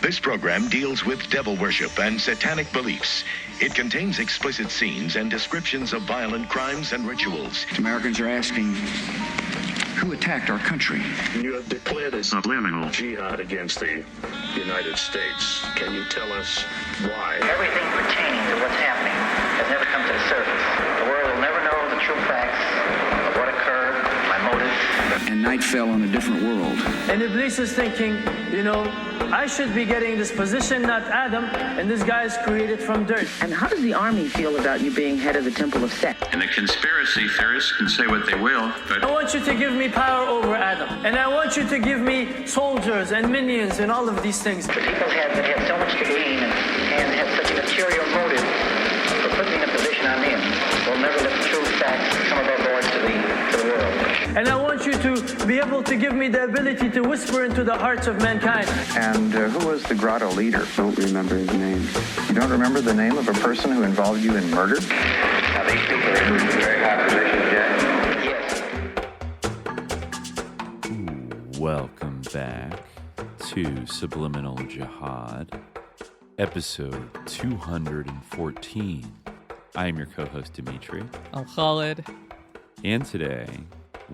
This program deals with devil worship and satanic beliefs. It contains explicit scenes and descriptions of violent crimes and rituals. Americans are asking, who attacked our country? You have declared a subliminal jihad against the United States. Can you tell us why? Everything pertaining to what's happening has never come to the surface. The world will never know the true facts of what occurred, my motives. And night fell on a different world. And Iblis is thinking, I should be getting this position, not Adam, and this guy is created from dirt. And how does the army feel about you being head of the Temple of Set? And the conspiracy theorists can say what they will, but I want you to give me power over Adam. And I want you to give me soldiers and minions and all of these things. The people that have so much to gain and have such a material motive for putting in a position I'm in will never let the true facts come above board to the world. And I want you to be able to give me the ability to whisper into the hearts of mankind. And who was the grotto leader? Don't remember his name. You don't remember the name of a person who involved you in murder? now these people are in very high positions yet. Yes. Welcome back to Subliminal Jihad, episode 214. I am your co-host, Dimitri. I'm Khalid. And today,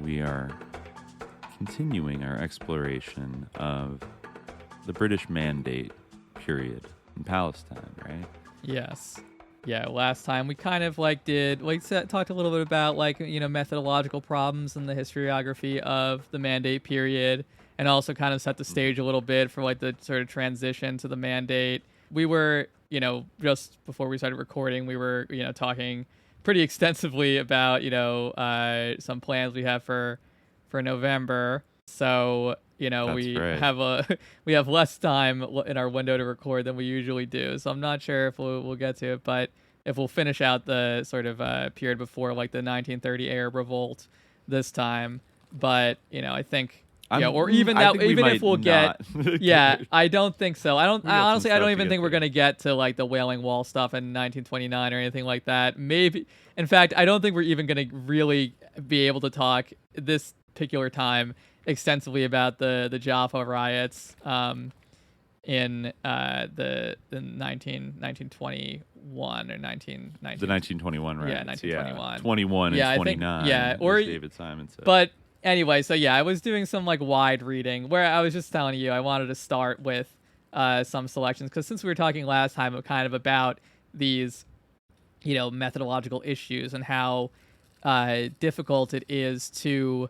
we are continuing our exploration of the British Mandate period in Palestine, right? Yes. Yeah, last time we kind of talked a little bit about methodological problems in the historiography of the Mandate period, and also kind of set the stage a little bit for the sort of transition to the Mandate. We were, just before we started recording, we were, talking pretty extensively about, some plans we have for November. So, That's we have less time in our window to record than we usually do. So I'm not sure if we'll get to it, but if we'll finish out the sort of period before the 1930 Arab Revolt this time. But, I think if we'll get, yeah, I don't think so. I don't even think we're going to get to the Wailing Wall stuff in 1929 or anything like that. Maybe, in fact, I don't think we're even going to really be able to talk this particular time extensively about the Jaffa riots in the 1921 or 1919. The 1921 riots. Yeah, 1921. Yeah. 21 and 29. Or David Simon said. But anyway, so yeah, I was doing some wide reading where I was just telling you I wanted to start with some selections, because since we were talking last time kind of about these, methodological issues and how difficult it is to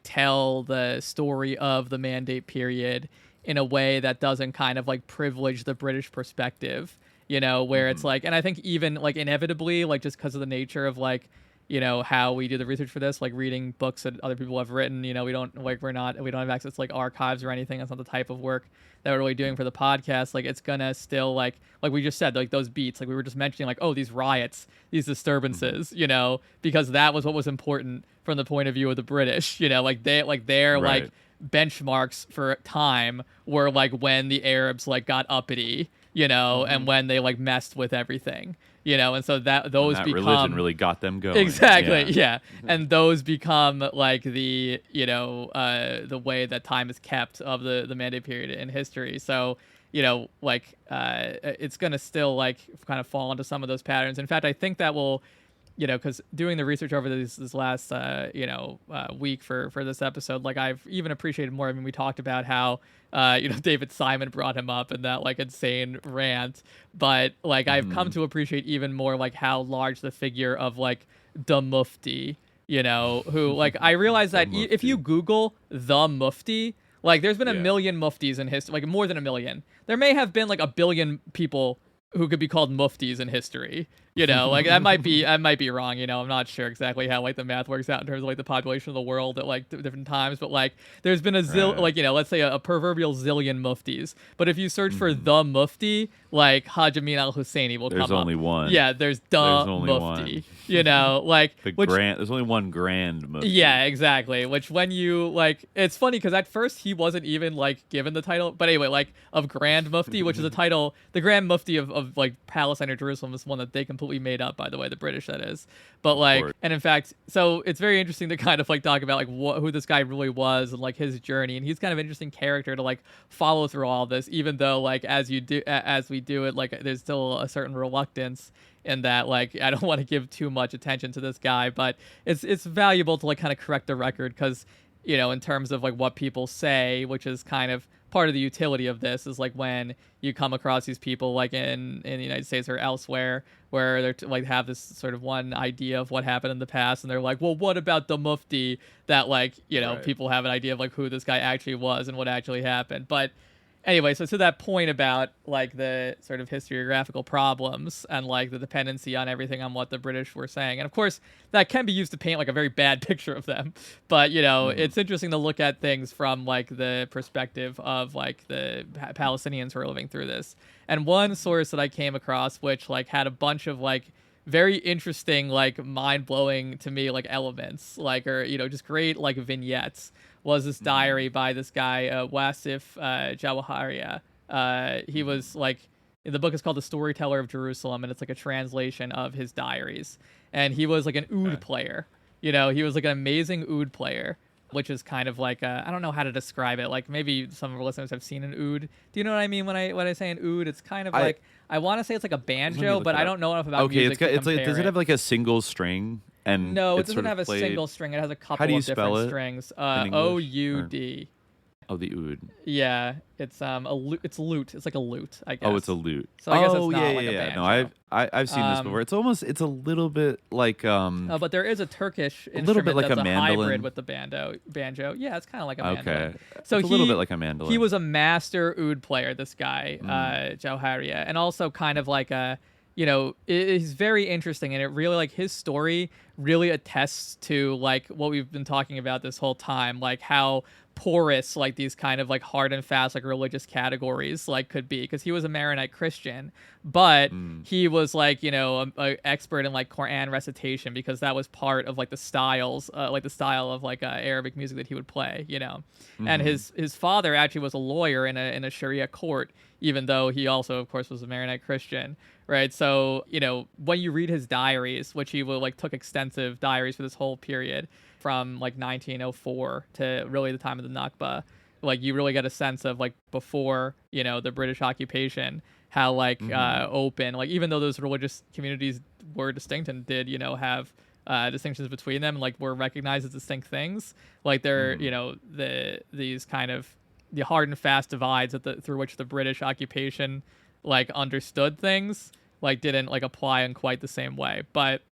tell the story of the Mandate period in a way that doesn't kind of privilege the British perspective, where it's and I think even inevitably, just because of the nature of how we do the research for this, reading books that other people have written, we don't we don't have access to archives or anything. That's not the type of work that we're really doing for the podcast. It's gonna still like we just said, those beats, we were just mentioning, these riots, these disturbances, because that was what was important from the point of view of the British, their Right. benchmarks for time were when the Arabs got uppity, and when they messed with everything. And so those that become religion really got them going. Exactly, yeah. And those become the the way that time is kept of the Mandate period in history. So it's gonna still kind of fall into some of those patterns. In fact, I think that will, because doing the research over this last week for this episode, I've even appreciated more. I mean, we talked about how David Simon brought him up in that insane rant, but I've come to appreciate even more how large the figure of the Mufti, who I realize that if you Google the Mufti, there's been a million Muftis in history, more than a million. There may have been a billion people who could be called Muftis in history. I might be wrong. I'm not sure exactly how the math works out in terms of the population of the world at different times. But there's been a let's say a proverbial zillion Muftis. But if you search for the Mufti, Haj Amin al-Husseini will come up. There's only one. Yeah, there's Mufti. There's only one grand Mufti. Yeah, exactly. Which when you it's funny because at first he wasn't even given the title. But anyway, of Grand Mufti, which is a title, the Grand Mufti of of like Palestine or Jerusalem is one that they completely made up, by the way, the British, that is. But like, and in fact, so it's very interesting to kind of like talk about like who this guy really was and like his journey. And he's kind of an interesting character to like follow through all this, even though like as we do it, like there's still a certain reluctance in that, like, I don't want to give too much attention to this guy, but it's valuable to like kind of correct the record, because, you know, in terms of like what people say, which is kind of part of the utility of this, is like when you come across these people like in the United States or elsewhere where they're like have this sort of one idea of what happened in the past, and they're like, well, what about the Mufti, that like, you know, people have an idea of like who this guy actually was and what actually happened. But anyway, so to that point about like the sort of historiographical problems and like the dependency on everything on what the British were saying, and of course that can be used to paint like a very bad picture of them, but you know, it's interesting to look at things from like the perspective of like the Palestinians who are living through this. And one source that I came across, which like had a bunch of like very interesting, like mind-blowing to me like elements, like, or you know, just great like vignettes, was this diary by this guy, Wasif Jawhariyyeh. He was like, the book is called The Storyteller of Jerusalem, and it's like a translation of his diaries. And he was like an oud player. You know, he was like an amazing oud player, which is kind of like, I don't know how to describe it. Like maybe some of our listeners have seen an oud. Do you know what I mean when I say an oud? It's kind of like, I want to say it's like a banjo, but I don't know enough about music to compare does it have like a single string? And no, it doesn't have a single string. It has a couple of different strings. O-U-D. Oh, the oud. Yeah, it's it's lute. It's like a lute, I guess. Oh, it's a lute. So I guess it's not like a banjo. No, I've seen this before. It's a little bit like but there is a Turkish instrument little bit like that's a mandolin. hybrid with the banjo. Yeah, it's kind of like a mandolin. Okay. So it's a little bit like a mandolin. He was a master oud player, this guy, Jawhariyyeh, and also kind of like a, you know, it's very interesting, and it really, like, his story really attests to like what we've been talking about this whole time, like how porous like these kind of like hard and fast like religious categories like could be, because he was a Maronite Christian, but he was like, you know, a expert in like Quran recitation, because that was part of like the styles, like the style of like Arabic music that he would play, you know. And his father actually was a lawyer in a Sharia court, even though he also of course was a Maronite Christian, right? So, you know, when you read his diaries, which he like took extensive diaries for this whole period from like 1904 to really the time of the Nakba, like you really get a sense of like before, you know, the British occupation, how like open, like even though those religious communities were distinct and did, you know, have distinctions between them, like were recognized as distinct things, like they're, you know, these kind of the hard and fast divides through which the British occupation like understood things, like didn't like apply in quite the same way. But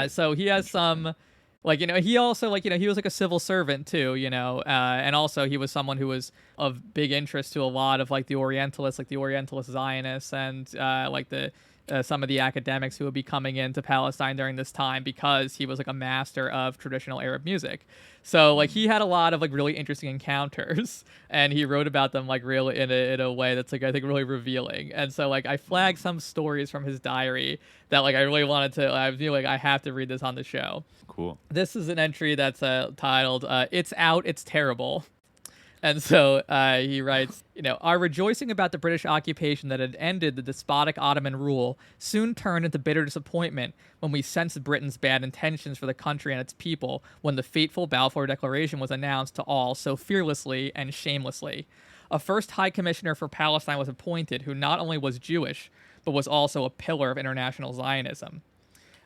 so he has some, like, you know, he also, like, you know, he was like a civil servant too, you know, and also he was someone who was of big interest to a lot of like the Orientalists, like the Orientalist Zionists, and like the some of the academics who would be coming into Palestine during this time, because he was like a master of traditional Arab music. So like he had a lot of like really interesting encounters, and he wrote about them like really in a way that's like I think really revealing. And so like I flagged some stories from his diary that like I really wanted to, I feel like I have to read this on the show. Cool. This is an entry that's titled "It's Out, It's Terrible." And so he writes, you know, our rejoicing about the British occupation that had ended the despotic Ottoman rule soon turned into bitter disappointment when we sensed Britain's bad intentions for the country and its people when the fateful Balfour Declaration was announced to all so fearlessly and shamelessly. A first High Commissioner for Palestine was appointed, who not only was Jewish, but was also a pillar of international Zionism.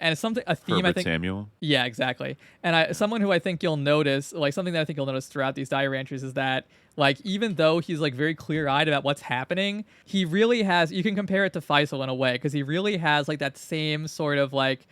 And it's a theme Herbert I think. Samuel. Yeah, exactly. And someone who I think you'll notice, like something that I think you'll notice throughout these diary entries is that, like, even though he's like very clear-eyed about what's happening, he really has. You can compare it to Faisal in a way, because he really has like that same sort of like,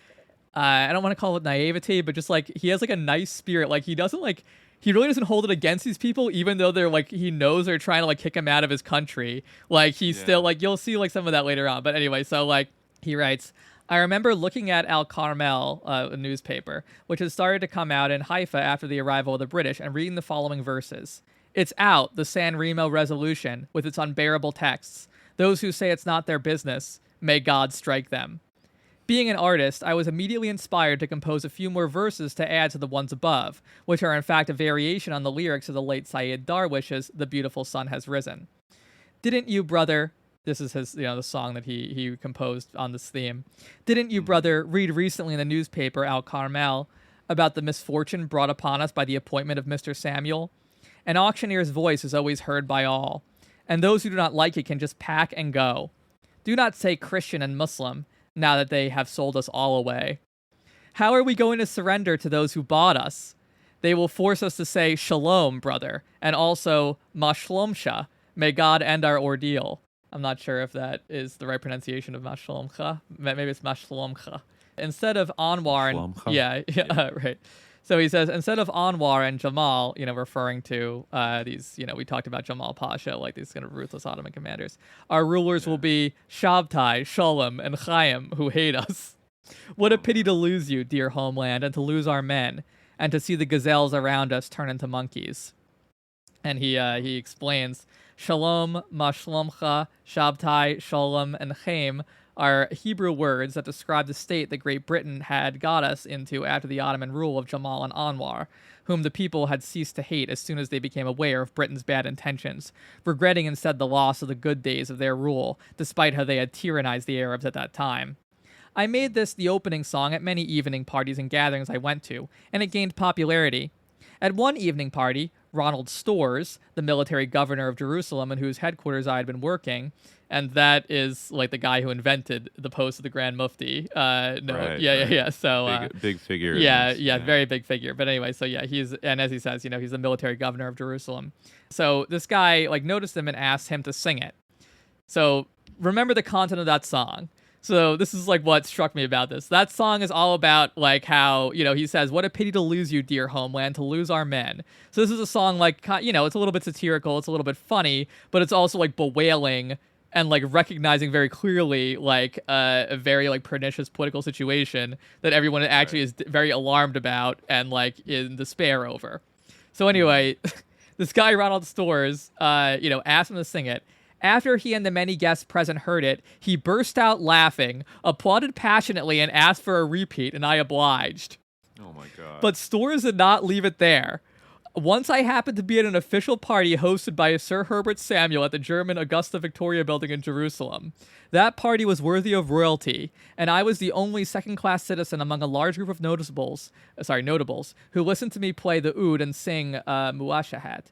I don't want to call it naivety, but just like he has like a nice spirit. Like he really doesn't hold it against these people, even though they're like, he knows they're trying to like kick him out of his country. Like he's still like, you'll see like some of that later on. But anyway, so like he writes, I remember looking at Al Carmel, a newspaper, which had started to come out in Haifa after the arrival of the British, and reading the following verses. It's out, the San Remo resolution, with its unbearable texts. Those who say it's not their business, may God strike them. Being an artist, I was immediately inspired to compose a few more verses to add to the ones above, which are in fact a variation on the lyrics of the late Sayyid Darwish's The Beautiful Sun Has Risen. Didn't you, brother, This is his, the song that he composed on this theme. Didn't you, brother, read recently in the newspaper Al Carmel about the misfortune brought upon us by the appointment of Mr. Samuel? An auctioneer's voice is always heard by all, and those who do not like it can just pack and go. Do not say Christian and Muslim, now that they have sold us all away. How are we going to surrender to those who bought us? They will force us to say shalom, brother, and also mashlomsha, may God end our ordeal. I'm not sure if that is the right pronunciation of mashlomcha. Maybe it's mashlomcha. Instead of Anwar and yeah, right. So he says, instead of Anwar and Jamal, referring to these, we talked about Jamal Pasha, like these kind of ruthless Ottoman commanders, our rulers will be Shabtai, Sholem, and Chaim, who hate us. What a pity to lose you, dear homeland, and to lose our men, and to see the gazelles around us turn into monkeys. And he explains, Shalom, Mashlomcha, Shabtai, Sholem, and Chaim are Hebrew words that describe the state that Great Britain had got us into after the Ottoman rule of Jamal and Anwar, whom the people had ceased to hate as soon as they became aware of Britain's bad intentions, regretting instead the loss of the good days of their rule, despite how they had tyrannized the Arabs at that time. I made this the opening song at many evening parties and gatherings I went to, and it gained popularity. At one evening party, Ronald Storrs, the military governor of Jerusalem in whose headquarters I had been working, and that is like the guy who invented the post of the Grand Mufti. Yeah. So big figure. Yeah, very big figure. But anyway, so yeah, and as he says, he's the military governor of Jerusalem. So this guy noticed him and asked him to sing it. So remember the content of that song. So this is what struck me about this. That song is all about how, he says, what a pity to lose you, dear homeland, to lose our men. So this is a song it's a little bit satirical, it's a little bit funny, but it's also bewailing and recognizing very clearly a very pernicious political situation that everyone actually is very alarmed about and in despair over. So anyway, this guy Ronald Storrs, asked him to sing it. After he and the many guests present heard it, he burst out laughing, applauded passionately, and asked for a repeat, and I obliged. Oh my God. But Storrs did not leave it there. Once I happened to be at an official party hosted by Sir Herbert Samuel at the German Augusta Victoria building in Jerusalem. That party was worthy of royalty, and I was the only second-class citizen among a large group of notables who listened to me play the oud and sing Muashahat.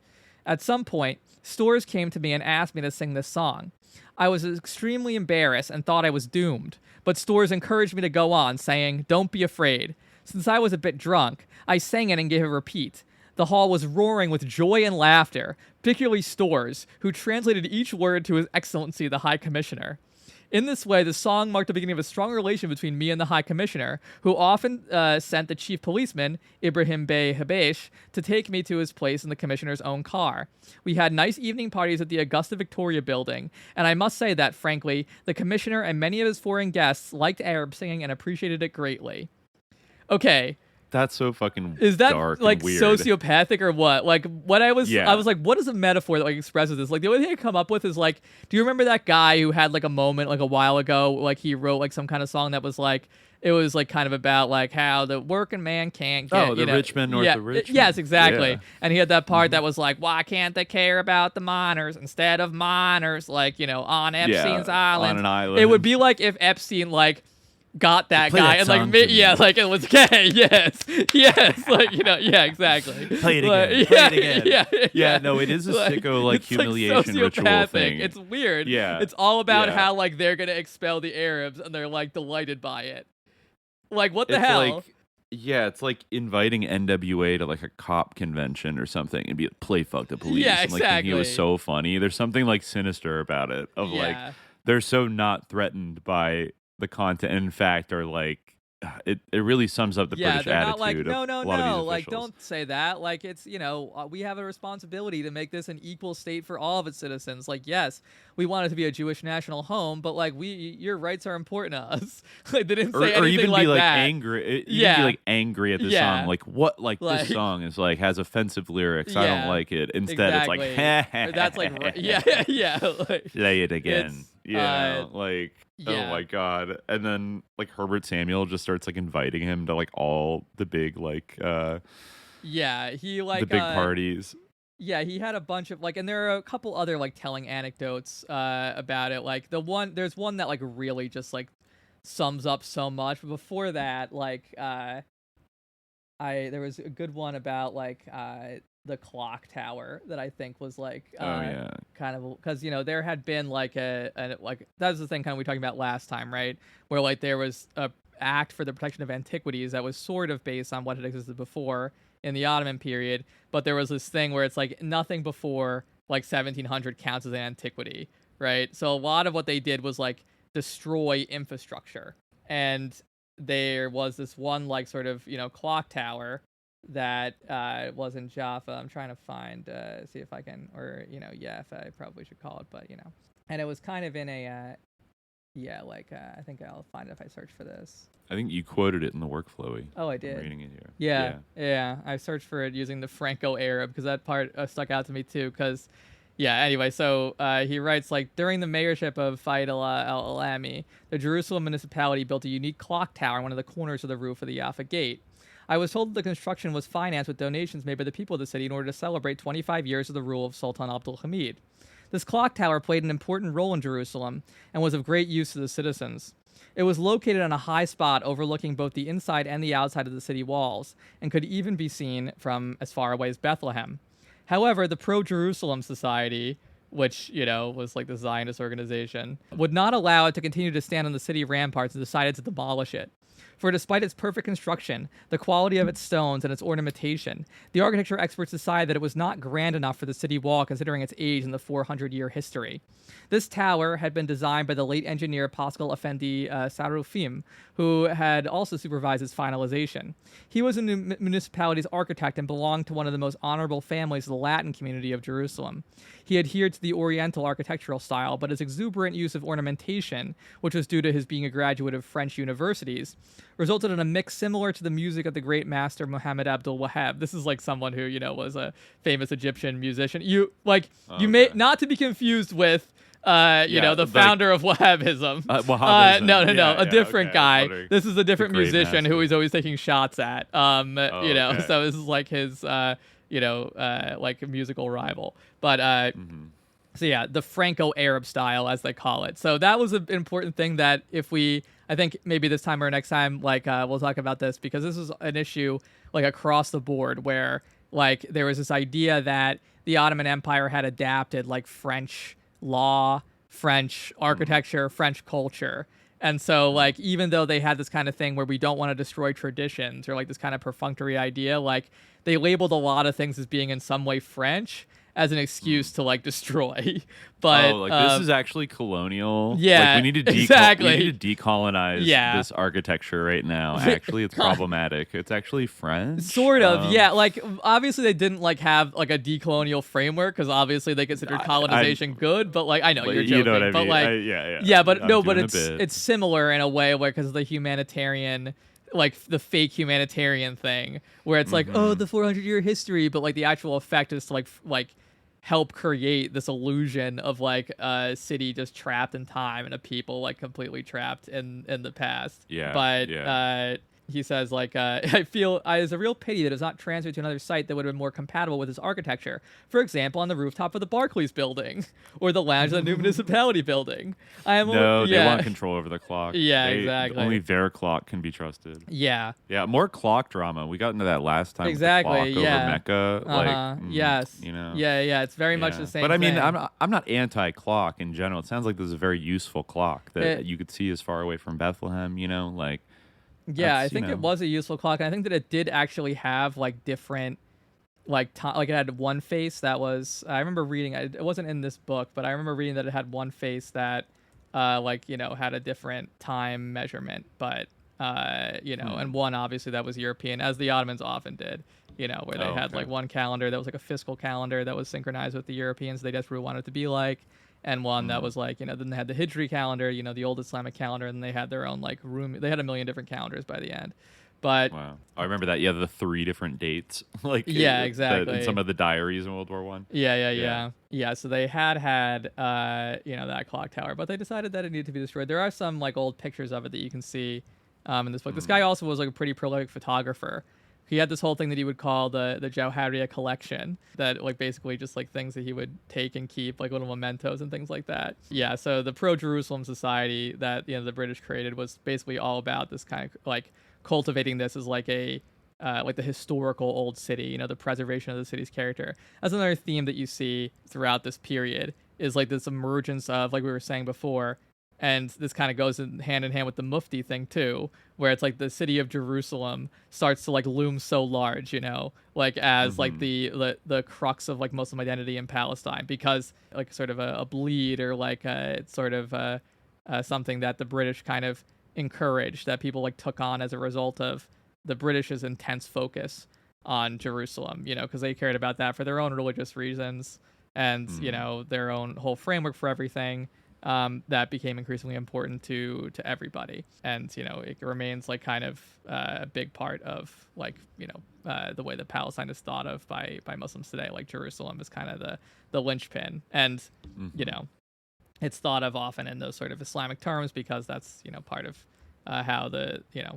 At some point, Storrs came to me and asked me to sing this song. I was extremely embarrassed and thought I was doomed, but Storrs encouraged me to go on, saying, "Don't be afraid." Since I was a bit drunk, I sang it and gave a repeat. The hall was roaring with joy and laughter, particularly Storrs, who translated each word to His Excellency the High Commissioner. In this way, the song marked the beginning of a strong relation between me and the High Commissioner, who often sent the chief policeman, Ibrahim Bey Habesh, to take me to his place in the commissioner's own car. We had nice evening parties at the Augusta Victoria building, and I must say that, frankly, the commissioner and many of his foreign guests liked Arab singing and appreciated it greatly. Okay. That's so fucking is that dark and weird. Sociopathic or what? I was what is a metaphor that expresses this? The only thing I come up with is do you remember that guy who had a moment a while ago he wrote some kind of song that was it was kind of about how the working man can't get the rich man north of Richmond. Yes, exactly. Yeah. And he had that part that was why can't they care about the miners instead of miners on Epstein's island. On an island. It would be if Epstein got that guy and it was gay. Yes, exactly. Play it again. Yeah. No, it is a sicko humiliation ritual thing. It's weird. Yeah, it's all about how they're gonna expel the Arabs and they're delighted by it. What the hell? It's inviting NWA to a cop convention or something and be play fuck the police. Yeah, exactly. And, he was so funny. There's something sinister about it. Of they're so not threatened by the content, and in fact, are it really sums up the British attitude. No, of a lot of these officials. Don't say that. It's we have a responsibility to make this an equal state for all of its citizens. Yes, we want it to be a Jewish national home, but your rights are important to us. They didn't say anything or even like be that. Angry. Even be angry at the song. What? This song is has offensive lyrics. I don't like it. Instead, exactly. It's that's play it again. Yeah. Oh my God. And then Herbert Samuel just starts inviting him to all the big he the big parties. Yeah, he had a bunch of and there are a couple other telling anecdotes about it. Like there's one that really just sums up so much. But before that, there was a good one about the clock tower that I think was kind of, because there had been that was the thing kind of we talked about last time, right? Where there was a act for the protection of antiquities that was sort of based on what had existed before in the Ottoman period, but there was this thing where it's nothing before 1700 counts as an antiquity, right? So a lot of what they did was destroy infrastructure, and there was this one sort of clock tower that was in Jaffa. I'm trying to find see if I can, or if I probably should call it, but and it was kind of in a I think I'll find it if I search for this. I think you quoted it in the workflow. Oh, I did. I'm reading it here. Yeah. I searched for it using the Franco-Arab because that part stuck out to me too. Because, anyway, so he writes during the mayorship of Faidallah al-Alami, the Jerusalem municipality built a unique clock tower on one of the corners of the roof of the Jaffa Gate. I was told that the construction was financed with donations made by the people of the city in order to celebrate 25 years of the rule of Sultan Abdul Hamid. This clock tower played an important role in Jerusalem and was of great use to the citizens. It was located on a high spot overlooking both the inside and the outside of the city walls, and could even be seen from as far away as Bethlehem. However, the Pro-Jerusalem Society, which, was the Zionist organization, would not allow it to continue to stand on the city ramparts and decided to demolish it. For despite its perfect construction, the quality of its stones, and its ornamentation, the architecture experts decided that it was not grand enough for the city wall considering its age and the 400-year history. This tower had been designed by the late engineer Pascal Effendi Sarufim, who had also supervised its finalization. He was a municipality's architect and belonged to one of the most honorable families of the Latin community of Jerusalem. He adhered to the Oriental architectural style, but his exuberant use of ornamentation, which was due to his being a graduate of French universities, resulted in a mix similar to the music of the great master Muhammad Abdul Wahhab. This is someone who, was a famous Egyptian musician. You may not to be confused with the founder of Wahhabism. Wahhabism. No, a different guy. Wondering. This is a different musician master. who he's always taking shots at. So this is his, a musical rival. But, so yeah, the Franco-Arab style, as they call it. So that was an important thing that I think maybe this time or next time, we'll talk about this, because this is an issue, across the board, where, there was this idea that the Ottoman Empire had adapted, French law, French architecture, French culture. And so, even though they had this kind of thing where we don't want to destroy traditions, or this kind of perfunctory idea, they labeled a lot of things as being in some way French as an excuse to destroy. But this is actually colonial. Yeah, we need to exactly. We need to decolonize this architecture right now. Actually, it's problematic. It's actually French. Sort of, yeah. Obviously they didn't have a decolonial framework, because obviously they considered colonization good. But I know you're joking. You know what I but mean. Yeah, but no, but it's similar in a way where, because of the humanitarian. The fake humanitarian thing, where it's the 400-year history, but the actual effect is to help create this illusion of a city just trapped in time and a people completely trapped in the past. Yeah. But he says I feel it's a real pity that it's not transferred to another site that would have been more compatible with his architecture. For example, on the rooftop of the Barclays building, or the lounge of the new municipality building. They want control over the clock. Yeah, exactly. Only their clock can be trusted. Yeah. Yeah, more clock drama. We got into that last time. Exactly. With the clock over Mecca. Yes. Yeah. It's very much the same. But I mean, thing. I'm not anti-clock in general. It sounds like this is a very useful clock that you could see as far away from Bethlehem. Yeah, I think it was a useful clock, and I think that it did actually have different, it had one face that was. I remember reading it wasn't in this book, but I remember reading that it had one face that, had a different time measurement, but and one obviously that was European, as the Ottomans often did. Where they had one calendar that was a fiscal calendar that was synchronized with the Europeans they desperately wanted it to be like. And one that was then they had the Hijri calendar, the old Islamic calendar, and they had their own room. They had a million different calendars by the end. But wow, I remember that. Yeah, the 3 different dates. Exactly. In some of the diaries in World War I. Yeah. So they had that clock tower, but they decided that it needed to be destroyed. There are some old pictures of it that you can see in this book. This guy also was a pretty prolific photographer. he had this whole thing that he would call the Jawhariyyeh collection, that like basically just like things that he would take and keep, like little mementos and things like that. Yeah, so the pro-Jerusalem society that the British created was basically all about this kind of like cultivating this as like a like the historical old city, the preservation of the city's character. That's another theme that you see throughout this period, is like this emergence of, like we were saying before, and this kind of goes in hand with the Mufti thing too, where it's like the city of Jerusalem starts to like loom so large, like as like the crux of like Muslim identity in Palestine, because like sort of a bleed, or like it's sort of something that the British kind of encouraged, that people like took on as a result of the British's intense focus on Jerusalem, because they cared about that for their own religious reasons, and their own whole framework for everything. That became increasingly important to everybody, and it remains like kind of a big part of like the way that Palestine is thought of by Muslims today. Like Jerusalem is kind of the linchpin, and it's thought of often in those sort of Islamic terms, because that's part of how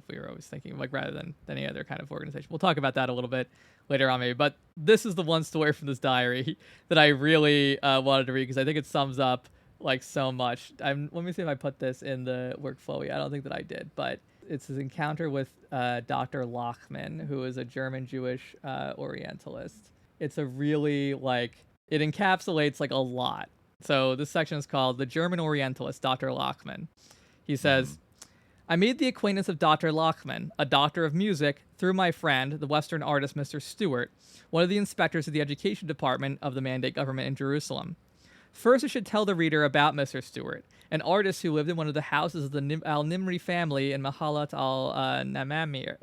we were always thinking, like, rather than any other kind of organization. We'll talk about that a little bit later on maybe, but this is the one story from this diary that I really wanted to read, because I think it sums up like so much. Let me see if I put this in the workflow. I don't think that I did, but it's his encounter with Dr. Lachman, who is a German Jewish Orientalist. It's a really it encapsulates like a lot. So this section is called "The German Orientalist, Dr. Lachman." He says, "I made the acquaintance of Dr. Lachman, a doctor of music, through my friend, the Western artist Mr. Stewart, one of the inspectors of the education department of the Mandate government in Jerusalem. First, I should tell the reader about Mr. Stewart, an artist who lived in one of the houses of the al-Nimri family in Mahalat al-Namamira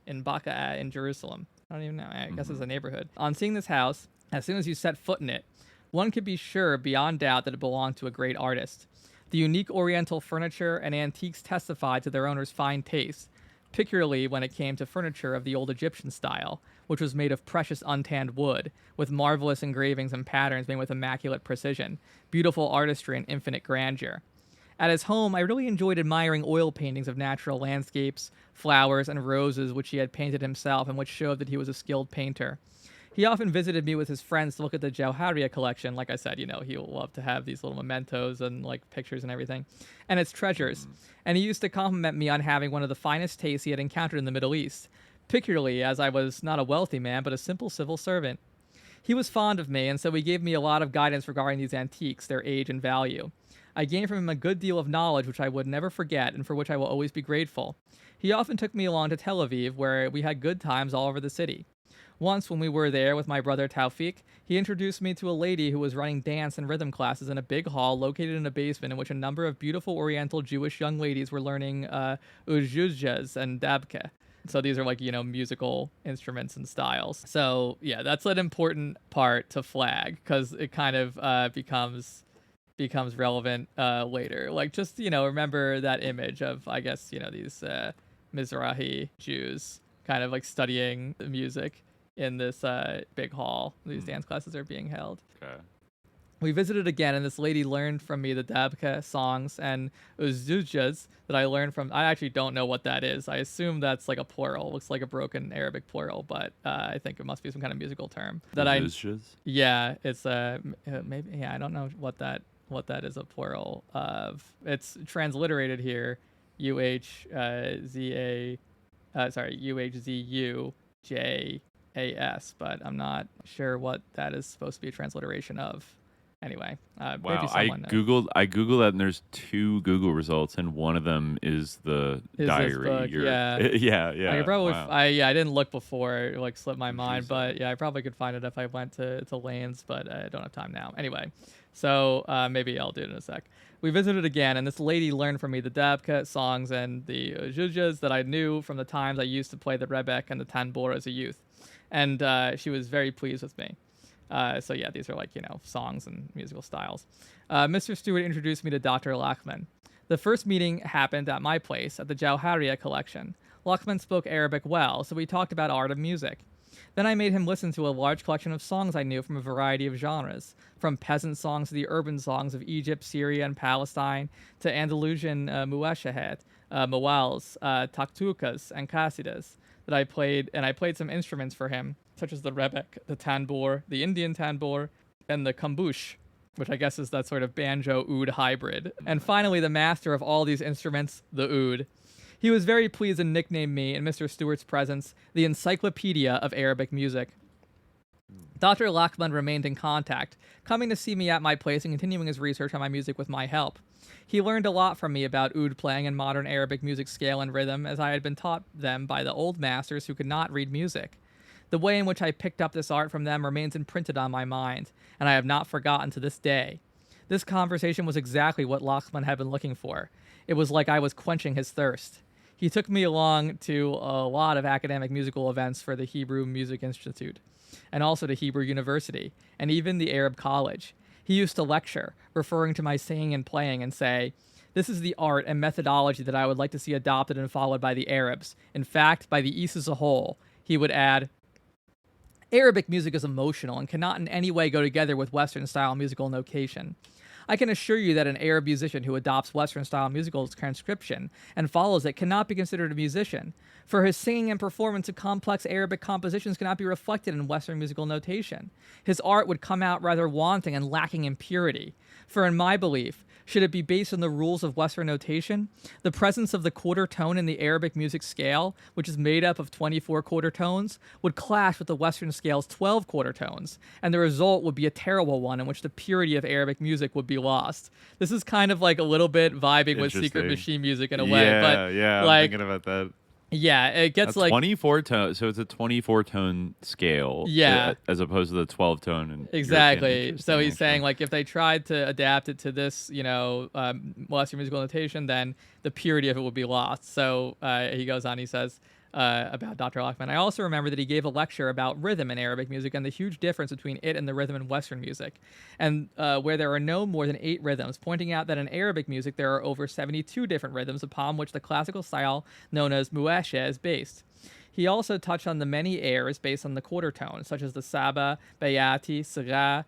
in Baqa in Jerusalem. I don't even know. I guess it's a neighborhood. On seeing this house, as soon as you set foot in it, one could be sure beyond doubt that it belonged to a great artist. The unique Oriental furniture and antiques testified to their owner's fine taste, particularly when it came to furniture of the old Egyptian style, which was made of precious untanned wood, with marvelous engravings and patterns made with immaculate precision, beautiful artistry, and infinite grandeur. At his home, I really enjoyed admiring oil paintings of natural landscapes, flowers, and roses which he had painted himself, and which showed that he was a skilled painter. He often visited me with his friends to look at the Jawhariyyeh collection. Like I said, he'll love to have these little mementos and like pictures and everything, and its treasures. And he used to compliment me on having one of the finest tastes he had encountered in the Middle East, particularly as I was not a wealthy man, but a simple civil servant. He was fond of me, and so he gave me a lot of guidance regarding these antiques, their age and value. I gained from him a good deal of knowledge which I would never forget, and for which I will always be grateful. He often took me along to Tel Aviv, where we had good times all over the city. Once, when we were there with my brother Taufik, he introduced me to a lady who was running dance and rhythm classes in a big hall located in a basement in which a number of beautiful Oriental Jewish young ladies were learning uzhuzhas and dabke. So these are like, musical instruments and styles. So yeah, that's an important part to flag, because it kind of becomes relevant later. Like, just, remember that image of, I guess, these Mizrahi Jews kind of like studying the music in this big hall. These dance classes are being held. Okay. We visited again, and this lady learned from me the dabka songs and uzhuzhas that I learned from. I actually don't know what that is. I assume that's like a plural. Looks like a broken Arabic plural, but I think it must be some kind of musical term. Uzhuzhas? Yeah, it's maybe. Yeah, I don't know what that is a plural of. It's transliterated here, UHZUJAS, but I'm not sure what that is supposed to be a transliteration of. Anyway, wow, maybe someone Googled that, and there's 2 Google results, and one of them is the diary. Book, yeah. yeah. I could probably, wow. I didn't look before, it like slipped my mind, but yeah, I probably could find it if I went to Lane's, but I don't have time now. Anyway, so maybe I'll do it in a sec. We visited again, and this lady learned from me the dabka songs and the uzhuzhas that I knew from the times I used to play the rebek and the tanbur as a youth, and she was very pleased with me. So yeah, these are like, songs and musical styles. Mr. Stewart introduced me to Dr. Lachman. The first meeting happened at my place at the Jawhariyyeh collection. Lachman spoke Arabic well, so we talked about art and music. Then I made him listen to a large collection of songs I knew from a variety of genres, from peasant songs to the urban songs of Egypt, Syria, and Palestine, to Andalusian muashahat, mawals, taktukas, and qasidas. that I played, and I played some instruments for him, such as the rebek, the tanbour, the Indian tanbour, and the kambush, which I guess is that sort of banjo-oud hybrid. And finally, the master of all these instruments, the oud. He was very pleased and nicknamed me, in Mr. Stewart's presence, the Encyclopedia of Arabic Music. Dr. Lachman remained in contact, coming to see me at my place and continuing his research on my music with my help. He learned a lot from me about oud playing and modern Arabic music scale and rhythm, as I had been taught them by the old masters who could not read music. The way in which I picked up this art from them remains imprinted on my mind, and I have not forgotten to this day. This conversation was exactly what Lachman had been looking for. It was like I was quenching his thirst. He took me along to a lot of academic musical events for the Hebrew Music Institute, and also to Hebrew University, and even the Arab College. He used to lecture, referring to my singing and playing, and say, "This is the art and methodology that I would like to see adopted and followed by the Arabs. In fact, by the East as a whole." He would add, "Arabic music is emotional and cannot in any way go together with Western-style musical notation. I can assure you that an Arab musician who adopts Western-style musical transcription and follows it cannot be considered a musician, for his singing and performance of complex Arabic compositions cannot be reflected in Western musical notation. His art would come out rather wanting and lacking in purity. For in my belief, should it be based on the rules of Western notation, the presence of the quarter tone in the Arabic music scale, which is made up of 24 quarter tones, would clash with the Western scale's 12 quarter tones, and the result would be a terrible one in which the purity of Arabic music would be lost." This is kind of like a little bit vibing with Secret Machine music in a way. But yeah, like, I'm thinking about that. Yeah, it gets like 24 tone, so it's a 24 tone scale. Yeah, as opposed to the 12 tone. Exactly. So he's saying like if they tried to adapt it to this, Western musical notation, then the purity of it would be lost. So he goes on. He says about Dr. Lachman, "I also remember that he gave a lecture about rhythm in Arabic music and the huge difference between it and the rhythm in Western music, and where there are no more than 8 rhythms, pointing out that in Arabic music there are over 72 different rhythms upon which the classical style known as muwasheh is based. He also touched on the many airs based on the quarter tones, such as the Saba, Bayati, Siga,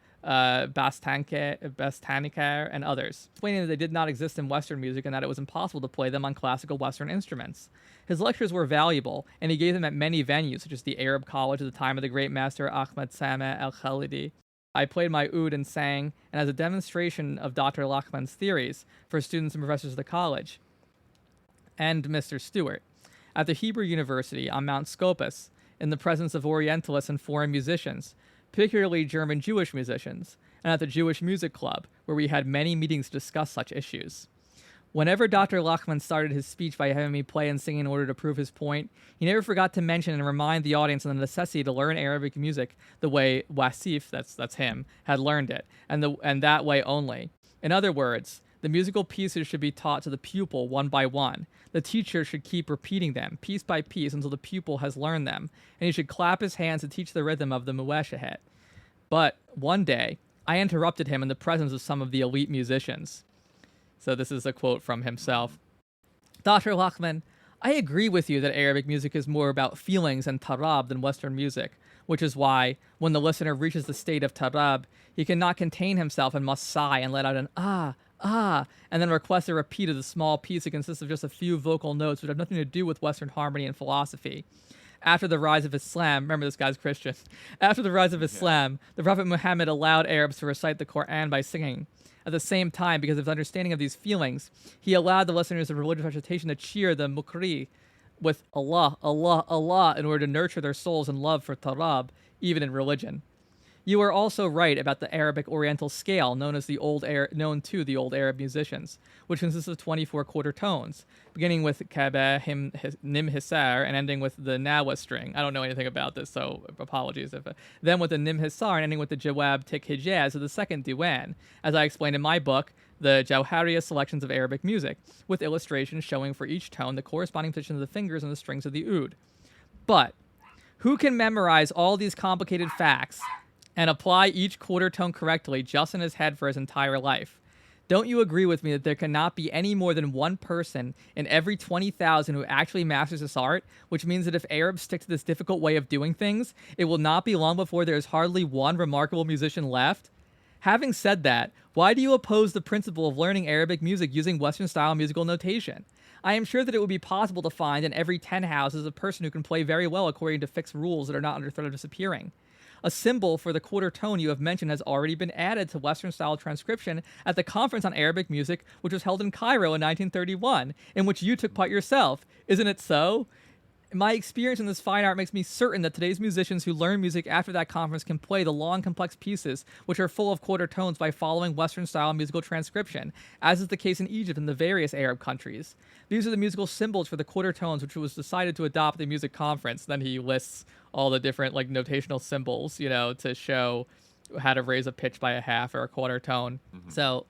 Bastanikar, and others, explaining that they did not exist in Western music and that it was impossible to play them on classical Western instruments. His lectures were valuable, and he gave them at many venues, such as the Arab College at the time of the great master Ahmad Sameh al-Khalidi. I played my oud and sang, and as a demonstration of Dr. Lachman's theories for students and professors of the college, and Mr. Stewart, at the Hebrew University on Mount Scopus, in the presence of Orientalists and foreign musicians, particularly German Jewish musicians, and at the Jewish Music Club, where we had many meetings to discuss such issues. Whenever Dr. Lachman started his speech by having me play and sing in order to prove his point, he never forgot to mention and remind the audience of the necessity to learn Arabic music the way Wasif, that's him, had learned it, and that way only. In other words, the musical pieces should be taught to the pupil one by one. The teacher should keep repeating them, piece by piece, until the pupil has learned them, and he should clap his hands to teach the rhythm of the muwasheh. But one day, I interrupted him in the presence of some of the elite musicians." So this is a quote from himself. "Dr. Lachman, I agree with you that Arabic music is more about feelings and tarab than Western music, which is why, when the listener reaches the state of tarab, he cannot contain himself and must sigh and let out an ah, and then request a repeat of the small piece that consists of just a few vocal notes which have nothing to do with Western harmony and philosophy. After the rise of Islam," remember this guy's Christian, "after the rise of Islam, the Prophet Muhammad allowed Arabs to recite the Quran by singing. At the same time, because of his understanding of these feelings, he allowed the listeners of religious recitation to cheer the mukri with Allah, Allah, Allah in order to nurture their souls in love for tarab, even in religion. You are also right about the Arabic Oriental scale known to the old Arab musicians, which consists of 24 quarter tones, beginning with Kabe, Nim Hisar, and ending with the Nawa string. I don't know anything about this, so apologies. Then with the Nim Hisar and ending with the Jawab Tik Hijaz of the second Diwan, as I explained in my book, the Jawhariyyeh selections of Arabic music, with illustrations showing for each tone the corresponding positions of the fingers and the strings of the oud. But who can memorize all these complicated facts and apply each quarter tone correctly just in his head for his entire life? Don't you agree with me that there cannot be any more than one person in every 20,000 who actually masters this art, which means that if Arabs stick to this difficult way of doing things, it will not be long before there is hardly one remarkable musician left? Having said that, why do you oppose the principle of learning Arabic music using Western-style musical notation? I am sure that it would be possible to find in every 10 houses a person who can play very well according to fixed rules that are not under threat of disappearing. A symbol for the quarter tone you have mentioned has already been added to Western-style transcription at the Conference on Arabic Music, which was held in Cairo in 1931, in which you took part yourself. Isn't it so? My experience in this fine art makes me certain that today's musicians who learn music after that conference can play the long, complex pieces, which are full of quarter tones, by following Western-style musical transcription, as is the case in Egypt and the various Arab countries. These are the musical symbols for the quarter tones, which was decided to adopt at the music conference. Then he lists all the different notational symbols, to show how to raise a pitch by a half or a quarter tone. Mm-hmm. So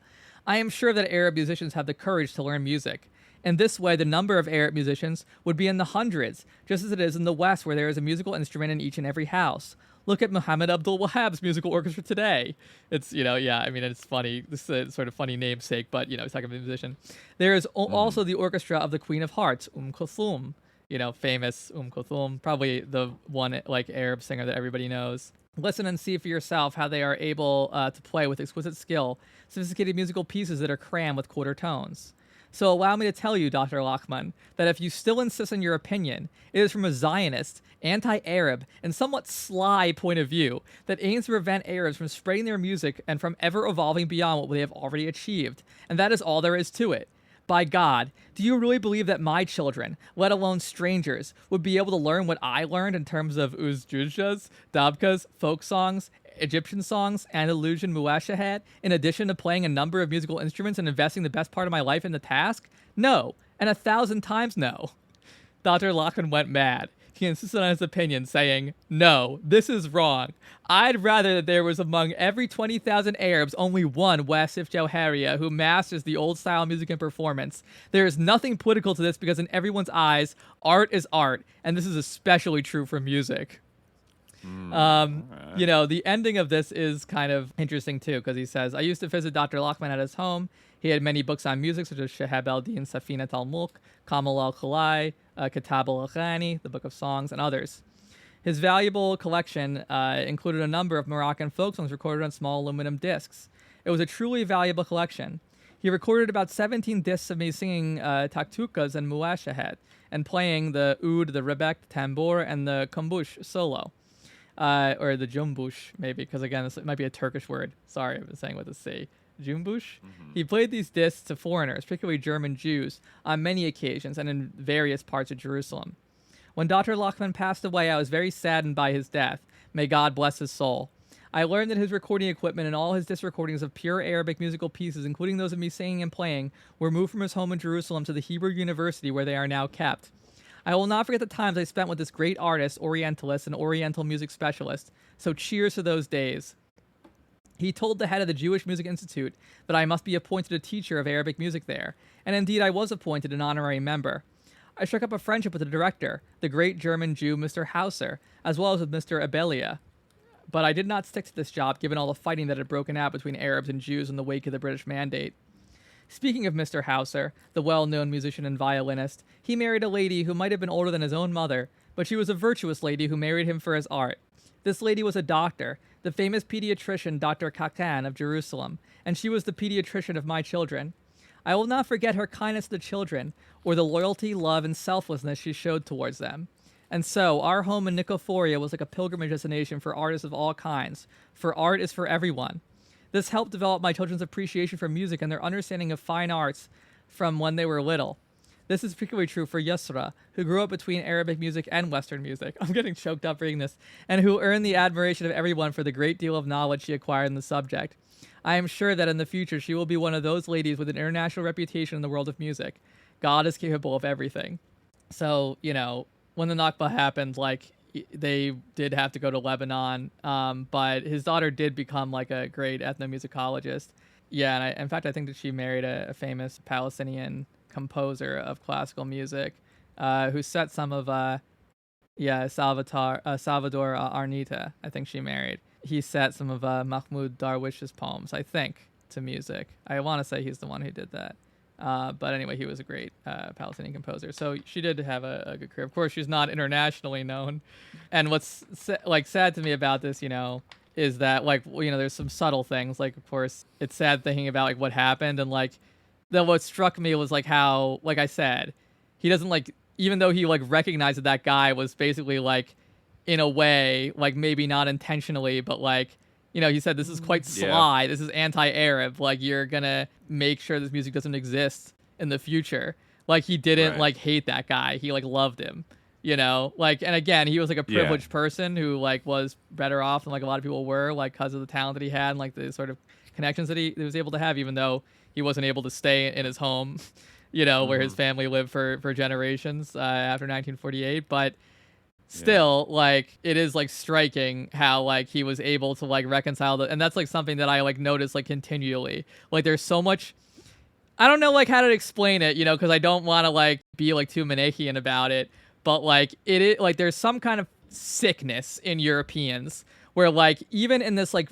I am sure that Arab musicians have the courage to learn music. In this way, the number of Arab musicians would be in the hundreds, just as it is in the West, where there is a musical instrument in each and every house. Look at Muhammad Abdul Wahhab's musical orchestra today. It's, it's funny. This is a sort of funny namesake, but, he's talking about a musician. There is also the orchestra of the Queen of Hearts, Kulthum, famous Kulthum, probably the one, Arab singer that everybody knows. Listen and see for yourself how they are able to play with exquisite skill, sophisticated musical pieces that are crammed with quarter tones. So allow me to tell you, Dr. Lachman, that if you still insist on your opinion, it is from a Zionist, anti-Arab, and somewhat sly point of view that aims to prevent Arabs from spreading their music and from ever evolving beyond what they have already achieved. And that is all there is to it. By God, do you really believe that my children, let alone strangers, would be able to learn what I learned in terms of uzjuzjas, dabkas, folk songs, Egyptian songs, Andalusian muashahat, in addition to playing a number of musical instruments and investing the best part of my life in the task? No, and 1,000 times no. Dr. Lachman went mad. He insisted on his opinion, saying, "No, this is wrong. I'd rather that there was among every 20,000 Arabs only one Wasif Jawhariyyeh who masters the old-style music and performance. There is nothing political to this because in everyone's eyes, art is art, and this is especially true for music." The ending of this is kind of interesting too, because he says, "I used to visit Dr. Lachman at his home. He had many books on music, such as Shahab al-Din Safinat al-Mulk, Kamal al-Khalai, Kitab al-Aghani, the Book of Songs, and others. His valuable collection included a number of Moroccan folk songs recorded on small aluminum discs. It was a truly valuable collection. He recorded about 17 discs of me singing taktukas and muashahat, and playing the oud, the rebek, the tambour, and the kumbush solo. Or the jumbush, maybe, because again, this might be a Turkish word. Sorry, I've been saying with a C. Jumbush? Mm-hmm. He played these discs to foreigners, particularly German Jews, on many occasions and in various parts of Jerusalem. When Dr. Lachman passed away, I was very saddened by his death. May God bless his soul. I learned that his recording equipment and all his disc recordings of pure Arabic musical pieces, including those of me singing and playing, were moved from his home in Jerusalem to the Hebrew University, where they are now kept. I will not forget the times I spent with this great artist, Orientalist, and Oriental music specialist, so cheers to those days. He told the head of the Jewish Music Institute that I must be appointed a teacher of Arabic music there, and indeed I was appointed an honorary member. I struck up a friendship with the director, the great German Jew Mr. Hauser, as well as with Mr. Abelia. But I did not stick to this job given all the fighting that had broken out between Arabs and Jews in the wake of the British Mandate. Speaking of Mr. Hauser, the well-known musician and violinist, he married a lady who might have been older than his own mother, but she was a virtuous lady who married him for his art. This lady was a doctor, the famous pediatrician Dr. Kakan of Jerusalem, and she was the pediatrician of my children. I will not forget her kindness to the children, or the loyalty, love, and selflessness she showed towards them. And so, our home in Nicoforia was like a pilgrimage destination for artists of all kinds, for art is for everyone. This helped develop my children's appreciation for music and their understanding of fine arts from when they were little. This is particularly true for Yusra, who grew up between Arabic music and Western music. I'm getting choked up reading this. And who earned the admiration of everyone for the great deal of knowledge she acquired in the subject. I am sure that in the future she will be one of those ladies with an international reputation in the world of music. God is capable of everything. So, when the Nakba happened, they did have to go to Lebanon, but his daughter did become a great ethnomusicologist. Yeah, and in fact, I think that she married a famous Palestinian composer of classical music, who set some of Salvador Arnita. I think she married. He set some of Mahmoud Darwish's poems, I think, to music. I want to say he's the one who did that. But anyway, he was a great Palestinian composer. So she did have a good career. Of course, she's not internationally known. And what's sad to me about this, is that like, you know, there's some subtle things. Like, of course, it's sad thinking about like what happened, and like then what struck me was like how, like I said, he doesn't like, even though he like recognized that guy was basically like, in a way, like maybe not intentionally, but like, you know, he said this is quite sly. This is anti-Arab. Like, you're gonna make sure this music doesn't exist in the future. Like, he didn't like hate that guy. He like loved him. You know, like, and again, he was like a privileged person who like was better off than like a lot of people were, like because of the talent that he had and like the sort of connections that he was able to have, even though he wasn't able to stay in his home, you know, where his family lived for generations after 1948. But still, like, it is like striking how like he was able to like reconcile and that's like something that I like notice like continually. Like, there's so much. I don't know like how to explain it, you know, because I don't want to like be like too Manichaean about it. But like it like there's some kind of sickness in Europeans where like even in this like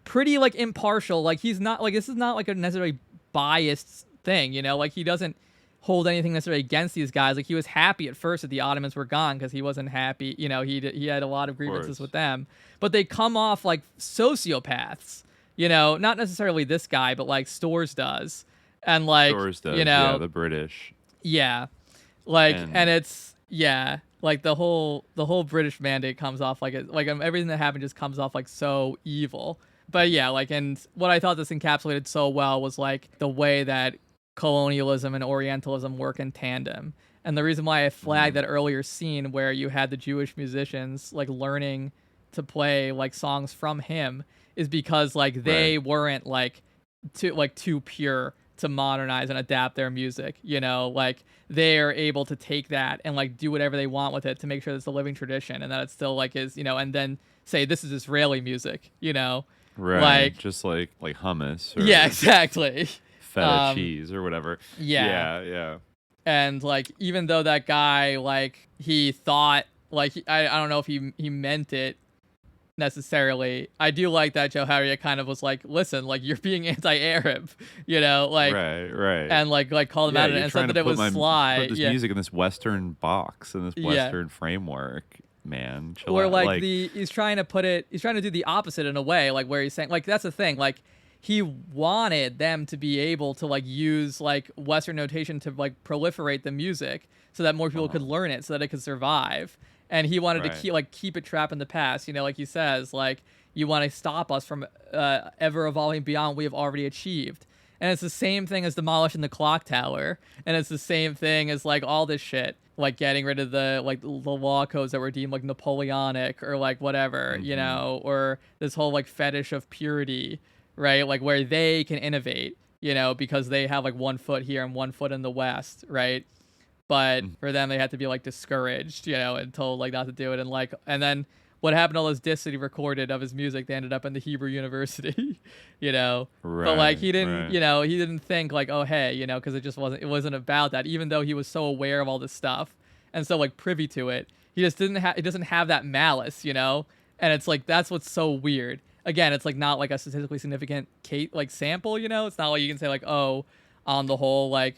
pretty like impartial, like he's not like, this is not like a necessarily biased thing, you know, like he doesn't hold anything necessarily against these guys. Like, he was happy at first that the Ottomans were gone because he wasn't happy, you know, he had a lot of grievances with them, but they come off like sociopaths, you know, not necessarily this guy, but like Storrs does, and like Storrs does, you know, the British, like and it's. Yeah, like the whole British mandate comes off like it, like everything that happened just comes off like so evil. But yeah, like, and what I thought this encapsulated so well was like the way that colonialism and Orientalism work in tandem. And the reason why I flagged that earlier scene where you had the Jewish musicians like learning to play like songs from him is because like they weren't like too pure to modernize and adapt their music, you know, like they're able to take that and like do whatever they want with it to make sure it's a living tradition and that it still like is, you know, and then say this is Israeli music, you know, like just like hummus, or exactly, feta cheese or whatever, yeah. And like, even though that guy like he thought like I don't know if he meant it necessarily, I do like that Jawhariyyeh kind of was like, listen, like, you're being anti-Arab, you know, like right and like called him out and said that it was sly. Put this music in this Western box, in this Western framework, man. Chill or out. Like he's trying to do the opposite in a way, like where he's saying like that's the thing, like he wanted them to be able to like use like Western notation to like proliferate the music so that more people could learn it so that it could survive. And he wanted to keep it trapped in the past, you know, like he says, like, you want to stop us from ever evolving beyond what we have already achieved. And it's the same thing as demolishing the clock tower, and it's the same thing as like all this shit, like getting rid of the law codes that were deemed like Napoleonic or like whatever, you know, or this whole like fetish of purity, right? Like where they can innovate, you know, because they have like 1 foot here and 1 foot in the West, right? But for them, they had to be like discouraged, you know, and told like not to do it. And like, and then what happened to all those discs that he recorded of his music? They ended up in the Hebrew University, you know. But like he didn't, you know, he didn't think like, oh hey, you know, because it wasn't about that. Even though he was so aware of all this stuff and so like privy to it, he just doesn't have that malice, you know. And it's like that's what's so weird. Again, it's like not like a statistically significant sample, you know. It's not like you can say like, oh, on the whole, like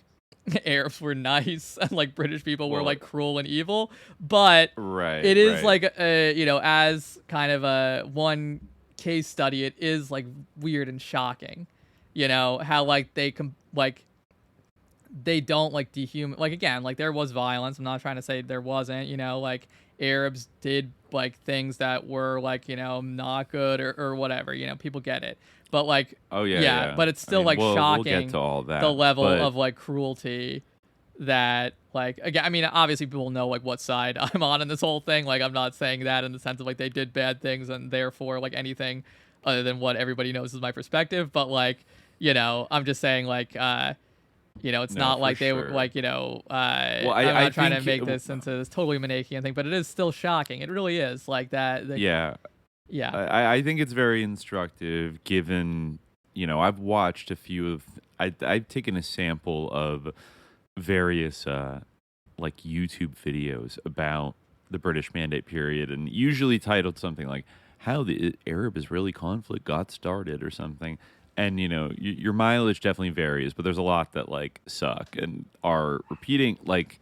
Arabs were nice and like British people were like cruel and evil, but it is like you know, as kind of a one case study, it is like weird and shocking, you know, how like they don't like dehuman, like again, like there was violence. I'm not trying to say there wasn't, you know, like Arabs did like things that were like, you know, not good or whatever, you know, people get it. But like, but it's still shocking. We'll get to all that, the level of like cruelty that like, again, I mean, obviously people know like what side I'm on in this whole thing. Like, I'm not saying that in the sense of like they did bad things and therefore like anything other than what everybody knows is my perspective. But like, you know, I'm just saying like, you know, it's not like they were like, you know, I'm not trying to make this into this totally Manichaean thing, but it is still shocking. It really is like that. I think it's very instructive given, you know, I've watched a few of, I've taken a sample of various like YouTube videos about the British Mandate period, and usually titled something like how the Arab-Israeli conflict got started or something. And, you know, your mileage definitely varies, but there's a lot that like suck and are repeating, like,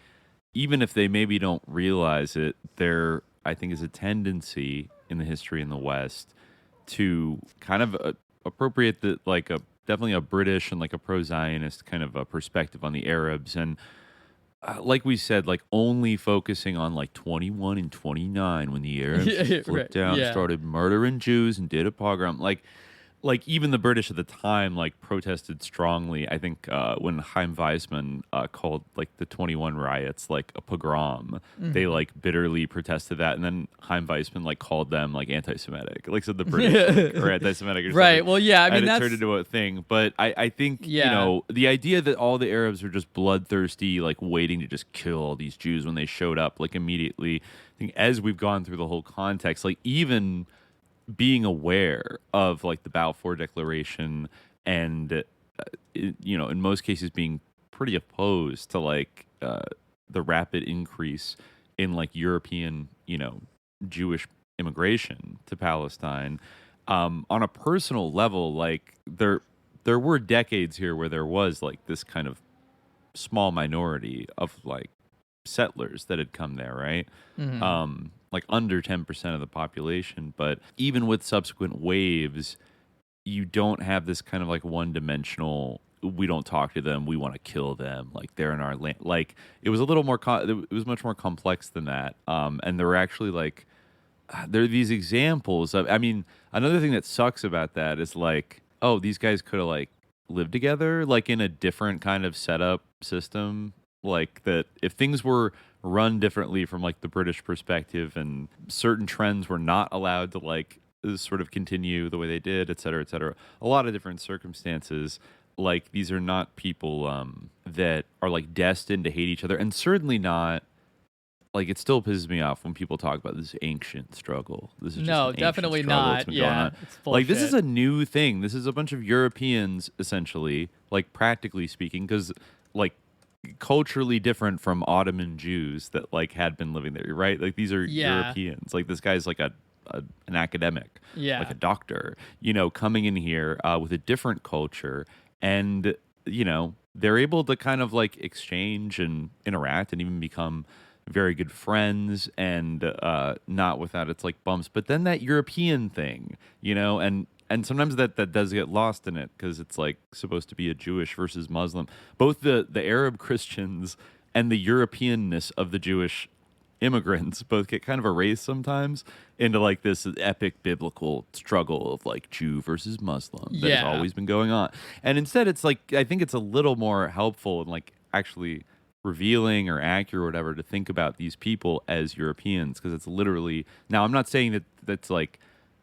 even if they maybe don't realize it, there, I think, is a tendency in the history in the West to kind of appropriate the like a definitely a British and like a pro-Zionist kind of a perspective on the Arabs, and like we said, like only focusing on like 21 and 29 when the Arabs flipped out and started murdering Jews and did a pogrom. Like even the British at the time like protested strongly. I think when Chaim Weizmann called like the 21 riots like a pogrom, they like bitterly protested that, and then Chaim Weizmann like called them like anti-Semitic, like said the British like, or anti-Semitic or right. something. Well, yeah, I mean and that's it turned into a thing. But I think Yeah. you know the idea that all the Arabs are just bloodthirsty, like waiting to just kill all these Jews when they showed up like immediately. I think as we've gone through the whole context, like even being aware of like the Balfour Declaration and you know in most cases being pretty opposed to like the rapid increase in like European Jewish immigration to Palestine, on a personal level, like there were decades here where there was like this kind of small minority of like settlers that had come there, right? Like under 10% of the population. But even with subsequent waves, you don't have this kind of like one-dimensional, we don't talk to them, we want to kill them, like they're in our land. Like it was a little more it was much more complex than that. And there were actually like there are these examples of, I mean, another thing that sucks about that is like, oh, these guys could have like lived together like in a different kind of setup system, like that if things were run differently from like the British perspective and certain trends were not allowed to like sort of continue the way they did, et cetera, a lot of different circumstances. Like these are not people that are like destined to hate each other, and certainly not like, it still pisses me off when people talk about this ancient struggle. This is just No, an ancient definitely struggle not. that's been going Yeah, on. it's Like this is bullshit. a new thing. This is a bunch of Europeans essentially, like practically speaking, because like culturally different from Ottoman Jews that like had been living there, right? Like these are Europeans. Like this guy's like an academic, like a doctor, coming in here with a different culture, and they're able to kind of like exchange and interact and even become very good friends, and not without its like bumps. But then that European thing, and sometimes that does get lost in it because it's like supposed to be a Jewish versus Muslim. Both the Arab Christians and the Europeanness of the Jewish immigrants both get kind of erased sometimes into like this epic biblical struggle of like Jew versus Muslim that has always been going on. And instead it's like, I think it's a little more helpful and like actually revealing or accurate or whatever to think about these people as Europeans, because it's literally, now I'm not saying that that's like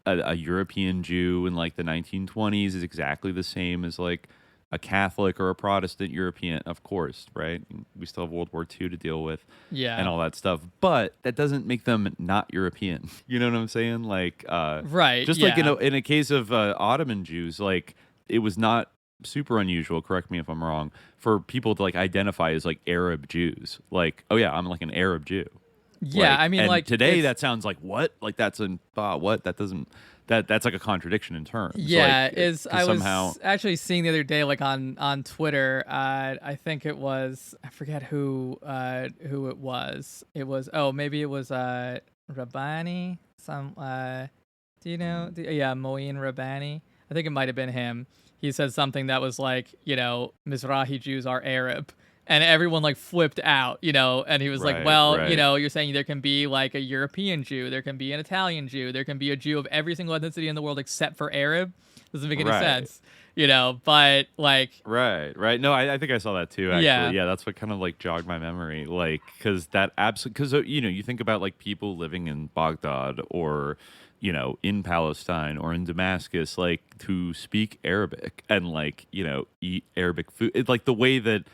a European Jew in like the 1920s is exactly the same as like a Catholic or a Protestant European, of course, right? We still have World War II to deal with, and all that stuff. But that doesn't make them not European. You know what I'm saying? Like, right? Just like in a case of Ottoman Jews, like it was not super unusual. Correct me if I'm wrong. For people to like identify as like Arab Jews, like, oh yeah, I'm like an Arab Jew. Yeah, like, I mean, and like today that sounds like what? Like that's an what? That doesn't. That's like a contradiction in terms. Yeah, like, I somehow... was actually seeing the other day, like on Twitter. I think it was, I forget who it was. It was maybe it was Rabbani. Do you know? Moeen Rabbani. I think it might have been him. He said something that was like, Mizrahi Jews are Arab. And everyone like flipped out, and he was like, well, you're saying there can be like a European Jew, there can be an Italian Jew, there can be a Jew of every single ethnicity in the world except for Arab. Doesn't make any sense, but like. Right. No, I think I saw that too, actually. Yeah, that's what kind of like jogged my memory. Like, because you think about like people living in Baghdad or, in Palestine or in Damascus, like who speak Arabic and like, eat Arabic food. It's like the way that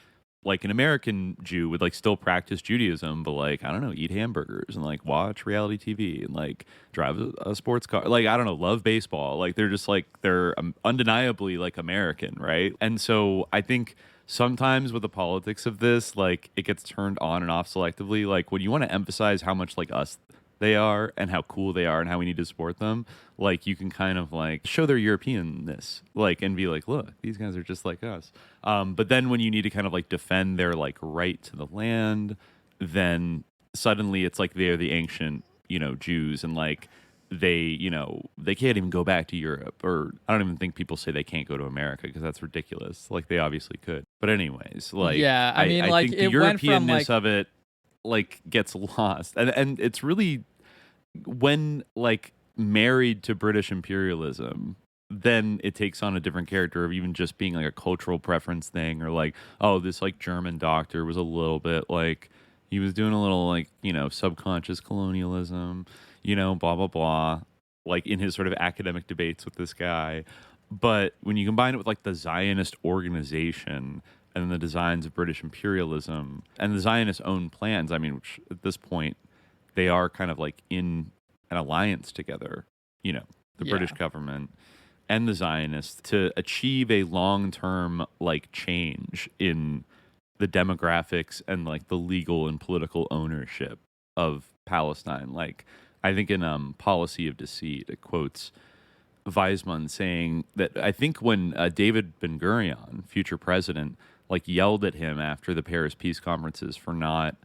like an American Jew would like still practice Judaism, but like, I don't know, eat hamburgers and like watch reality TV and like drive a sports car. Like, I don't know, love baseball. Like they're just like, they're undeniably like American, right? And so I think sometimes with the politics of this, like it gets turned on and off selectively. Like when you want to emphasize how much like us they are and how cool they are and how we need to support them, like you can kind of like show their Europeanness, like, and be like, look, these guys are just like us. But then when you need to kind of like defend their like right to the land, then suddenly it's like they're the ancient, Jews, and like they can't even go back to Europe, or I don't even think people say they can't go to America because that's ridiculous. Like they obviously could. But anyways, like yeah, I mean, like think the it went from Europeanness like of it like gets lost, and it's really when like married to British imperialism, then it takes on a different character of even just being like a cultural preference thing, or like, oh, this like German doctor was a little bit like he was doing a little like, subconscious colonialism, blah blah blah, like in his sort of academic debates with this guy. But when you combine it with like the Zionist organization and the designs of British imperialism and the Zionist own plans, I mean, which at this point they are kind of like in an alliance together, the British government and the Zionists, to achieve a long-term like change in the demographics and like the legal and political ownership of Palestine. Like I think in Policy of Deceit, it quotes Weizmann saying that I think when David Ben-Gurion, future president, like yelled at him after the Paris peace conferences for not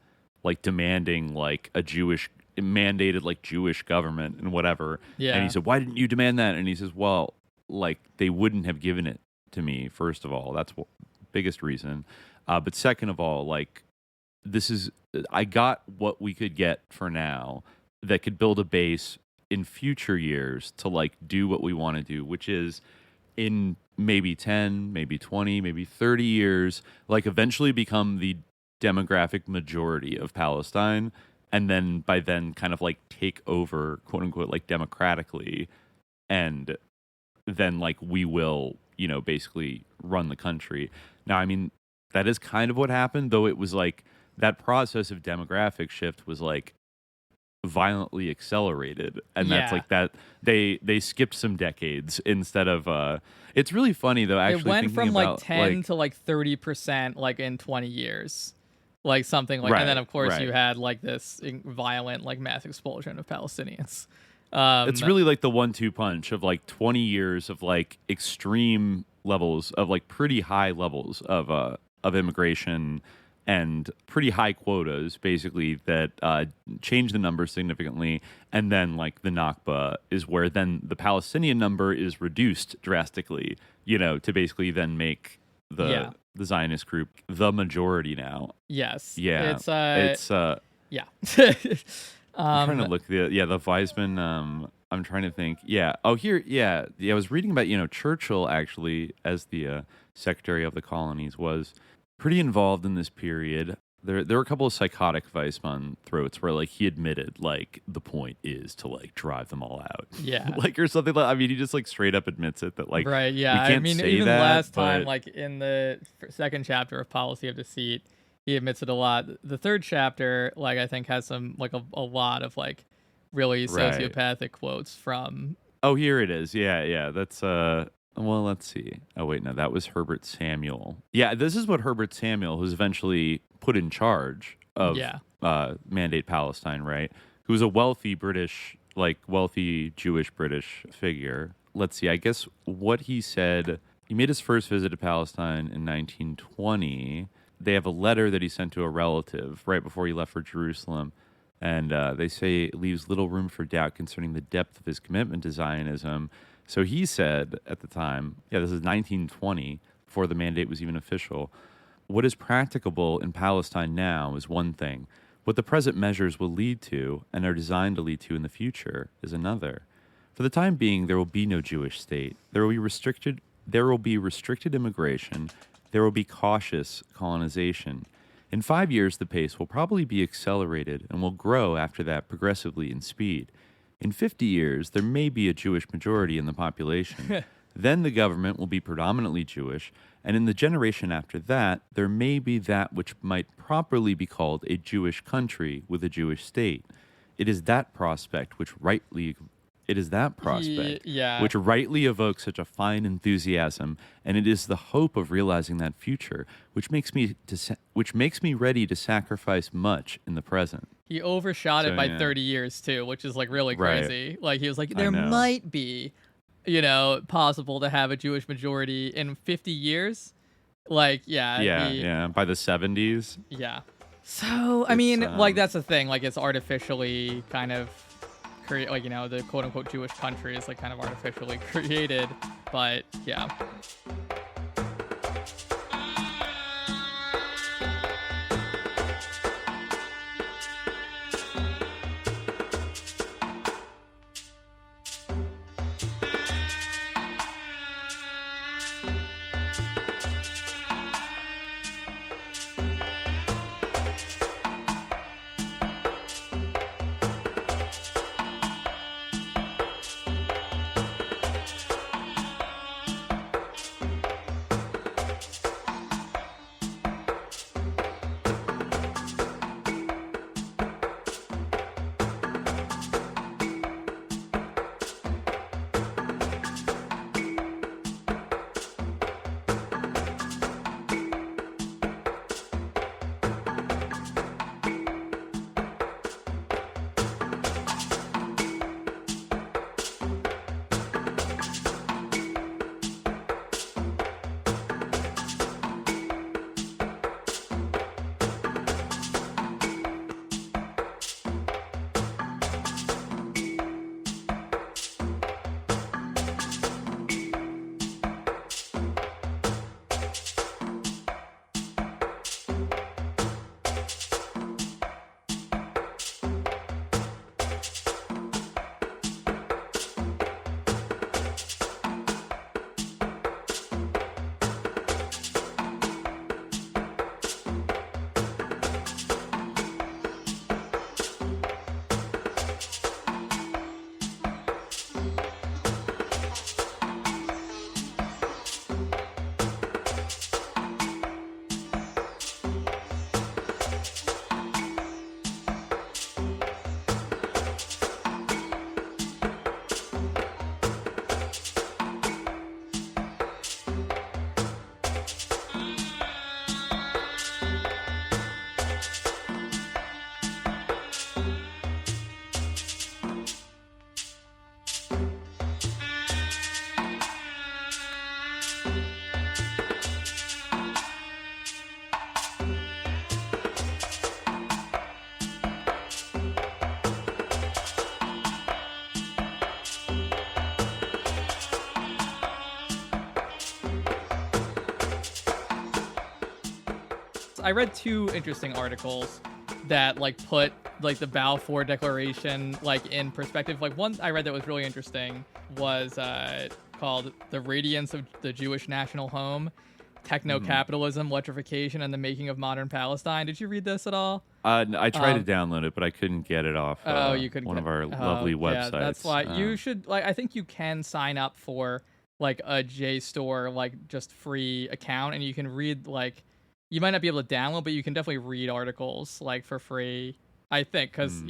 like demanding like a mandated like Jewish government and whatever. Yeah. And he said, why didn't you demand that? And he says, well, like they wouldn't have given it to me, first of all. That's biggest reason. But second of all, like I got what we could get for now that could build a base in future years to like do what we want to do, which is in maybe 10, maybe 20, maybe 30 years, like eventually become the demographic majority of Palestine. And then by then kind of like take over, quote unquote, like democratically. And then like we will, basically run the country. Now, I mean, that is kind of what happened, though it was like that process of demographic shift was like violently accelerated. And that's like that they skipped some decades instead of it's really funny though, actually. It went from about, like 10 to like 30% like in 20 years. Like something like, and then of course you had like this violent like mass expulsion of Palestinians. It's really like the 1-2 punch of like 20 years of like extreme levels of like pretty high levels of immigration and pretty high quotas, basically, that change the numbers significantly. And then like the Nakba is where then the Palestinian number is reduced drastically, to basically then make the Zionist group the majority now. Yes. Yeah. It's yeah. I'm trying to look the Weizmann. I'm trying to think. Yeah. Oh, here. Yeah. I was reading about Churchill actually, as the Secretary of the Colonies, was pretty involved in this period. There were a couple of psychotic Weizmann throats where like he admitted like the point is to like drive them all out. Yeah. Like or something like. I mean, he just like straight up admits it that like right. Yeah. We can't I mean, say even that, last but time, like in the second chapter of Policy of Deceit, he admits it a lot. The third chapter, like I think, has some like a lot of like really sociopathic quotes from. Oh, here it is. Yeah. That's well, let's see. Oh, wait, no, that was Herbert Samuel. Yeah, this is what Herbert Samuel, who's eventually put in charge of Mandate Palestine, right? Who's a wealthy Jewish British figure. Let's see, I guess what he said, he made his first visit to Palestine in 1920. They have a letter that he sent to a relative right before he left for Jerusalem. And they say it leaves little room for doubt concerning the depth of his commitment to Zionism. So he said at the time, this is 1920, before the mandate was even official, what is practicable in Palestine now is one thing. What the present measures will lead to and are designed to lead to in the future is another. For the time being, there will be no Jewish state. There will be restricted immigration. There will be cautious colonization. In 5 years, the pace will probably be accelerated and will grow after that progressively in speed. In 50 years, there may be a Jewish majority in the population. Then the government will be predominantly Jewish, and in the generation after that, there may be that which might properly be called a Jewish country with a Jewish state. It is that prospect which rightly evokes such a fine enthusiasm, and it is the hope of realizing that future which makes me ready to sacrifice much in the present. He overshot it by 30 years too, which is like really crazy. Right. Like he was like, there might be, possible to have a Jewish majority in 50 years. Like, by the 70s. Yeah. So I mean, like that's the thing. Like it's artificially kind of create, like, the quote unquote Jewish country is like kind of artificially created. But yeah. I read two interesting articles that like put like the Balfour Declaration like in perspective. Like one I read that was really interesting was called "The Radiance of the Jewish National Home: Technocapitalism, Electrification, and the Making of Modern Palestine." Did you read this at all? I tried to download it, but I couldn't get it off. You couldn't one of our lovely websites. Yeah, that's why you should like. I think you can sign up for like a JSTOR like just free account, and you can read like. You might not be able to download, but you can definitely read articles like for free. I think because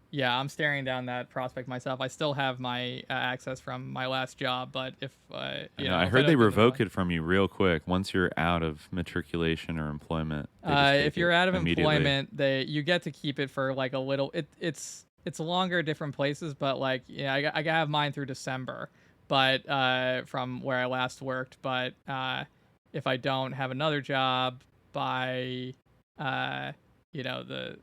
yeah, I'm staring down that prospect myself. I still have my access from my last job, but if I heard they revoke it from you real quick once you're out of matriculation or employment. If you're out of employment, you get to keep it for like a little. It's longer, different places, but like I have mine through December, but from where I last worked, but. If I don't have another job by, the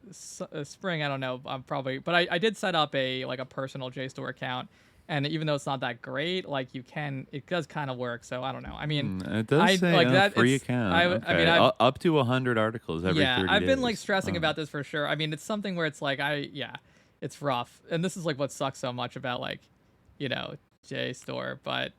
spring, I don't know. I'm probably, but I did set up a personal JSTOR account, and even though it's not that great, like it does kind of work. So I don't know. I mean, it does say like that free account. I mean, up to 100 articles every 30 days. I've been like stressing about this for sure. I mean, it's something where it's like it's rough, and this is like what sucks so much about like, JSTOR. But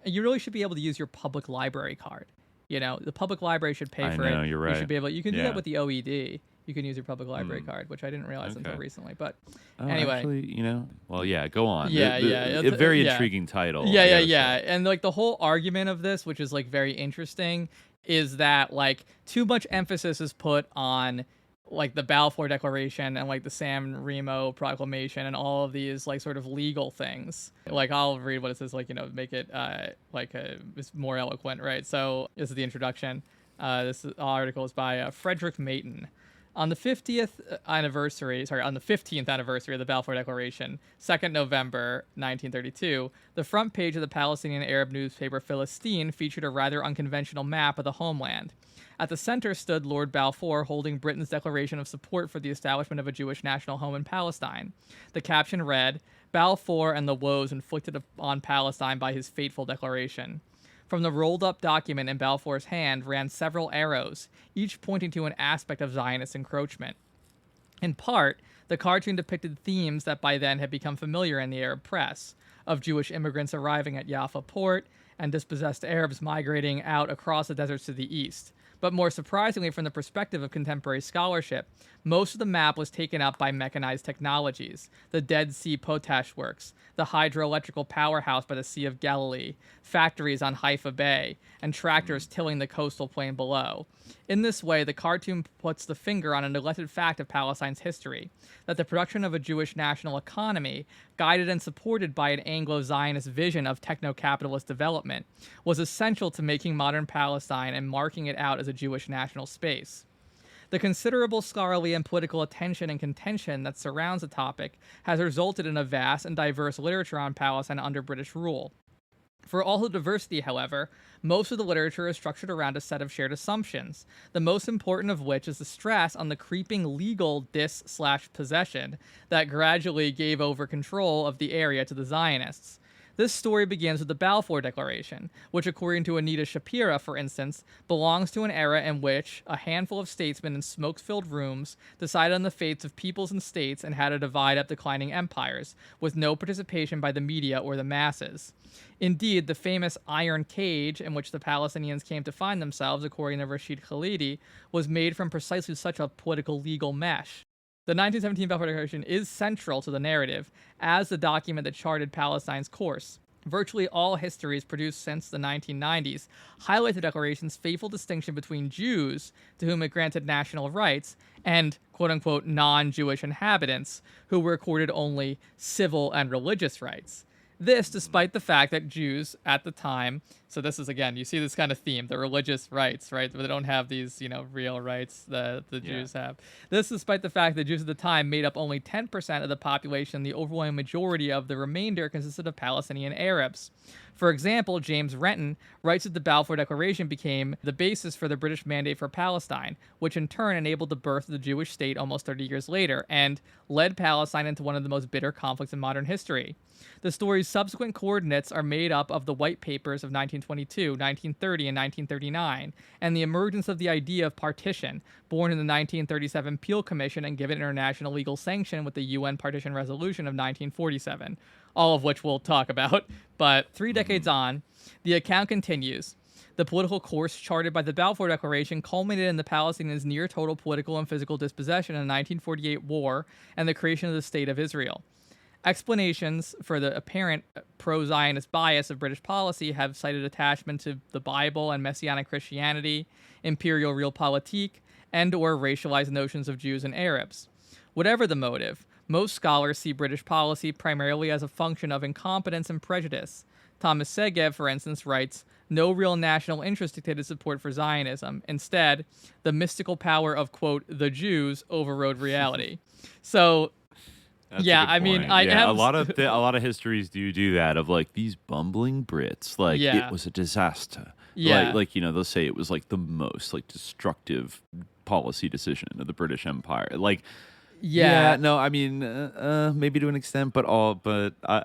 you really should be able to use your public library card. The public library should pay for it. You're right. You should be able. You can do that with the OED. You can use your public library card, which I didn't realize until recently. But anyway, actually, well, yeah, go on. Yeah, a very intriguing title. Yeah. And like the whole argument of this, which is like very interesting, is that like too much emphasis is put on like the Balfour Declaration and like the San Remo Proclamation and all of these like sort of legal things. Like I'll read what it says, like, make it it's more eloquent, right? So this is the introduction. This article is by Frederick Mayton. On the 15th anniversary of the Balfour Declaration, 2nd November 1932, the front page of the Palestinian Arab newspaper Philistine featured a rather unconventional map of the homeland. At the center stood Lord Balfour holding Britain's declaration of support for the establishment of a Jewish national home in Palestine. The caption read, "Balfour and the woes inflicted on Palestine by his fateful declaration." From the rolled-up document in Balfour's hand ran several arrows, each pointing to an aspect of Zionist encroachment. In part, the cartoon depicted themes that by then had become familiar in the Arab press, of Jewish immigrants arriving at Jaffa port and dispossessed Arabs migrating out across the deserts to the east. But more surprisingly, from the perspective of contemporary scholarship, most of the map was taken up by mechanized technologies, the Dead Sea Potash Works, the hydroelectrical powerhouse by the Sea of Galilee, factories on Haifa Bay, and tractors tilling the coastal plain below. In this way, the cartoon puts the finger on a neglected fact of Palestine's history, that the production of a Jewish national economy, guided and supported by an Anglo-Zionist vision of techno-capitalist development, was essential to making modern Palestine and marking it out as a Jewish national space. The considerable scholarly and political attention and contention that surrounds the topic has resulted in a vast and diverse literature on Palestine under British rule. For all the diversity, however, most of the literature is structured around a set of shared assumptions, the most important of which is the stress on the creeping legal dis/possession that gradually gave over control of the area to the Zionists. This story begins with the Balfour Declaration, which, according to Anita Shapira, for instance, belongs to an era in which a handful of statesmen in smoke-filled rooms decided on the fates of peoples and states and how to divide up declining empires, with no participation by the media or the masses. Indeed, the famous iron cage in which the Palestinians came to find themselves, according to Rashid Khalidi, was made from precisely such a political legal mesh. The 1917 Balfour Declaration is central to the narrative as the document that charted Palestine's course. Virtually all histories produced since the 1990s highlight the Declaration's fateful distinction between Jews, to whom it granted national rights, and quote-unquote non-Jewish inhabitants, who were accorded only civil and religious rights. This, despite the fact that Jews at the time, so this is, again, you see this kind of theme, the religious rights, right? But they don't have these, real rights that the Jews have. This, despite the fact that Jews at the time made up only 10% of the population, the overwhelming majority of the remainder consisted of Palestinian Arabs. For example, James Renton writes that the Balfour Declaration became the basis for the British Mandate for Palestine, which in turn enabled the birth of the Jewish state almost 30 years later, and led Palestine into one of the most bitter conflicts in modern history. The story's subsequent coordinates are made up of the white papers of 1922, 1930, and 1939, and the emergence of the idea of partition, born in the 1937 Peel Commission and given international legal sanction with the UN Partition Resolution of 1947, all of which we'll talk about. But 3 decades on, the account continues. The political course charted by the Balfour Declaration culminated in the Palestinians' near total political and physical dispossession in the 1948 war and the creation of the State of Israel. Explanations for the apparent pro-Zionist bias of British policy have cited attachment to the Bible and Messianic Christianity, imperial realpolitik, and or racialized notions of Jews and Arabs. Whatever the motive, most scholars see British policy primarily as a function of incompetence and prejudice. Thomas Segev, for instance, writes, "No real national interest dictated support for Zionism. Instead, the mystical power of, quote, the Jews overrode reality." So... That's yeah, I mean, I have a lot of histories do that of like these bumbling Brits, like it was a disaster. Yeah, like they'll say it was like the most like destructive policy decision of the British Empire. Like, no, I mean, maybe to an extent, but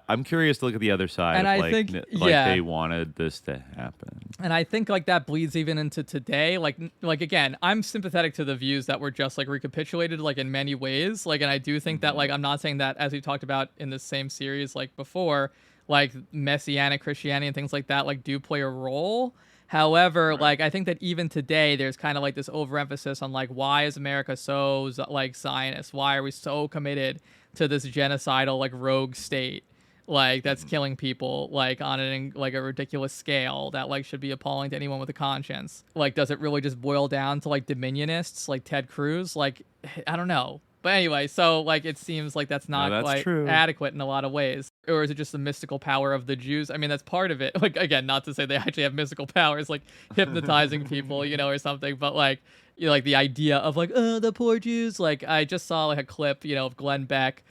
I'm curious to look at the other side. And of, I think they wanted this to happen, and I think like that bleeds even into today. Like again, I'm sympathetic to the views that were just like recapitulated, like in many ways. Like, and I do think that like I'm not saying that, as we talked about in the same series like before, like Messianic Christianity and things like that like do play a role. However, like I think that even today there's kind of like this overemphasis on like why is America so like Zionist? Why are we so committed to this genocidal like rogue state like that's killing people like on a ridiculous scale that like should be appalling to anyone with a conscience? Like, does it really just boil down to like dominionists like Ted Cruz? Like, I don't know. But anyway, so like it seems like that's not adequate in a lot of ways. Or is it just the mystical power of the Jews? I mean, that's part of it. Like, again, not to say they actually have mystical powers, like hypnotizing people, or something. But like, like the idea of like, oh, the poor Jews. Like I just saw like a clip, of Glenn Beck.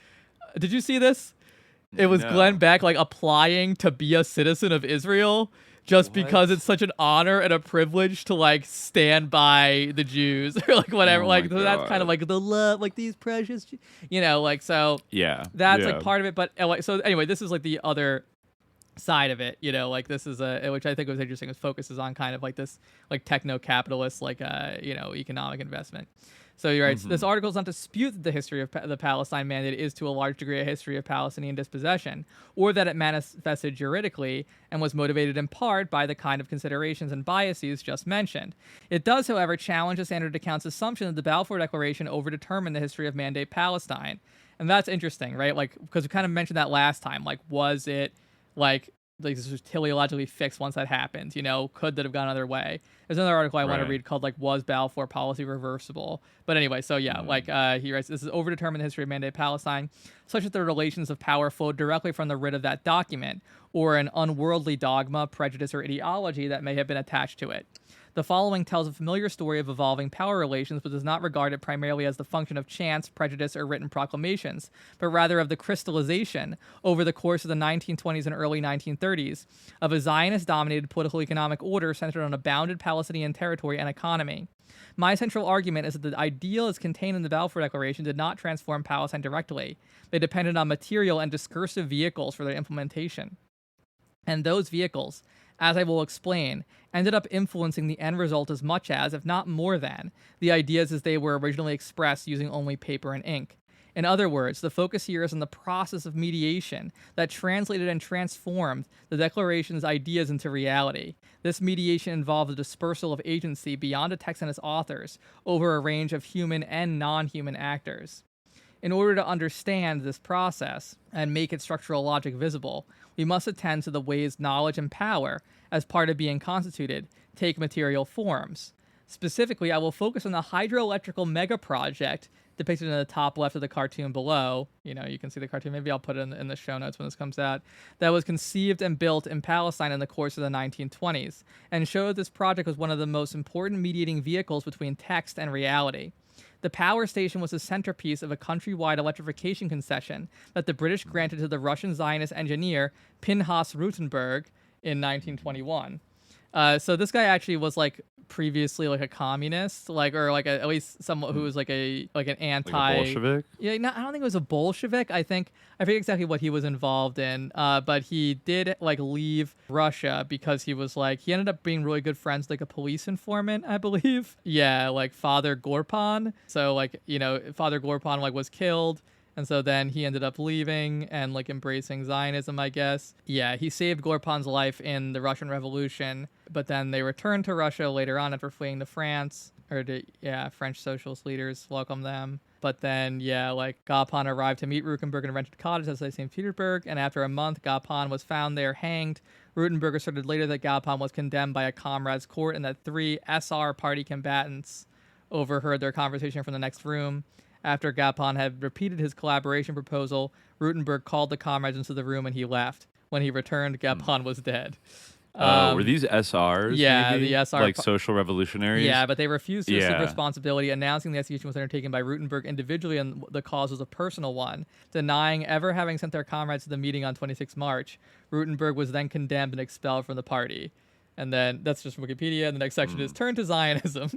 Did you see this? It was Glenn Beck like applying to be a citizen of Israel just because it's such an honor and a privilege to like stand by the Jews or like whatever. Like so that's kind of like the love, like these precious, like so. Yeah, that's like part of it. But so anyway, this is like the other side of it, like this is which I think was interesting, is focuses on kind of like this like techno-capitalist like economic investment. So you're right. This article does not dispute that the history of the Palestine Mandate is to a large degree a history of Palestinian dispossession, or that it manifested juridically and was motivated in part by the kind of considerations and biases just mentioned. It does, however, challenge the standard account's assumption that the Balfour Declaration overdetermined the history of Mandate Palestine. And that's interesting, right? Like, because we kind of mentioned that last time. Like, was it like this was teleologically fixed once that happened, could that have gone another way? There's another article I want to read called like, was Balfour policy reversible? But anyway, so yeah, he writes, this is overdetermined the history of Mandate Palestine, such that the relations of power flowed directly from the writ of that document, or an unworldly dogma, prejudice, or ideology that may have been attached to it. The following tells a familiar story of evolving power relations, but does not regard it primarily as the function of chance, prejudice, or written proclamations, but rather of the crystallization, over the course of the 1920s and early 1930s, of a Zionist-dominated political economic order centered on a bounded Palestinian territory and economy. My central argument is that the ideals contained in the Balfour Declaration did not transform Palestine directly. They depended on material and discursive vehicles for their implementation. And those vehicles, as I will explain, ended up influencing the end result as much as, if not more than, the ideas as they were originally expressed using only paper and ink. In other words, the focus here is on the process of mediation that translated and transformed the Declaration's ideas into reality. This mediation involved the dispersal of agency beyond a text and its authors over a range of human and non-human actors. In order to understand this process and make its structural logic visible, we must attend to the ways knowledge and power, as part of being constituted, take material forms. Specifically, I will focus on the hydroelectrical mega project depicted in the top left of the cartoon below. You can see the cartoon. Maybe I'll put it in the show notes when this comes out. That was conceived and built in Palestine in the course of the 1920s, and showed this project was one of the most important mediating vehicles between text and reality. The power station was the centerpiece of a countrywide electrification concession that the British granted to the Russian Zionist engineer Pinchas Rutenberg in 1921. So this guy actually was like previously like a communist, at least someone who was like an anti, like a Bolshevik. Yeah, no, I don't think it was a Bolshevik. I forget exactly what he was involved in. But he did like leave Russia because he ended up being really good friends, like a police informant, I believe. Yeah, like Father Gorpan. So Father Gorpan was killed. And so then he ended up leaving and embracing Zionism, I guess. Yeah, he saved Gorpan's life in the Russian Revolution, but then they returned to Russia later on after fleeing to France. French socialist leaders welcomed them. But then, Gorpan arrived to meet Rutenberg in a rented cottage outside St. Petersburg, and after a month, Gorpan was found there hanged. Rutenberg asserted later that Gorpan was condemned by a comrade's court and that 3 SR party combatants overheard their conversation from the next room. After Gorpan had repeated his collaboration proposal, Rutenberg called the comrades into the room and he left. When he returned, Gorpan was dead. Were these SRs? Yeah, maybe? the SR. Like social revolutionaries? Yeah, but they refused to assume responsibility, announcing the execution was undertaken by Rutenberg individually and the cause was a personal one, denying ever having sent their comrades to the meeting on 26 March. Rutenberg was then condemned and expelled from the party. And then that's just Wikipedia. And the next section is turn to Zionism.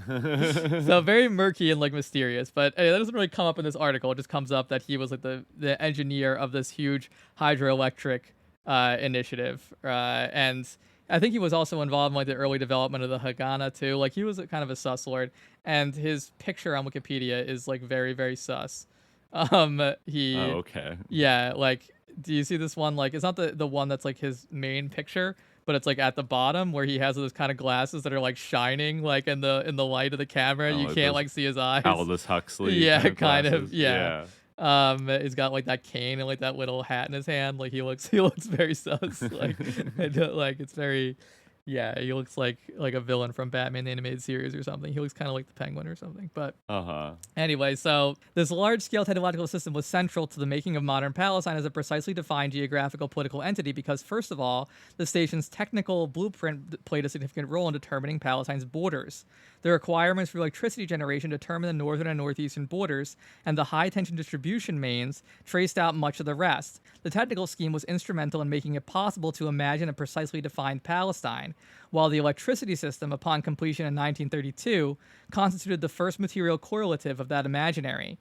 So very murky and mysterious. But that doesn't really come up in this article. It just comes up that he was the engineer of this huge hydroelectric initiative. And I think he was also involved in the early development of the Haganah too. He was kind of a sus lord. And his picture on Wikipedia is very, very sus. Okay. Yeah, do you see this one? It's not the one that's his main picture, but it's at the bottom where he has those kind of glasses that are shining in the light of the camera. You can't see his eyes. Aldous Huxley. Yeah, kind of. Yeah. He's got that cane and that little hat in his hand. He looks very sus. It's very Yeah, he looks like a villain from Batman the Animated Series or something. He looks kind of like the Penguin or something. But anyway, so this large-scale technological system was central to the making of modern Palestine as a precisely defined geographical political entity because, first of all, the station's technical blueprint played a significant role in determining Palestine's borders. The requirements for electricity generation determined the northern and northeastern borders, and the high-tension distribution mains traced out much of the rest. The technical scheme was instrumental in making it possible to imagine a precisely defined Palestine, while the electricity system, upon completion in 1932, constituted the first material correlative of that imaginary.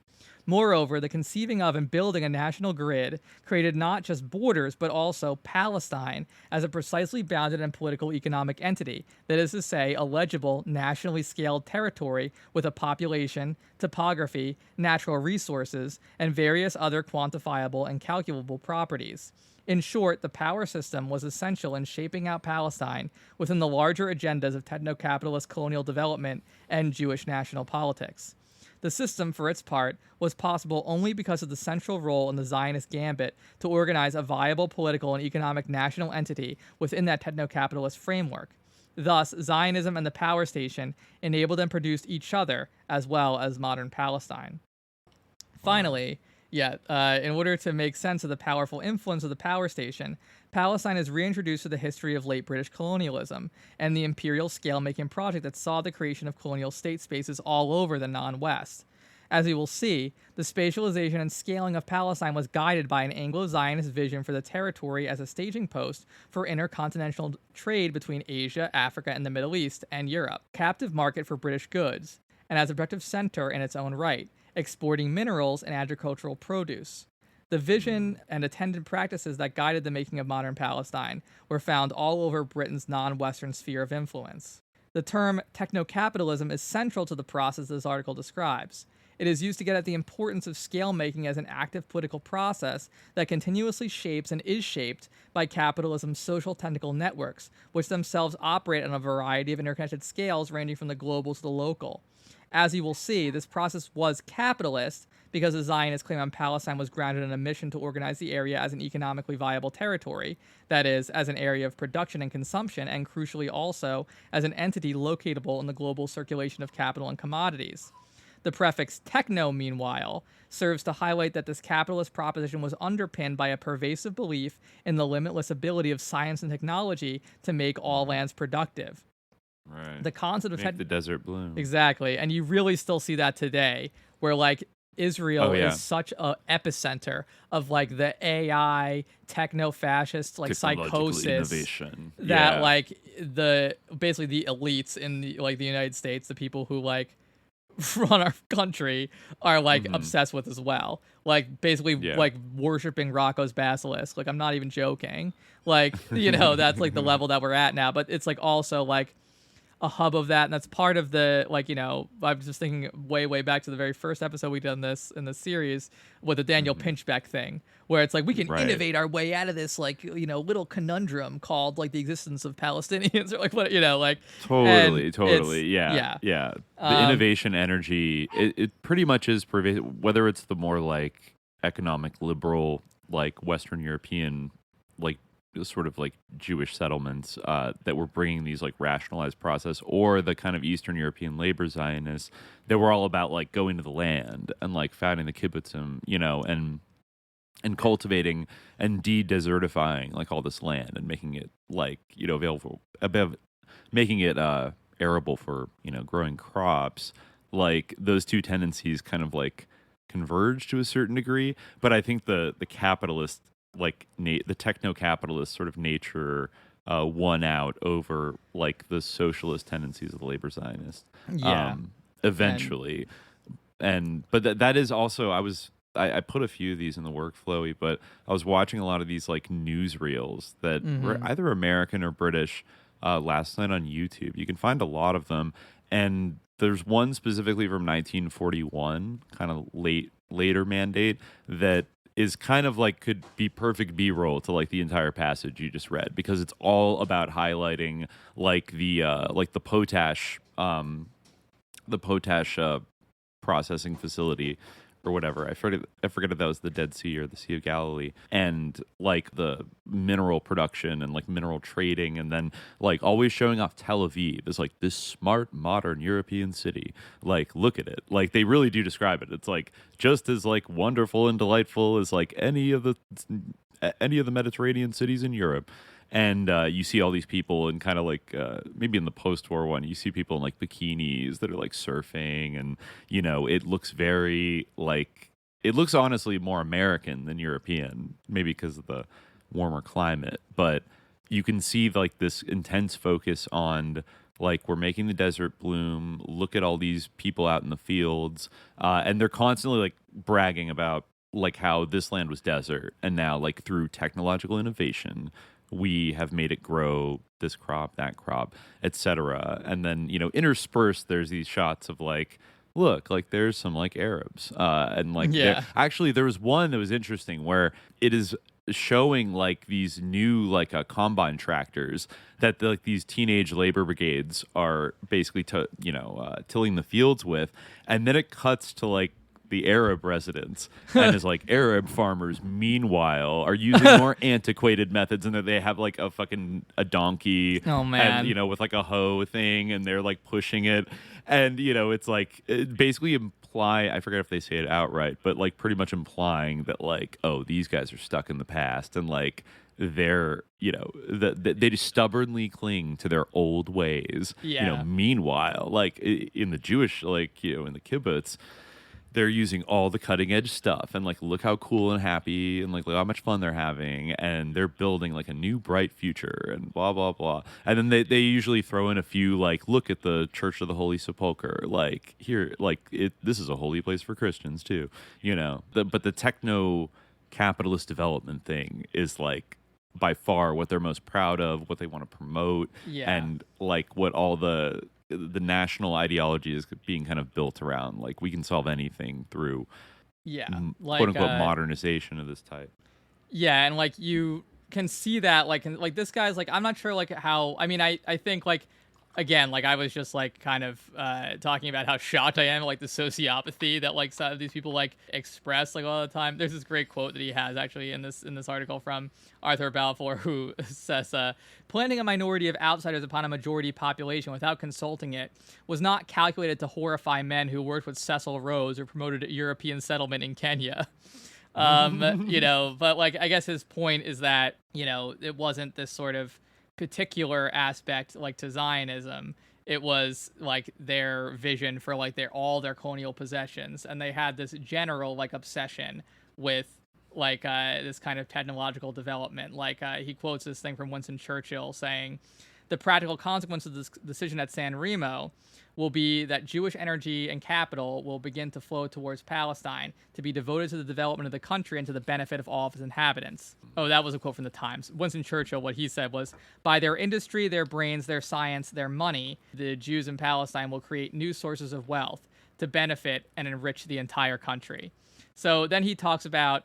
Moreover, the conceiving of and building a national grid created not just borders, but also Palestine as a precisely bounded and political economic entity, that is to say, a legible, nationally scaled territory with a population, topography, natural resources, and various other quantifiable and calculable properties. In short, the power system was essential in shaping out Palestine within the larger agendas of techno-capitalist colonial development and Jewish national politics. The system, for its part, was possible only because of the central role in the Zionist gambit to organize a viable political and economic national entity within that techno-capitalist framework. Thus, Zionism and the power station enabled and produced each other as well as modern Palestine. Finally, in order to make sense of the powerful influence of the power station, Palestine is reintroduced to the history of late British colonialism and the imperial scale-making project that saw the creation of colonial state spaces all over the non-West. As we will see, the spatialization and scaling of Palestine was guided by an Anglo-Zionist vision for the territory as a staging post for intercontinental trade between Asia, Africa, and the Middle East, and Europe, captive market for British goods, and as a productive center in its own right, exporting minerals and agricultural produce. The vision and attendant practices that guided the making of modern Palestine were found all over Britain's non-Western sphere of influence. The term technocapitalism is central to the process this article describes. It is used to get at the importance of scale-making as an active political process that continuously shapes and is shaped by capitalism's social technical networks, which themselves operate on a variety of interconnected scales ranging from the global to the local. As you will see, this process was capitalist because the Zionist claim on Palestine was grounded in a mission to organize the area as an economically viable territory, that is, as an area of production and consumption, and crucially also as an entity locatable in the global circulation of capital and commodities. The prefix techno, meanwhile, serves to highlight that this capitalist proposition was underpinned by a pervasive belief in the limitless ability of science and technology to make all lands productive. Right. The concept of make the desert bloom. Exactly. And you really still see that today, where like Israel is such a epicenter of like the AI techno-fascist like psychosis innovation. That like the basically the elites in the like the United States, the people who like run our country are like obsessed with as well. Like basically like worshiping Rocco's basilisk. Like I'm not even joking. Like, you know, that's like the level that we're at now. But it's like also like a hub of that, and that's part of the like, you know, I'm just thinking way back to the very first episode we done this in this series with the Daniel Pinchbeck thing, where it's like we can innovate our way out of this like, you know, little conundrum called like the existence of Palestinians or like what, you know, like totally the innovation energy, it pretty much is pervasive, whether it's the more like economic liberal like Western European like sort of like Jewish settlements that were bringing these like rationalized process, or the kind of Eastern European labor Zionists that were all about like going to the land and like founding the kibbutzim, you know, and cultivating and de-desertifying like all this land and making it like, you know, available, making it arable for, you know, growing crops. Like those two tendencies kind of like converge to a certain degree, but I think the capitalist like the techno-capitalist sort of nature won out over like the socialist tendencies of the labor Zionists. Eventually, but that is also I put a few of these in the workflowy, but I was watching a lot of these like newsreels that were either American or British last night on YouTube. You can find a lot of them, and there's one specifically from 1941, kind of later mandate that is kind of like could be perfect B-roll to like the entire passage you just read, because it's all about highlighting like the potash processing facility or whatever. I forget if that was the Dead Sea or the Sea of Galilee, and like the mineral production and like mineral trading, and then like always showing off Tel Aviv as like this smart, modern European city. Like, look at it. Like, they really do describe it. It's like just as like wonderful and delightful as like any of the Mediterranean cities in Europe. And you see all these people in kind of like maybe in the post-war one, you see people in like bikinis that are like surfing, and you know, it looks very like, it looks honestly more American than European, maybe because of the warmer climate. But you can see like this intense focus on like, we're making the desert bloom. Look at all these people out in the fields, and they're constantly like bragging about like how this land was desert, and now like through technological innovation we have made it grow this crop, that crop, etc. And then, you know, interspersed, there's these shots of like, look, like there's some like Arabs, and like actually there was one that was interesting where it is showing like these new like combine tractors that like these teenage labor brigades are basically tilling the fields with, and then it cuts to like the Arab residents, and is like, Arab farmers meanwhile are using more antiquated methods, and that they have like a donkey, and you know, with like a hoe thing, and they're like pushing it, and you know, it's like, it basically I forget if they say it outright, but like pretty much implying that like, oh, these guys are stuck in the past, and like they're, you know, they just stubbornly cling to their old ways. You know, meanwhile, like in the Jewish, like, you know, in the kibbutz, they're using all the cutting edge stuff, and like, look how cool and happy, and like, look how much fun they're having, and they're building like a new bright future, and blah blah blah. And then they usually throw in a few like, look at the Church of the Holy Sepulchre, like here, like this is a holy place for Christians too, you know. But the techno-capitalist development thing is like by far what they're most proud of, what they want to promote, and like what all the national ideology is being kind of built around. Like, we can solve anything through like, quote unquote modernization of this type. Yeah, and like you can see that like this guy's like, I'm not sure like how, I mean, I think like, again, like I was just like kind of talking about how shocked I am at like the sociopathy that like some of these people like express like all the time. There's this great quote that he has actually in this article from Arthur Balfour, who says, planting a minority of outsiders upon a majority population without consulting it was not calculated to horrify men who worked with Cecil Rhodes or promoted European settlement in Kenya. You know, but like, I guess his point is that, you know, it wasn't this sort of particular aspect like to Zionism. It was like their vision for like all their colonial possessions, and they had this general like obsession with like this kind of technological development. Like he quotes this thing from Winston Churchill saying, the practical consequence of this decision at San Remo will be that Jewish energy and capital will begin to flow towards Palestine to be devoted to the development of the country and to the benefit of all of its inhabitants. Oh, that was a quote from the Times. Winston Churchill, what he said was, by their industry, their brains, their science, their money, the Jews in Palestine will create new sources of wealth to benefit and enrich the entire country. So then he talks about,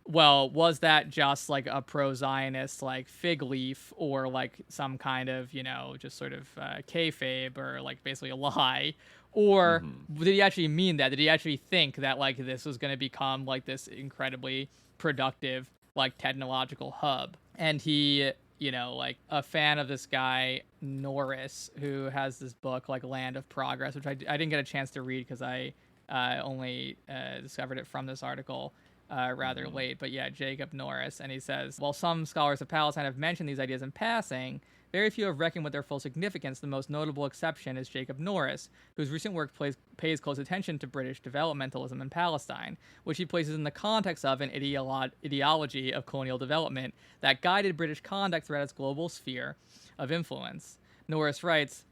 well, was that just like a pro-Zionist like fig leaf, or like some kind of, you know, just sort of kayfabe, or like basically a lie? Or did he actually mean that? Did he actually think that like this was going to become like this incredibly productive like technological hub? And he, you know, like a fan of this guy Norris, who has this book like Land of Progress, which I didn't get a chance to read because I only discovered it from this article rather late. But yeah, Jacob Norris, and he says, while some scholars of Palestine have mentioned these ideas in passing, very few have reckoned with their full significance. The most notable exception is Jacob Norris, whose recent work pays close attention to British developmentalism in Palestine, which he places in the context of an ideology of colonial development that guided British conduct throughout its global sphere of influence. Norris writes,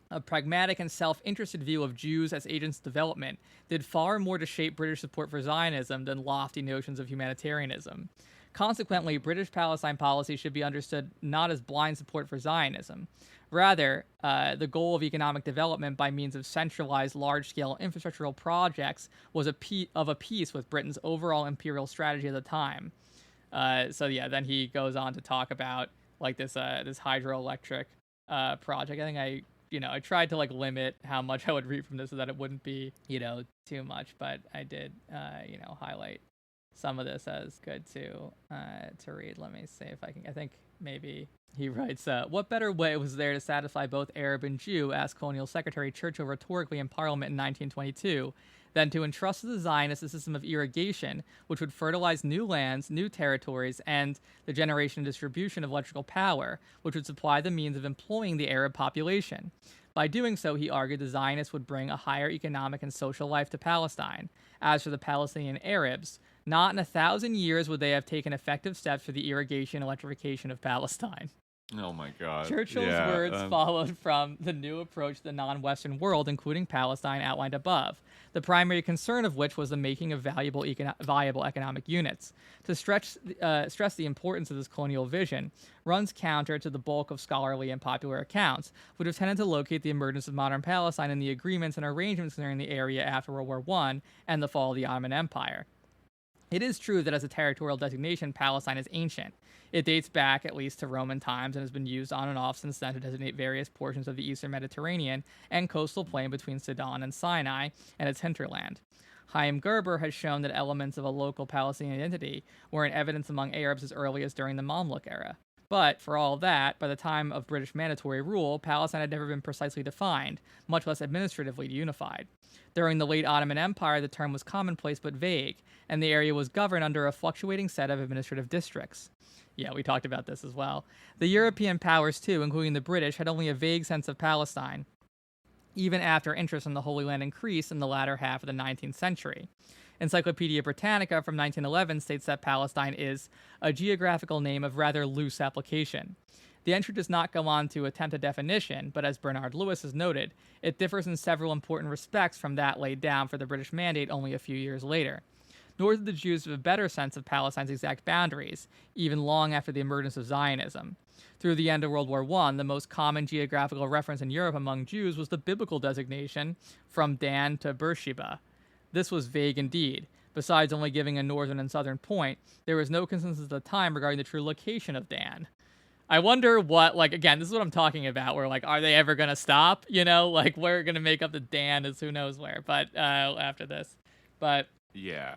a pragmatic and self-interested view of Jews as agents of development did far more to shape British support for Zionism than lofty notions of humanitarianism. Consequently, British Palestine policy should be understood not as blind support for Zionism. Rather, the goal of economic development by means of centralized large-scale infrastructural projects was of a piece with Britain's overall imperial strategy at the time. So yeah, then he goes on to talk about like this hydroelectric project. I think I I tried to like limit how much I would read from this so that it wouldn't be, too much, but I did, highlight some of this as good to read. Let me see if I think maybe he writes, what better way was there to satisfy both Arab and Jew, asked Colonial Secretary Churchill rhetorically in Parliament in 1922, than to entrust to the Zionists a system of irrigation, which would fertilize new lands, new territories, and the generation and distribution of electrical power, which would supply the means of employing the Arab population. By doing so, he argued the Zionists would bring a higher economic and social life to Palestine. As for the Palestinian Arabs, not in 1,000 years would they have taken effective steps for the irrigation and electrification of Palestine. Oh my God. Churchill's words followed from the new approach to the non-Western world, including Palestine, outlined above, the primary concern of which was the making of viable economic units. To stress the importance of this colonial vision runs counter to the bulk of scholarly and popular accounts, which have tended to locate the emergence of modern Palestine in the agreements and arrangements concerning the area after World War I and the fall of the Ottoman Empire. It is true that as a territorial designation, Palestine is ancient. It dates back at least to Roman times and has been used on and off since then to designate various portions of the eastern Mediterranean and coastal plain between Sidon and Sinai and its hinterland. Chaim Gerber has shown that elements of a local Palestinian identity were in evidence among Arabs as early as during the Mamluk era. But, for all of that, by the time of British mandatory rule, Palestine had never been precisely defined, much less administratively unified. During the late Ottoman Empire, the term was commonplace but vague, and the area was governed under a fluctuating set of administrative districts. Yeah, we talked about this as well. The European powers, too, including the British, had only a vague sense of Palestine, even after interest in the Holy Land increased in the latter half of the 19th century. Encyclopedia Britannica from 1911 states that Palestine is a geographical name of rather loose application. The entry does not go on to attempt a definition, but as Bernard Lewis has noted, it differs in several important respects from that laid down for the British Mandate only a few years later. Nor did the Jews have a better sense of Palestine's exact boundaries, even long after the emergence of Zionism. Through the end of World War I, the most common geographical reference in Europe among Jews was the biblical designation, from Dan to Beersheba. This was vague indeed. Besides only giving a northern and southern point, there was no consensus at the time regarding the true location of Dan. I wonder what, again, this is what I'm talking about, where, are they ever going to stop? We're going to make up the Dan is who knows where, but after this. But... Yeah.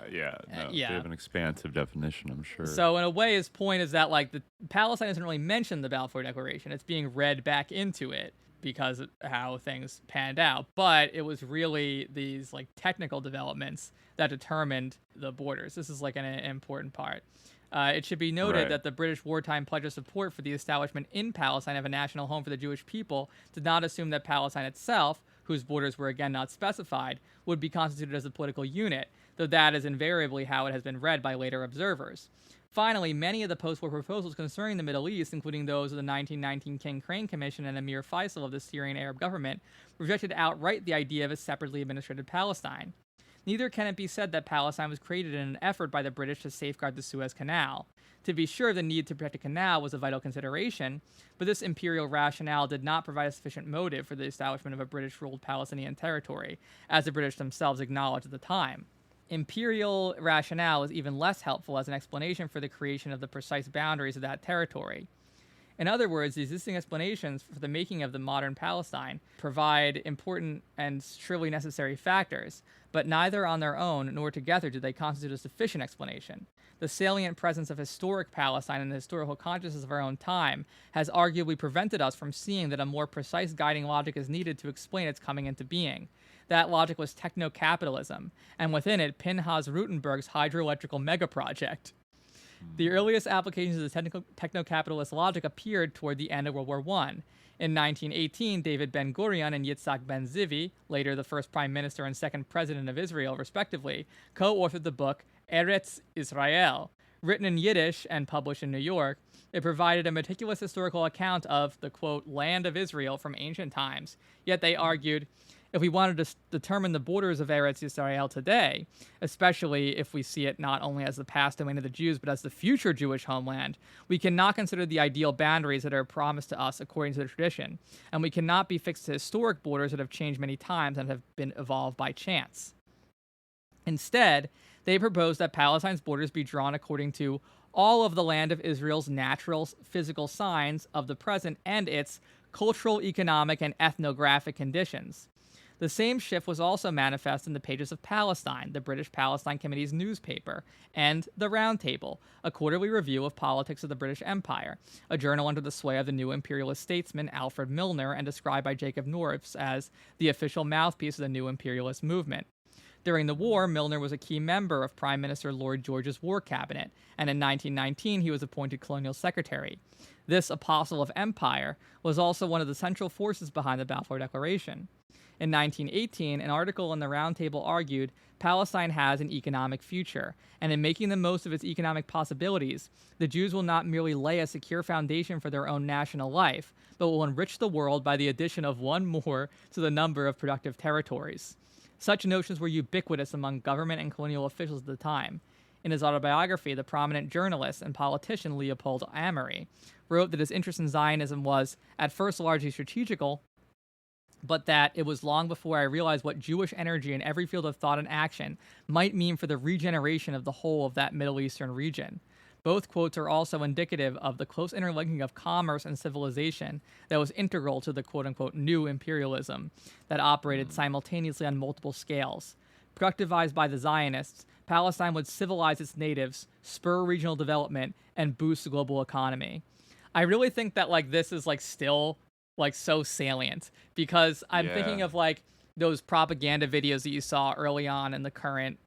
No, they have an expansive definition, I'm sure. So in a way, his point is that the Palestine doesn't really mention the Balfour Declaration. It's being read back into it because of how things panned out. But it was really these technical developments that determined the borders. This is an important part. It should be noted that the British wartime pledge of support for the establishment in Palestine of a national home for the Jewish people did not assume that Palestine itself, whose borders were again not specified, would be constituted as a political unit, though that is invariably how it has been read by later observers. Finally, many of the post-war proposals concerning the Middle East, including those of the 1919 King Crane Commission and Emir Faisal of the Syrian Arab government, rejected outright the idea of a separately administered Palestine. Neither can it be said that Palestine was created in an effort by the British to safeguard the Suez Canal. To be sure, the need to protect a canal was a vital consideration, but this imperial rationale did not provide a sufficient motive for the establishment of a British-ruled Palestinian territory, as the British themselves acknowledged at the time. Imperial rationale is even less helpful as an explanation for the creation of the precise boundaries of that territory. In other words, the existing explanations for the making of the modern Palestine provide important and surely necessary factors, but neither on their own nor together do they constitute a sufficient explanation. The salient presence of historic Palestine in the historical consciousness of our own time has arguably prevented us from seeing that a more precise guiding logic is needed to explain its coming into being. That logic was technocapitalism, and within it, Pinchas Rutenberg's hydroelectrical megaproject. The earliest applications of the techno-capitalist logic appeared toward the end of World War I. In 1918, David Ben-Gurion and Yitzhak Ben-Zivi, later the first prime minister and second president of Israel, respectively, co-authored the book Eretz Israel. Written in Yiddish and published in New York, it provided a meticulous historical account of the, quote, land of Israel from ancient times. Yet they argued, if we wanted to determine the borders of Eretz Israel today, especially if we see it not only as the past domain of the Jews, but as the future Jewish homeland, we cannot consider the ideal boundaries that are promised to us according to the tradition, and we cannot be fixed to historic borders that have changed many times and have been evolved by chance. Instead, they proposed that Palestine's borders be drawn according to all of the land of Israel's natural physical signs of the present and its cultural, economic, and ethnographic conditions. The same shift was also manifest in the pages of Palestine, the British Palestine Committee's newspaper, and The Round Table, a quarterly review of politics of the British Empire, a journal under the sway of the new imperialist statesman Alfred Milner and described by Jacob Norris as the official mouthpiece of the new imperialist movement. During the war, Milner was a key member of Prime Minister Lloyd George's war cabinet, and in 1919 he was appointed colonial secretary. This apostle of empire was also one of the central forces behind the Balfour Declaration. In 1918, an article in the Round Table argued Palestine has an economic future, and in making the most of its economic possibilities, the Jews will not merely lay a secure foundation for their own national life, but will enrich the world by the addition of one more to the number of productive territories. Such notions were ubiquitous among government and colonial officials at the time. In his autobiography, the prominent journalist and politician Leopold Amory wrote that his interest in Zionism was, at first, largely strategical, but that it was long before I realized what Jewish energy in every field of thought and action might mean for the regeneration of the whole of that Middle Eastern region. Both quotes are also indicative of the close interlinking of commerce and civilization that was integral to the quote-unquote new imperialism that operated simultaneously on multiple scales. Productivized by the Zionists, Palestine would civilize its natives, spur regional development, and boost the global economy. I really think that this is still so salient because I'm thinking of those propaganda videos that you saw early on in the current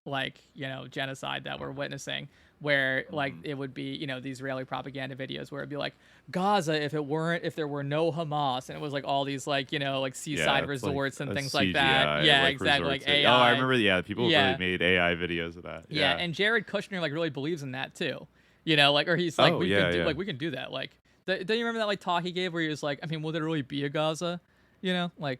genocide that we're witnessing, where it would be the Israeli propaganda videos where it'd be Gaza if there were no Hamas, and it was all these seaside resorts and things like that. Yeah, exactly. AI. Oh, I remember. Yeah, people really made AI videos of that. Yeah, and Jared Kushner really believes in that too. Or he's we can do that. Don't you remember that talk he gave where he was will there really be a Gaza? I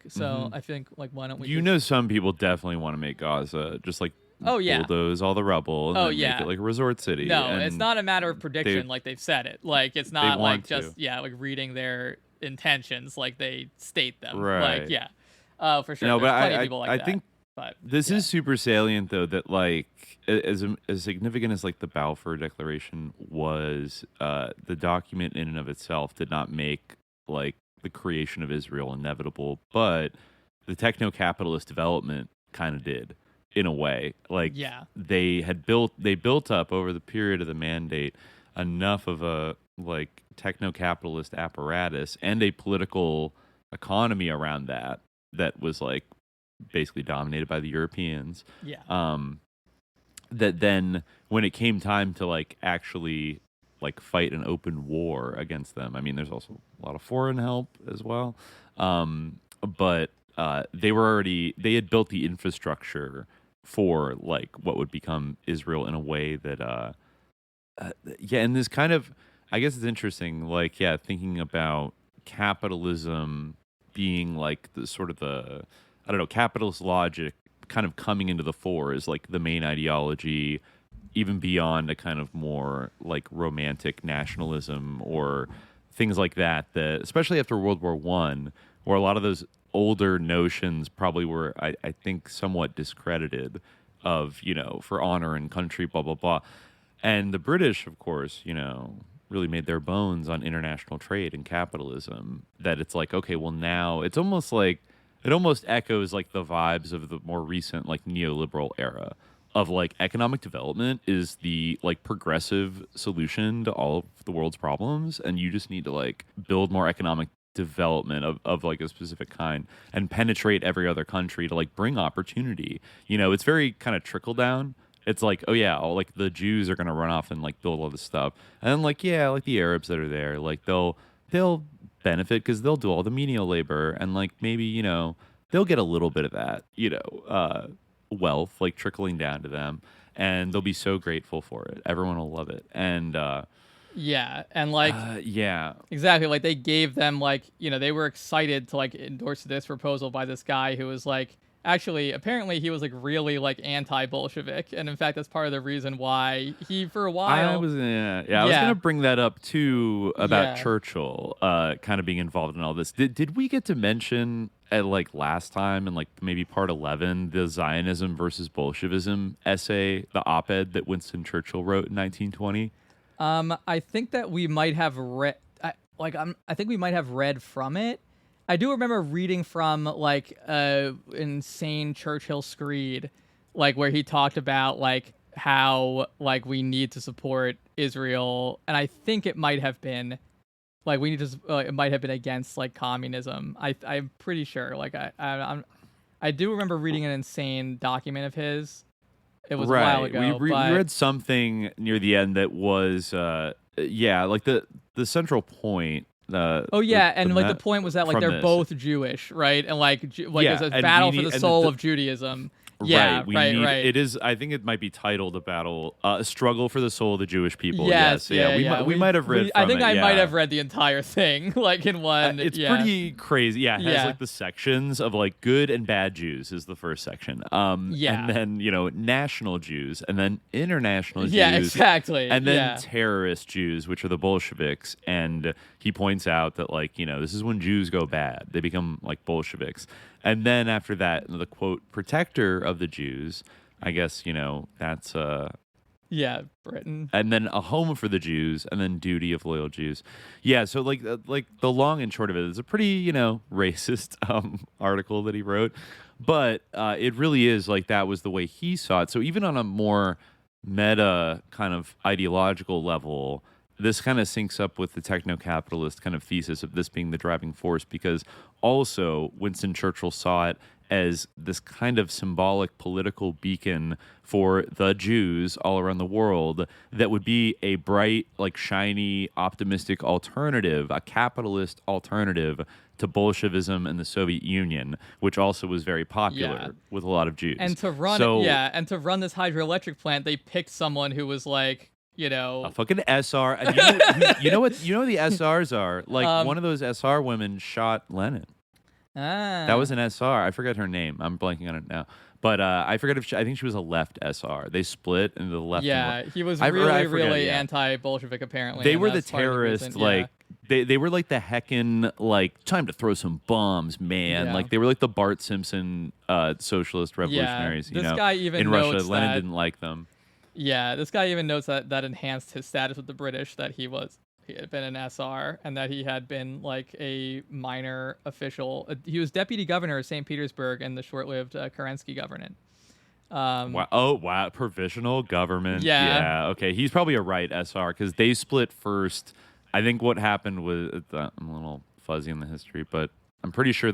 think why don't we? Some people definitely want to make Gaza just bulldoze all the rubble and then make it a resort city. No, it's not a matter of prediction they've said it. It's not reading their intentions they state them. Right. For sure. No, but plenty of people I that. think this is super salient though that as significant as the Balfour Declaration was, the document in and of itself did not make the creation of Israel inevitable, but the techno-capitalist development kind of did. In a way, they built up over the period of the mandate enough of a techno-capitalist apparatus and a political economy around that was basically dominated by the Europeans. That then when it came time to actually fight an open war against them, I mean, there's also a lot of foreign help as well, but they had built the infrastructure for what would become Israel in a way that and this kind of, I guess it's interesting thinking about capitalism being the sort of the capitalist logic kind of coming into the fore is the main ideology, even beyond a kind of more romantic nationalism or things like that especially after World War I, where a lot of those older notions probably were, I think, somewhat discredited of, for honor and country, blah, blah, blah. And the British, of course, really made their bones on international trade and capitalism, that it's okay, well, now it's almost it almost echoes the vibes of the more recent neoliberal era of economic development is the progressive solution to all of the world's problems. And you just need to build more economic development of a specific kind and penetrate every other country to bring opportunity. It's very kind of trickle down. It's the Jews are going to run off and build all this stuff, and then the Arabs that are there, they'll benefit because they'll do all the menial labor, and maybe they'll get a little bit of that wealth trickling down to them, and they'll be so grateful for it. Everyone will love it. And exactly, they gave them they were excited to endorse this proposal by this guy who was actually apparently he was really anti-Bolshevik, and in fact that's part of the reason why he for a while I was gonna bring that up too about Churchill kind of being involved in all this. Did we get to mention at last time in maybe part 11 the Zionism versus Bolshevism essay, the op-ed that Winston Churchill wrote in 1920? I think that we might have read. I think we might have read from it, I do remember reading from like insane Churchill screed, like where he talked about like how like we need to support Israel, and I think it might have been like we need to it might have been against like communism. I'm pretty sure. Like I do remember reading an insane document of his. It was a while ago. We read something near the end that was like the central point. And the point was that like they're both Jewish, right? And like it's a battle for the soul of Judaism. Yeah, right. It is. I think it might be titled a struggle for the soul of the Jewish people. Yes, we might have read. I think I might have read the entire thing, like in one. It's pretty crazy. Yeah, it has like the sections of like good and bad Jews is the first section. And then national Jews, and then international Jews. Yeah, exactly. And then terrorist Jews, which are the Bolsheviks. And he points out that like this is when Jews go bad; they become like Bolsheviks. And then after that, the quote protector of the Jews, I guess that's Britain. And then a home for the Jews, and then duty of loyal Jews. Yeah, so like the long and short of it is a pretty racist article that he wrote, but it really is like that was the way he saw it. So even on a more meta kind of ideological level, this kind of syncs up with the techno-capitalist kind of thesis of this being the driving force, because also Winston Churchill saw it as this kind of symbolic political beacon for the Jews all around the world that would be a bright, like shiny, optimistic alternative, a capitalist alternative to Bolshevism and the Soviet Union, which also was very popular with a lot of Jews. And to run this hydroelectric plant, they picked someone who was like, a fucking SR. And you know what the SRs are? Like one of those SR women shot Lenin. That was an SR. I forget her name. I'm blanking on it now. But I forget I think she was a left SR. They split into the left. Yeah, he was really anti-Bolshevik. Apparently, they were the terrorists. Like they were like the heckin' like time to throw some bombs, man. Like they were like the Bart Simpson socialist revolutionaries. This guy even in notes Russia, Lenin didn't like them. Yeah, this guy even notes that enhanced his status with the British, that he had been an SR and that he had been like a minor official. He was deputy governor of St. Petersburg in the short-lived Kerensky government. Wow. Provisional government. Yeah. Okay. He's probably a right SR because they split first. I think what happened was, I'm a little fuzzy in the history, but I'm pretty sure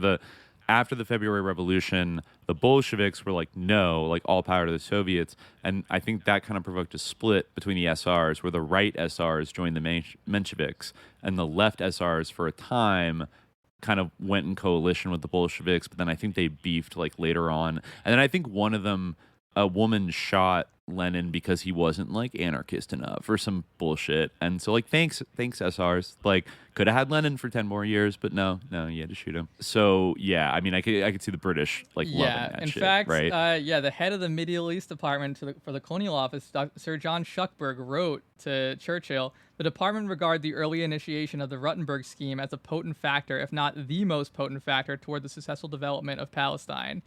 after the February Revolution, the Bolsheviks were like, no, like all power to the Soviets. And I think that kind of provoked a split between the SRs, where the right SRs joined the Mensheviks, and the left SRs for a time kind of went in coalition with the Bolsheviks. But then I think they beefed like later on. And then I think one of them, a woman shot Lenin because he wasn't like anarchist enough or some bullshit. And so like thanks SRs. Like could have had Lenin for 10 more years, but no, you had to shoot him. So yeah, I mean I could see the British like loving that shit. In fact, right? The head of the Middle East Department for the Colonial Office, Sir John Shuckburgh, wrote to Churchill, the department regard the early initiation of the Rutenberg scheme as a potent factor, if not the most potent factor, toward the successful development of Palestine.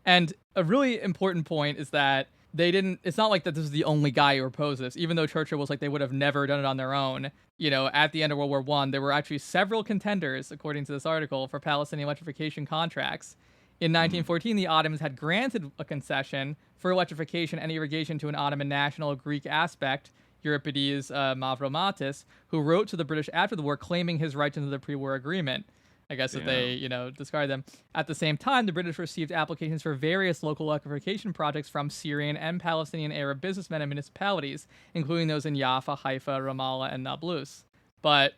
And a really important point is that it's not like that this is the only guy who proposed this, even though Churchill was like they would have never done it on their own. At the end of World War I, there were actually several contenders, according to this article, for Palestinian electrification contracts. In 1914, the Ottomans had granted a concession for electrification and irrigation to an Ottoman national Greek aspect, Euripides Mavromatis, who wrote to the British after the war claiming his rights into the pre-war agreement. I guess that they, discard them. At the same time, the British received applications for various local electrification projects from Syrian and Palestinian Arab businessmen and municipalities, including those in Jaffa, Haifa, Ramallah, and Nablus. But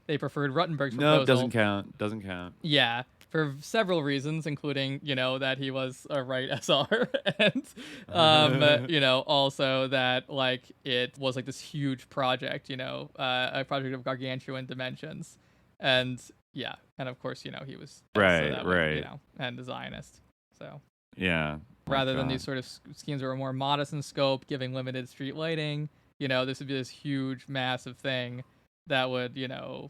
they preferred Rutenberg's proposal. No, doesn't count. Yeah, for several reasons, including, that he was a right SR, and, also that, like, it was, like, this huge project, a project of gargantuan dimensions. And... yeah, and of course, he was right, and a Zionist. So yeah, rather than these sort of schemes that were more modest in scope, giving limited street lighting, this would be this huge, massive thing that would,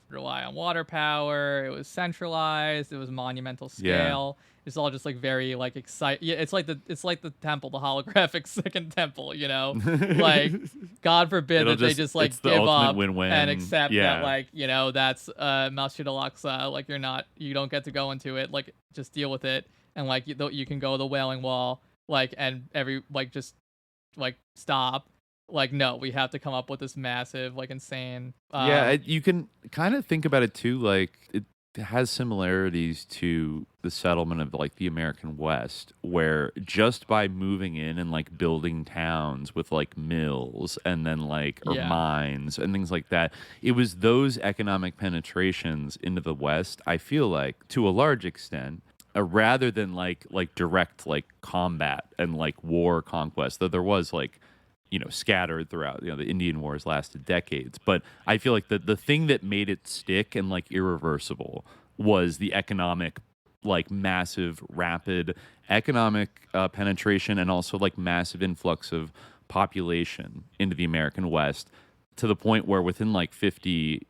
rely on water power. It was centralized. It was monumental scale. It's all just like very like exciting. Yeah, it's like the temple, the holographic second temple. Like God forbid that they just like the give up win-win. and accept Yeah. that like that's Masjid al-Aqsa. Like you don't get to go into it. Like just deal with it, and like you can go the Wailing Wall. Like and just like stop. Like, no, we have to come up with this massive, like, insane. You can kind of think about it too. Like, it has similarities to the settlement of like the American West, where just by moving in and like building towns with like mills and then like or mines and things like that, it was those economic penetrations into the West. I feel like to a large extent. Rather than like direct like combat and like war conquest, though there was like scattered throughout the Indian Wars lasted decades, but I feel like the thing that made it stick and like irreversible was the economic like massive rapid economic penetration and also like massive influx of population into the American West to the point where within like 50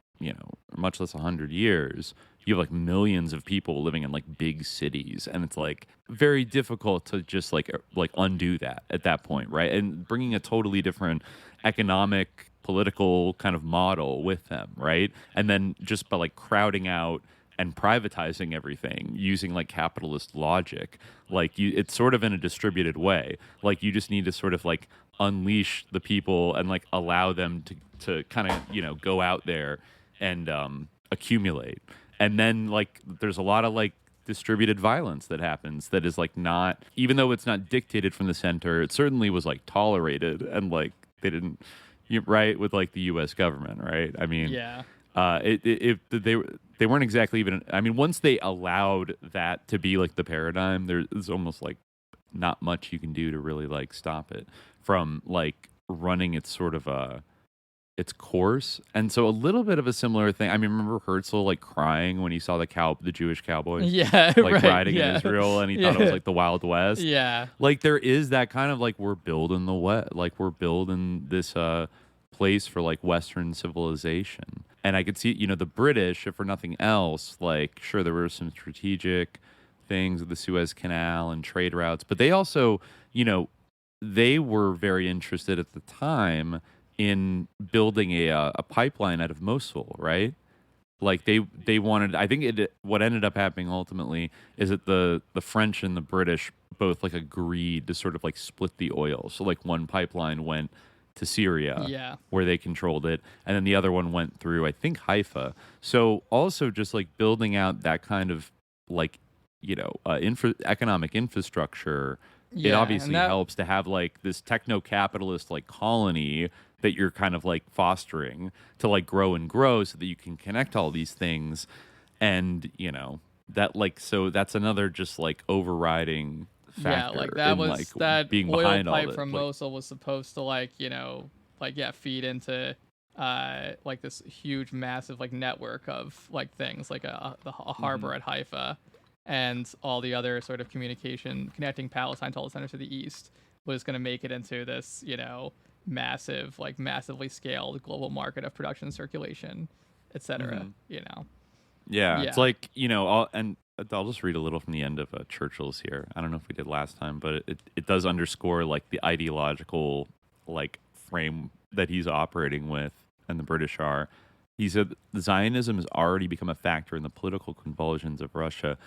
much less 100 years you have like millions of people living in like big cities, and it's like very difficult to just like undo that at that point, right? And bringing a totally different economic, political kind of model with them, right? And then just by like crowding out and privatizing everything using like capitalist logic, like it's sort of in a distributed way. Like you just need to sort of like unleash the people and like allow them to kind of go out there and accumulate. And then like there's a lot of like distributed violence that happens that is like not, even though it's not dictated from the center, it certainly was like tolerated and like they didn't right with like the US government, right? I mean, they weren't exactly even, I mean, once they allowed that to be like the paradigm, there's almost like not much you can do to really like stop it from like running its sort of its course. And so a little bit of a similar thing. I mean, remember Herzl like crying when he saw the Jewish cowboys like riding in Israel, and he thought it was like the Wild West. Yeah. Like there is that kind of like we're building the West, like we're building this place for like Western civilization. And I could see, the British, if for nothing else, like sure there were some strategic things with the Suez Canal and trade routes, but they also, they were very interested at the time in building a pipeline out of Mosul, right? Like they wanted. I think what ended up happening ultimately is that the French and the British both like agreed to sort of like split the oil. So like one pipeline went to Syria, where they controlled it, and then the other one went through, I think, Haifa. So also just like building out that kind of like economic infrastructure. It obviously helps to have like this techno-capitalist like colony that you're kind of like fostering to like grow and grow so that you can connect all these things. And, that like, so that's another just like overriding factor. Yeah, like that was like that being oil behind pipe all from like, Mosul was supposed to like, feed into like this huge massive like network of like things like a harbor at Haifa and all the other sort of communication connecting Palestine to all the centers to the east was going to make it into this, massive, like massively scaled global market of production, circulation, etc. Yeah, it's like I'll just read a little from the end of Churchill's here. I don't know if we did last time, but it does underscore like the ideological like frame that he's operating with, and the British are. He said Zionism has already become a factor in the political convulsions of Russia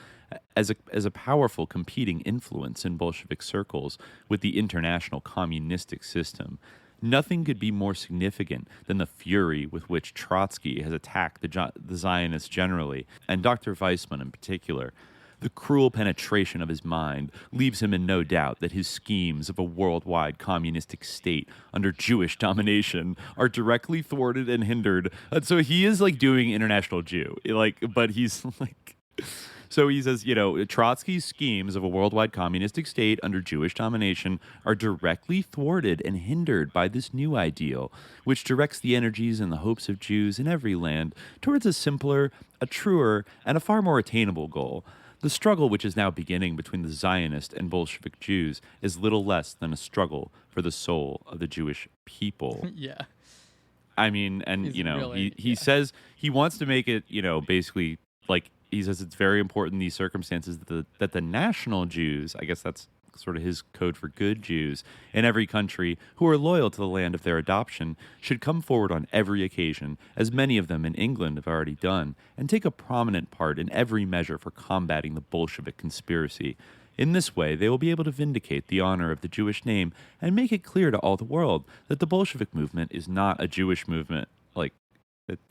as a powerful competing influence in Bolshevik circles with the international communistic system. Nothing could be more significant than the fury with which Trotsky has attacked the Zionists generally, and Dr. Weizmann in particular. The cruel penetration of his mind leaves him in no doubt that his schemes of a worldwide communistic state under Jewish domination are directly thwarted and hindered. So he is like doing international Jew, but he's like... So he says, Trotsky's schemes of a worldwide communistic state under Jewish domination are directly thwarted and hindered by this new ideal, which directs the energies and the hopes of Jews in every land towards a simpler, a truer, and a far more attainable goal. The struggle which is now beginning between the Zionist and Bolshevik Jews is little less than a struggle for the soul of the Jewish people. Yeah. I mean, and He's you know, really- he says he wants to make it, you know, basically like he says it's very important in these circumstances that the national Jews, I guess that's sort of his code for good Jews in every country who are loyal to the land of their adoption, should come forward on every occasion, as many of them in England have already done, and take a prominent part in every measure for combating the Bolshevik conspiracy. In this way, they will be able to vindicate the honor of the Jewish name and make it clear to all the world that the Bolshevik movement is not a Jewish movement, like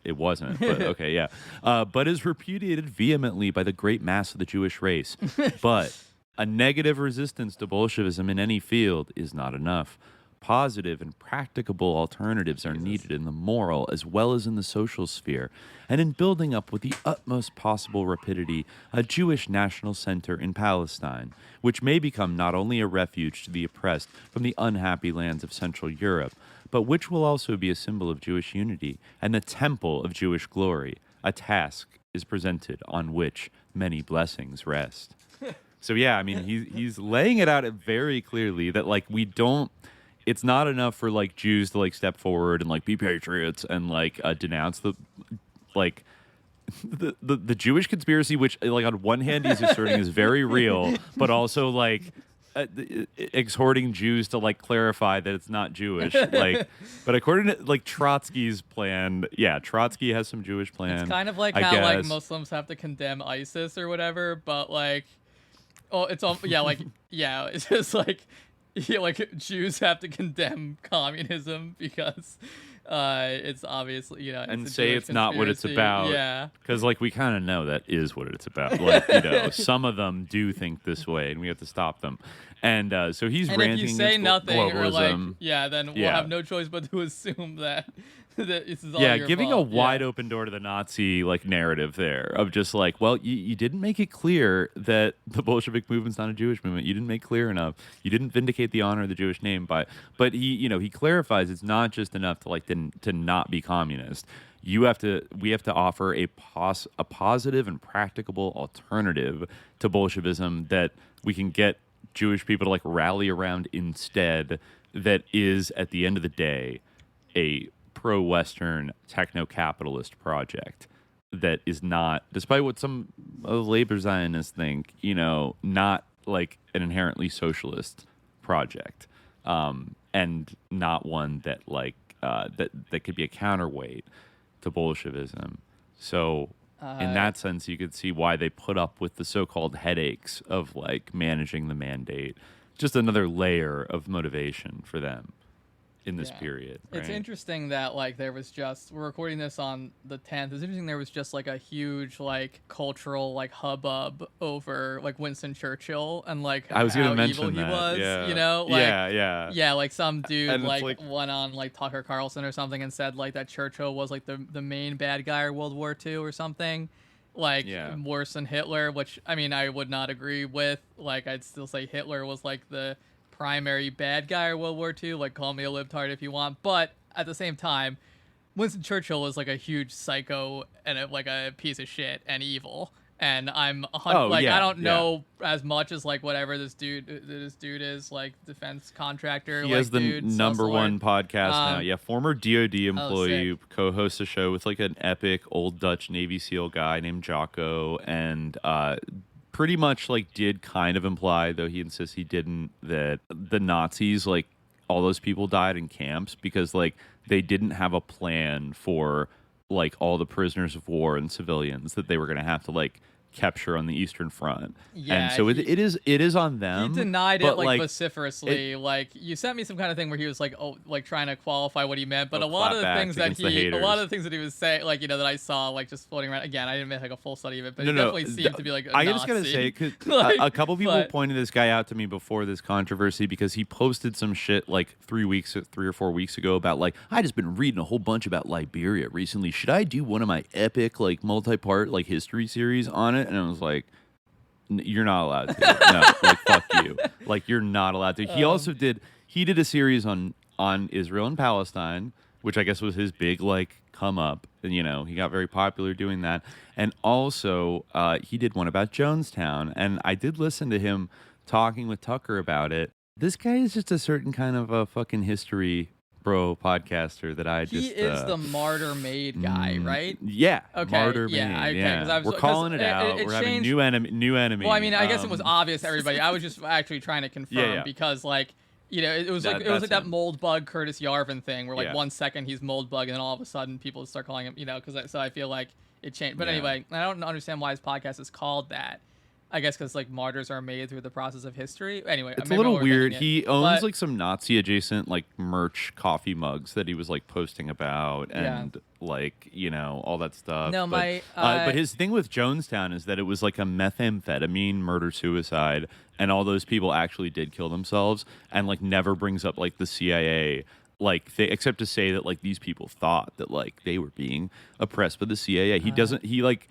it wasn't, but okay, yeah, but is repudiated vehemently by the great mass of the Jewish race. But a negative resistance to Bolshevism in any field is not enough. Positive and practicable alternatives are needed in the moral as well as in the social sphere, and in building up with the utmost possible rapidity a Jewish national center in Palestine, which may become not only a refuge to the oppressed from the unhappy lands of Central Europe, but which will also be a symbol of Jewish unity and the temple of Jewish glory. A task is presented on which many blessings rest. So yeah, I mean, he's laying it out very clearly that like it's not enough for like Jews to like step forward and like be patriots and like denounce the like the Jewish conspiracy, which like on one hand he's asserting is very real, but also like exhorting Jews to like clarify that it's not Jewish. Like, but according to like Trotsky's plan, yeah, Trotsky has some Jewish plan. It's kind of like how like Muslims have to condemn ISIS or whatever, but like. Oh, it's all it's just like, like Jews have to condemn communism because it's obviously and say it's not what it's about. Yeah, because like we kind of know that is what it's about. Like some of them do think this way, and we have to stop them. And so he's ranting if you say against nothing globalism. or like then we'll have no choice but to assume that this is all your giving fault. a wide open door to the Nazi like narrative there of just like, well, you didn't make it clear that the Bolshevik movement's not a Jewish movement. You didn't make clear enough. You didn't vindicate the honor of the Jewish name but he clarifies it's not just enough to like to not be communist. We have to offer a positive and practicable alternative to Bolshevism that we can get Jewish people to like rally around instead, that is at the end of the day a pro-Western techno-capitalist project that is not, despite what some of the labor Zionists think, not like an inherently socialist project, and not one that like that could be a counterweight to Bolshevism. So in that sense, you could see why they put up with the so-called headaches of like managing the mandate. Just another layer of motivation for them in this period. Right? It's interesting that like there was just, we're recording this on the 10th. It's interesting there was just like a huge like cultural like hubbub over like Winston Churchill and like I was how gonna mention evil he that. was. Yeah. Like, yeah. Like some dude And like it's went on like Tucker Carlson or something and said like that Churchill was like the main bad guy of World War II or something. Like worse than Hitler, which I mean I would not agree with. Like I'd still say Hitler was like the primary bad guy of World War II. Like call me a libtard if you want, but at the same time, Winston Churchill was like a huge psycho and a piece of shit and evil. And I'm I don't know as much as like whatever this dude is like defense contractor. He like, has the dude, number one podcast now. Yeah, former DoD employee, co-hosts a show with like an epic old Dutch Navy SEAL guy named Jocko, and pretty much like did kind of imply, though he insists he didn't, that the Nazis, like all those people died in camps because like they didn't have a plan for like all the prisoners of war and civilians that they were going to have to like capture on the Eastern Front. Yeah, and so it is on them. He denied it like vociferously. Like you sent me some kind of thing where he was like, trying to qualify what he meant, but a lot of the clapbacks things that he was saying, like that I saw like just floating around. Again, I didn't make like a full study of it, but it definitely seemed to be like a I Nazi. just gotta say, 'cause, like, a couple people pointed this guy out to me before this controversy because he posted some shit like 3 or 4 weeks ago about like, I just been reading a whole bunch about Liberia recently. Should I do one of my epic like multi-part like history series on it? And I was like, you're not allowed to. No, like fuck you. Like you're not allowed to. He also did a series on Israel and Palestine, which I guess was his big like come up, and he got very popular doing that. And also he did one about Jonestown, and I did listen to him talking with Tucker about it. This guy is just a certain kind of a fucking history pro podcaster that I just... He is the Martyr Made guy, right? Yeah. Okay. Martyr yeah. Made. Okay. Yeah. We're calling it out. We're having new enemy. Well, I mean, I guess it was obvious to everybody. I was just actually trying to confirm because, like, you know, it was like that mold bug Curtis Yarvin thing where, like, 1 second he's mold bug and then all of a sudden people start calling him, you know, so I feel like it changed. But anyway, I don't understand why his podcast is called that. I guess because, like, martyrs are made through the process of history. Anyway, it's a little weird. He owns like some Nazi adjacent like merch coffee mugs that he was like posting about and like, you know, all that stuff. No, but his thing with Jonestown is that it was like a methamphetamine murder suicide, and all those people actually did kill themselves, and like never brings up like the CIA. Like except to say that like these people thought that like they were being oppressed by the CIA. He doesn't. He like.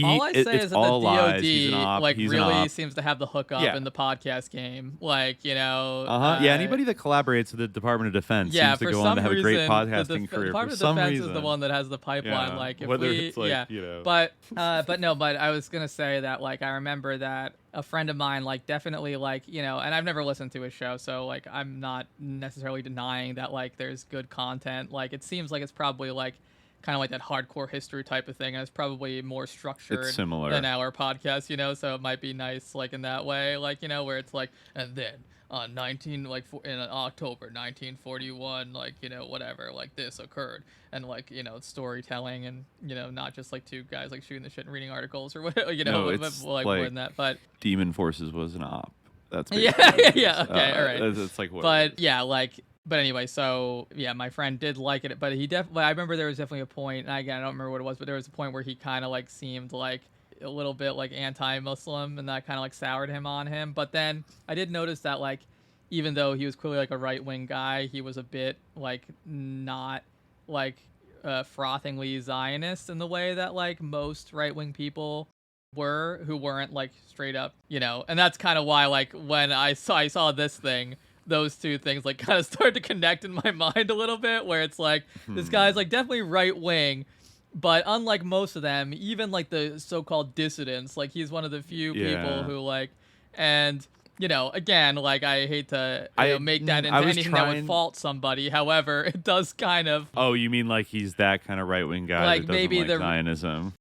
All I say is that the DOD like really seems to have the hookup in the podcast game. Like, you know, anybody that collaborates with the Department of Defense seems to go on to have a great podcasting career. The Department of Defense is the one that has the pipeline. Like, if whether we, it's like, you know. But I was gonna say that like I remember that a friend of mine like definitely like, you know, and I've never listened to his show, so like I'm not necessarily denying that like there's good content. Like it seems like it's probably like kind of like that hardcore history type of thing, and it's probably more structured than our podcast, you know, so it might be nice like in that way, like, you know, where it's like, and then on in October 1941, like, you know, whatever, like this occurred, and like, you know, storytelling, and, you know, not just like two guys like shooting the shit and reading articles or whatever, you know, like more than that. But Demon Forces was an op. That's okay, all right. It's like what. But yeah, like. But anyway, so yeah, my friend did like it, but he definitely, I remember there was definitely a point, and again, I don't remember what it was, but there was a point where he kind of like seemed like a little bit like anti-Muslim, and that kind of like soured him on him. But then I did notice that like, even though he was clearly like a right-wing guy, he was a bit like not like frothingly Zionist in the way that like most right-wing people were who weren't like straight up, you know, and that's kind of why like when I saw this thing, those two things like kind of start to connect in my mind a little bit, where it's like this guy's like definitely right wing, but unlike most of them, even like the so-called dissidents, like he's one of the few people who like, and you know, again, like I hate to make that into anything that would fault somebody. However, it does kind of. Oh, you mean like he's that kind of right wing guy? Like that doesn't maybe like Zionism.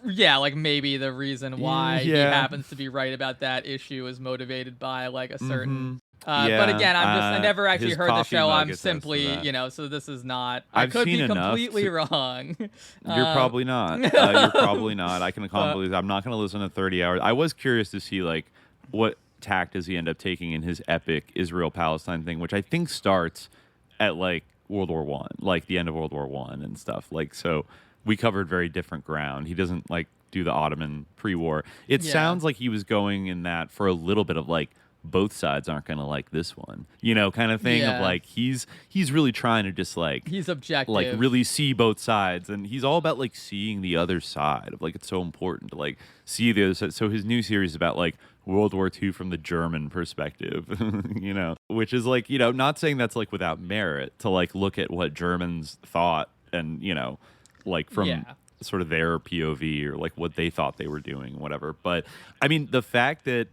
Yeah, like maybe the reason why he happens to be right about that issue is motivated by like a certain. But again, I never actually heard the show. I'm simply, you know, so this is not. I could be completely wrong. You're probably not. You're probably not. I can accomplish. I'm not going to listen to 30 hours. I was curious to see like what tack does he end up taking in his epic Israel-Palestine thing, which I think starts at like World War I, like the end of World War I and stuff. Like so. We covered very different ground. He doesn't like do the Ottoman pre-war. It sounds like he was going in that for a little bit of like both sides aren't going to like this one, you know, kind of thing of like he's really trying to just like he's objective, like really see both sides, and he's all about like seeing the other side of like it's so important to like see the other side. So his new series is about like World War II from the German perspective, you know, which is like, you know, not saying that's like without merit to like look at what Germans thought and, you know, like from sort of their POV or like what they thought they were doing, whatever. But I mean, the fact that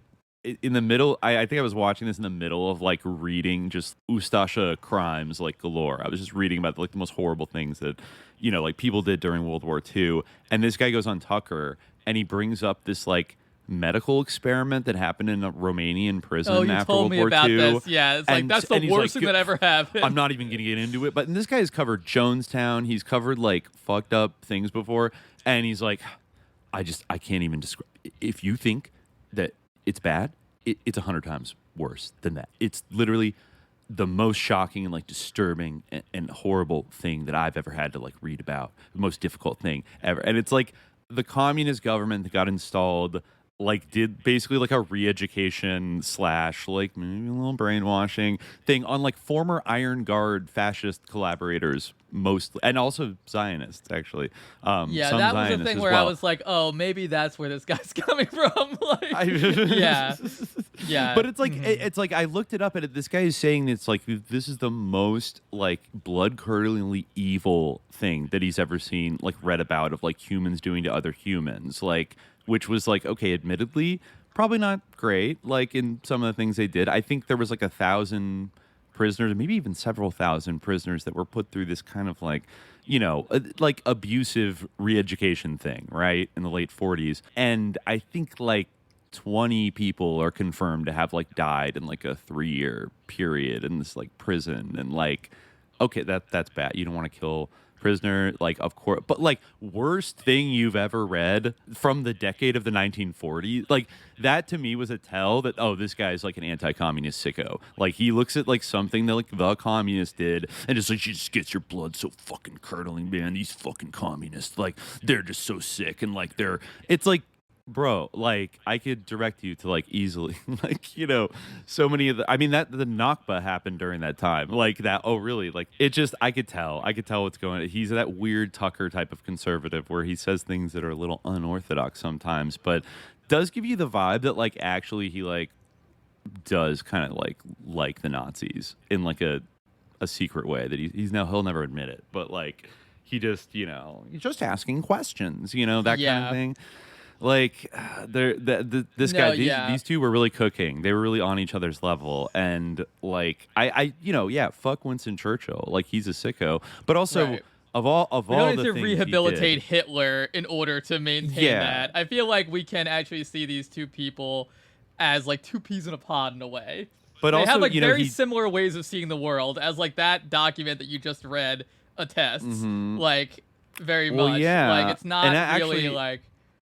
in the middle, I think I was watching this in the middle of like reading just Ustasha crimes like galore. I was just reading about like the most horrible things that, you know, like people did during World War II. And this guy goes on Tucker and he brings up this like medical experiment that happened in a Romanian prison after World War II. This. Yeah, it's like that's the worst thing that ever happened. I'm not even going to get into it, but this guy has covered Jonestown. He's covered like fucked up things before, and he's like, I can't even describe. If you think that it's bad, it's 100 times worse than that. It's literally the most shocking and like disturbing and horrible thing that I've ever had to like read about. The most difficult thing ever, and it's like the communist government that got installed. Like did basically like a re-education / like maybe a little brainwashing thing on like former Iron Guard fascist collaborators mostly, and also Zionists actually. That was Zionists the thing where I was like, oh, maybe that's where this guy's coming from. Like, yeah. But it's like it's like I looked it up and this guy is saying it's like this is the most like blood-curdlingly evil thing that he's ever seen, like read about of like humans doing to other humans, like. Which was like, okay, admittedly, probably not great, like in some of the things they did. I think there was like 1,000 prisoners, maybe even several thousand prisoners that were put through this kind of like, like abusive re-education thing, right, in the late 40s. And I think like 20 people are confirmed to have like died in like a 3-year period in this like prison. And like, okay, that's bad. You don't want to kill prisoner, like, of course, but like, worst thing you've ever read from the decade of the 1940s, like, that to me was a tell that, oh, this guy's like an anti-communist sicko. Like, he looks at like something that like the communists did and just like, she just gets your blood so fucking curdling, man. These fucking communists, like, they're just so sick. And like, it's like, bro, like, I could direct you to like easily, like, so many of the Nakba happened during that time, like that. Oh, really? Like, it just, I could tell what's going on. He's that weird Tucker type of conservative where he says things that are a little unorthodox sometimes, but does give you the vibe that like actually he like does kind of like the Nazis in like a secret way that he'll never admit it, but like he just, he's just asking questions, that kind of thing. Like, this guy, these two were really cooking. They were really on each other's level. And, like, I fuck Winston Churchill. Like, he's a sicko. But also, right. of all the things we don't things need to rehabilitate Hitler in order to maintain that. I feel like we can actually see these two people as, like, two peas in a pod in a way. But they also, have, like, very similar ways of seeing the world, as, like, that document that you just read attests. Like, very much. Yeah. Like, it's not really, actually, like...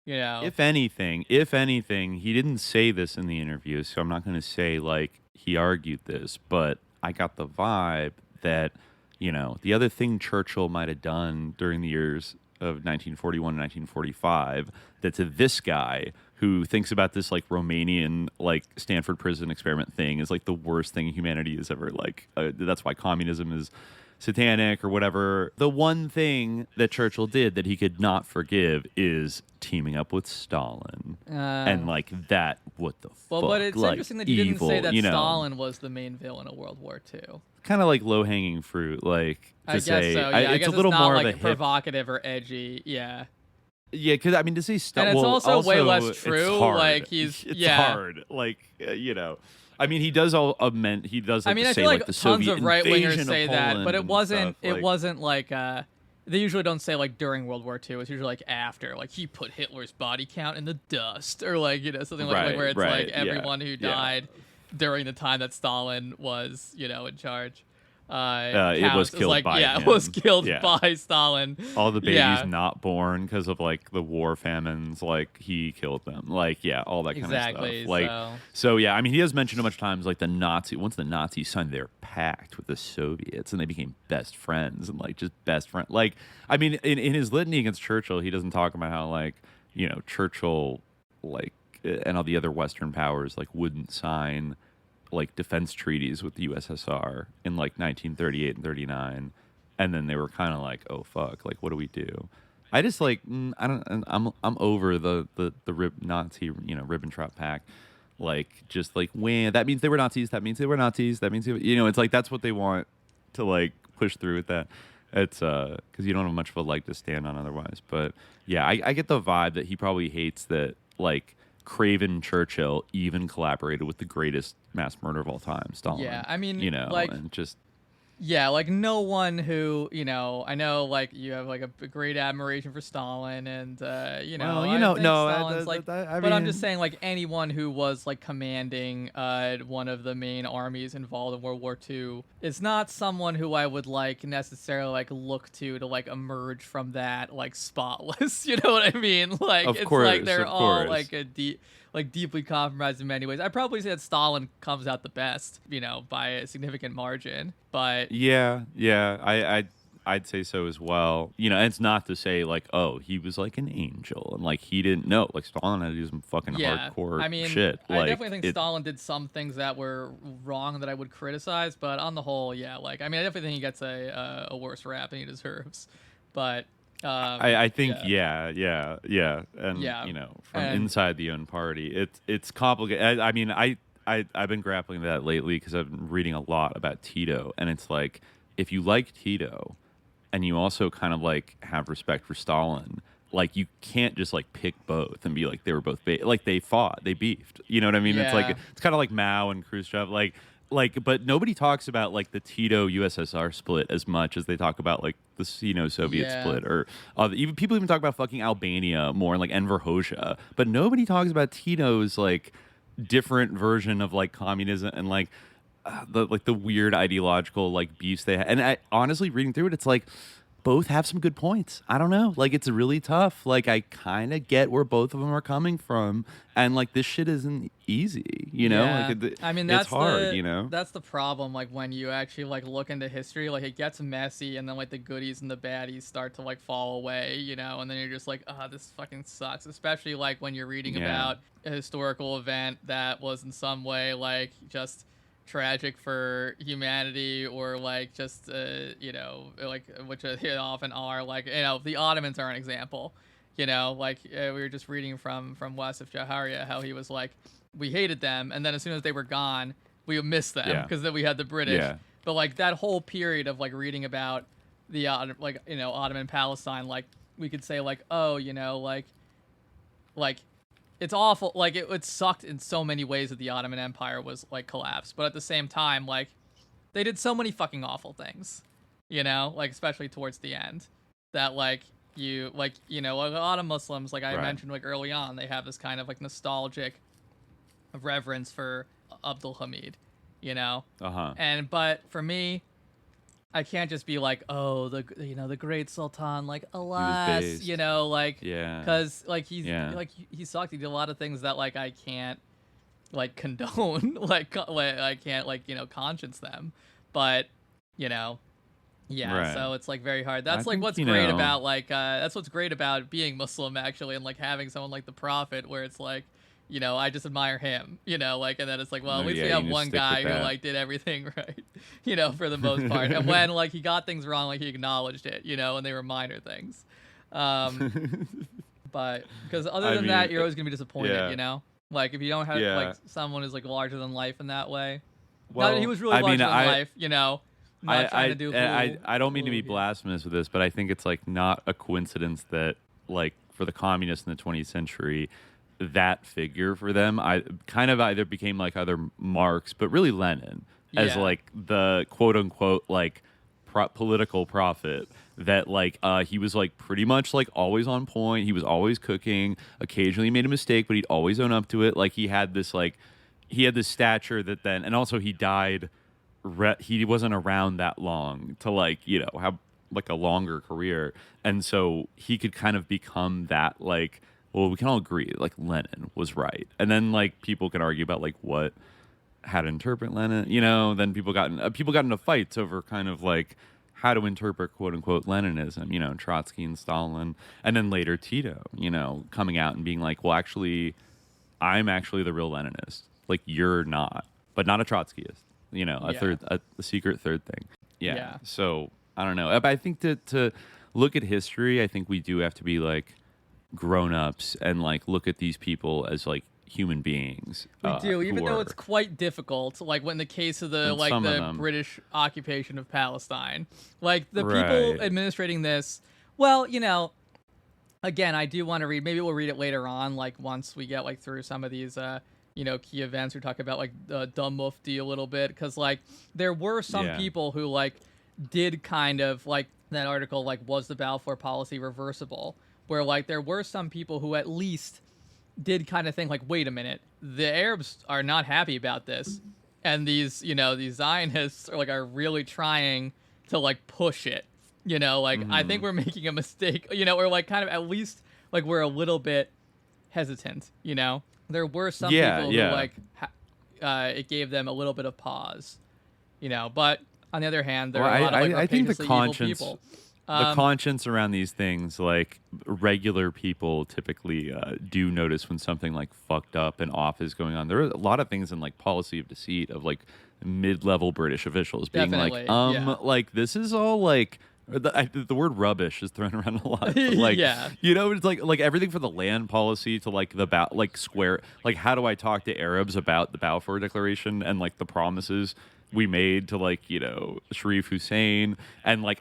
If anything, he didn't say this in the interview, so I'm not going to say, like, he argued this, but I got the vibe that, the other thing Churchill might have done during the years of 1941 and 1945, that to this guy who thinks about this, like, Romanian, like, Stanford prison experiment thing is, like, the worst thing humanity has ever, like, that's why communism is satanic or whatever. The one thing that Churchill did that he could not forgive is teaming up with Stalin. And like that, what the fuck? Well, but it's like, interesting that you evil, didn't say that Stalin was the main villain of World War II. Kind of like low-hanging fruit, like to I guess say. so. Yeah, it's a little not more like of a provocative or edgy. Yeah. Yeah, because I mean to say Stalin. And it's also way less true. It's hard. Like it's hard. Like I mean, he does all amend. He does. Like, I mean, I say, feel like like the tons Soviet of right wingers say that, Poland but it wasn't. Stuff, it wasn't like. They usually don't say like during World War II. It's usually like after. Like he put Hitler's body count in the dust, or like something like where it's like everyone who died during the time that Stalin was in charge. It was killed by him. it was killed by Stalin. All the babies not born because of like the war famines, like he killed them. Like all that kind of stuff. Like so I mean he does mention a bunch of times like once the Nazis signed their pact with the Soviets and they became best friends and like just best friend. Like I mean in his litany against Churchill, he doesn't talk about how like Churchill like and all the other Western powers like wouldn't sign like defense treaties with the USSR in like 1938 and 39, and then they were kind of like, oh fuck, like what do we do? I just like I'm over the Nazi Ribbentrop Pact, like just like when that means they were Nazis, that means they were Nazis, that means it's like that's what they want to like push through with that. It's because you don't have much of a leg to stand on otherwise. But yeah, I get the vibe that he probably hates that like Craven Churchill even collaborated with the greatest mass murderer of all time, Stalin. Yeah, I mean, like, and just like no one who I know like you have like a great admiration for Stalin, and but I'm just saying like anyone who was like commanding one of the main armies involved in World War II is not someone who I would like necessarily like look to like emerge from that like spotless. You know what I mean? Like of it's course, like they're all like deeply compromised in many ways. I'd probably say that Stalin comes out the best, by a significant margin. But I'd say so as well. And it's not to say like, oh, he was like an angel and like he didn't know. Like Stalin had to do some fucking hardcore shit. I like, definitely think Stalin did some things that were wrong that I would criticize. But on the whole, I definitely think he gets a worse rap than he deserves. But I think and from inside the own party, it's complicated. I mean, I've been grappling with that lately because I've been reading a lot about Tito, and it's like if you like Tito, and you also kind of like have respect for Stalin, like you can't just like pick both and be like they were both like they fought, they beefed. You know what I mean? Yeah. It's like it's kind of like Mao and Khrushchev, like. like, but nobody talks about like the Tito USSR split as much as they talk about like the Sino-Soviet split, or even people even talk about fucking Albania more, and like Enver Hoxha, but nobody talks about Tito's like different version of like communism and like the weird ideological like beefs they had. And I honestly, reading through it, it's like both have some good points. I don't know, like it's really tough. Like I kind of get where both of them are coming from, and like this shit isn't easy, you know. Like I mean, it's hard, you know. That's the problem. Like when you actually like look into history, like it gets messy, and then like the goodies and the baddies start to like fall away, you know. And then you're just like, oh, this fucking sucks. Especially like when you're reading about a historical event that was in some way like just tragic for humanity, or like just you know, like which often are, like, you know, the Ottomans are an example, you know, like we were just reading from Wasif Jawhariyyeh how he was like, we hated them, and then as soon as they were gone we missed them because then we had the British. But like that whole period of like reading about the like, you know, Ottoman Palestine, like we could say like, oh, you know, like it's awful. Like it sucked in so many ways that the Ottoman Empire was like collapsed. But at the same time, like they did so many fucking awful things, you know, like especially towards the end, that like you know, like a lot of Muslims, like I mentioned like early on, they have this kind of like nostalgic reverence for Abdul Hamid, you know. But for me, I can't just be like, oh, the great Sultan, like, alas, you know, like, because like like he sucked. He did a lot of things that like I can't like condone, like I can't like, you know, conscience them, but you know, so it's like very hard. That's like what's great about like that's what's great about being Muslim actually, and like having someone like the Prophet, where it's like, you know, I just admire him, you know, like, and then it's like, well, at least we have one guy who like did everything right, you know, for the most part. And when like he got things wrong, like he acknowledged it, you know, and they were minor things. But because other than that, you're always gonna be disappointed, you know, like if you don't have like someone who's like larger than life in that way. Well, not that he was really larger than life, you know. I don't mean to be blasphemous with this, but I think it's like not a coincidence that like for the communists in the 20th century, that figure for them, I kind of either became like either Marx, but really Lenin, as like the quote unquote like political prophet, that like he was like pretty much like always on point. He was always cooking. Occasionally he made a mistake, but he'd always own up to it. Like he had this stature that then, and also he died. He wasn't around that long to like, you know, have like a longer career, and so he could kind of become that like. Well, we can all agree, like, Lenin was right. And then, like, people can argue about, like, how to interpret Lenin, you know? Then people got into fights over kind of, like, how to interpret, quote-unquote, Leninism, you know, Trotsky and Stalin. And then later Tito, you know, coming out and being like, well, actually, I'm actually the real Leninist. Like, you're not. But not a Trotskyist, you know, a secret third thing. Yeah. So, I don't know. But I think to look at history, I think we do have to be, like, grown-ups and like look at these people as like human beings. We do, even though it's quite difficult, like when the case of the British occupation of Palestine, like the people administrating this, well, you know, again, I do want to read, maybe we'll read it later on, like once we get like through some of these you know, key events. We talk about like the Mufti a little bit, because like there were some people who like did kind of like that article, like, was the Balfour policy reversible, where like there were some people who at least did kind of think like, wait a minute, the Arabs are not happy about this, and these, you know, these Zionists are really trying to like push it, you know, like I think we're making a mistake, you know, or like kind of at least like we're a little bit hesitant, you know. There were some people who like it gave them a little bit of pause, you know, but on the other hand, there are a lot of like I think the conscience people. The conscience around these things, like regular people typically do notice when something like fucked up and off is going on. There are a lot of things in like policy of deceit of like mid-level British officials being like this is all like the word rubbish is thrown around a lot. But like, you know, it's like everything from the land policy to like square, like how do I talk to Arabs about the Balfour Declaration and like the promises we made to like, you know, Sharif Hussein, and like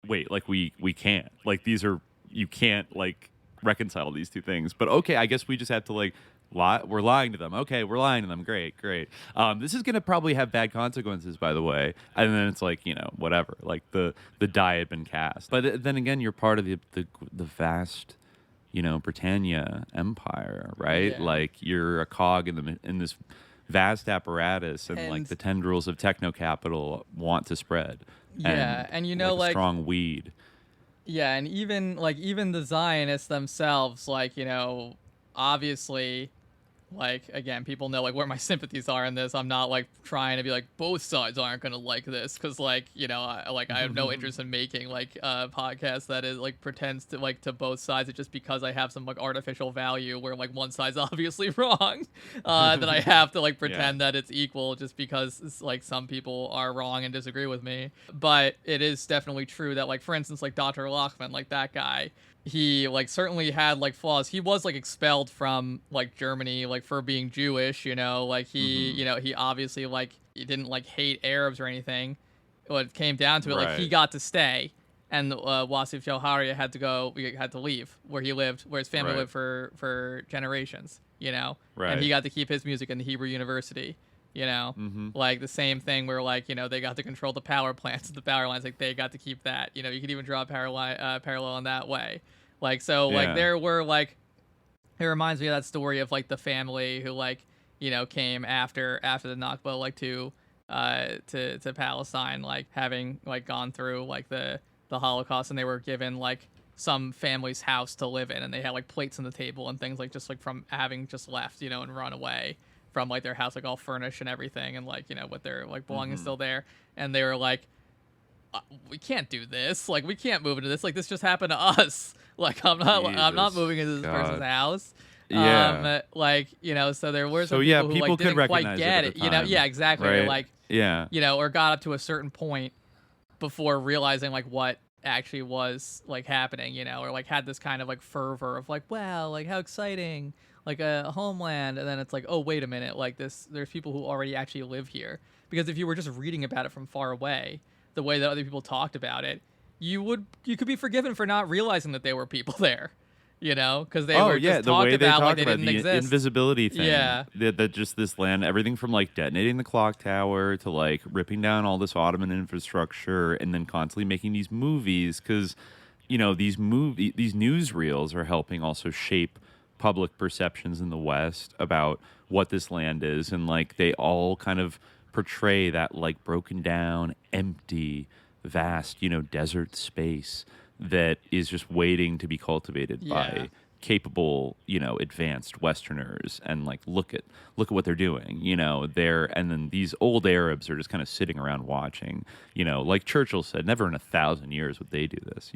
we can't, like these are, you can't like reconcile these two things. But okay, I guess we just have to like We're lying to them. Okay, we're lying to them. Great. This is going to probably have bad consequences, by the way. And then it's like, whatever. Like the die had been cast. But then again, you're part of the vast, Britannia empire, right? Yeah. Like you're a cog in this vast apparatus, and like the tendrils of techno-capital want to spread. Yeah, and like a strong weed. Yeah, and even the Zionists themselves, obviously, again, people know where my sympathies are in this. I'm not trying to be both sides aren't gonna like this, because I have no interest in making a podcast that is pretends to both sides. It's just because I have some artificial value where one side's obviously wrong, that I have to pretend that it's equal just because it's, some people are wrong and disagree with me. But it is definitely true that for instance Dr. Lachman, that guy, he certainly had flaws. He was expelled from Germany for being Jewish, he he obviously he didn't hate Arabs or anything. When it came down to it, Right. he got to stay, and Wasif Jawhariyyeh had to leave where he lived, where his family Right. lived for generations, and Right. he got to keep his music in the Hebrew University. The same thing where they got to control the power plants, the power lines, they got to keep that. You could even draw a parallel in that way. There were it reminds me of that story of the family who came after the Nakba to Palestine, having gone through the Holocaust, and they were given some family's house to live in, and they had plates on the table and things just from having just left and run away from their house all furnished and everything, and with their belongings still there, and they were we can't do this. We can't move into this. This just happened to us. I'm not moving into this person's house. Yeah. So there were some people people who could didn't quite recognize get it at it. the time, Yeah, exactly. right? Or got up to a certain point before realizing what actually was happening, or had this kind of fervor of wow, how exciting, a homeland, and then it's oh, wait a minute, there's people who already actually live here. Because if you were just reading about it from far away, the way that other people talked about it, you could be forgiven for not realizing that there were people there, because they were just the talked way they about talk they about didn't the exist. invisibility thing. Yeah. That just this land, everything from detonating the clock tower to ripping down all this Ottoman infrastructure, and then constantly making these movies, because these newsreels are helping also shape public perceptions in the West about what this land is, and they all kind of portray that broken down, empty, vast, desert space that is just waiting to be cultivated by capable, advanced Westerners, and look at what they're doing, and then these old Arabs are just kind of sitting around watching, like Churchill said, never in 1,000 years would they do this,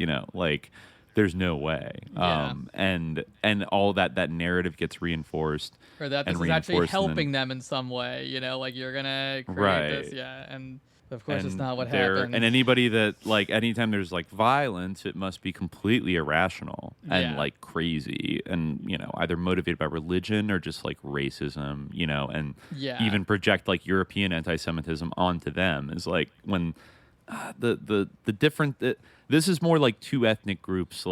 there's no way. And all that narrative gets reinforced. Or that this is actually helping them in some way, you're gonna create this, and of course it's not what happens. And anybody that anytime there's violence, it must be completely irrational and crazy, and either motivated by religion or just racism, and even project European anti-Semitism onto them is when the different this is more two ethnic groups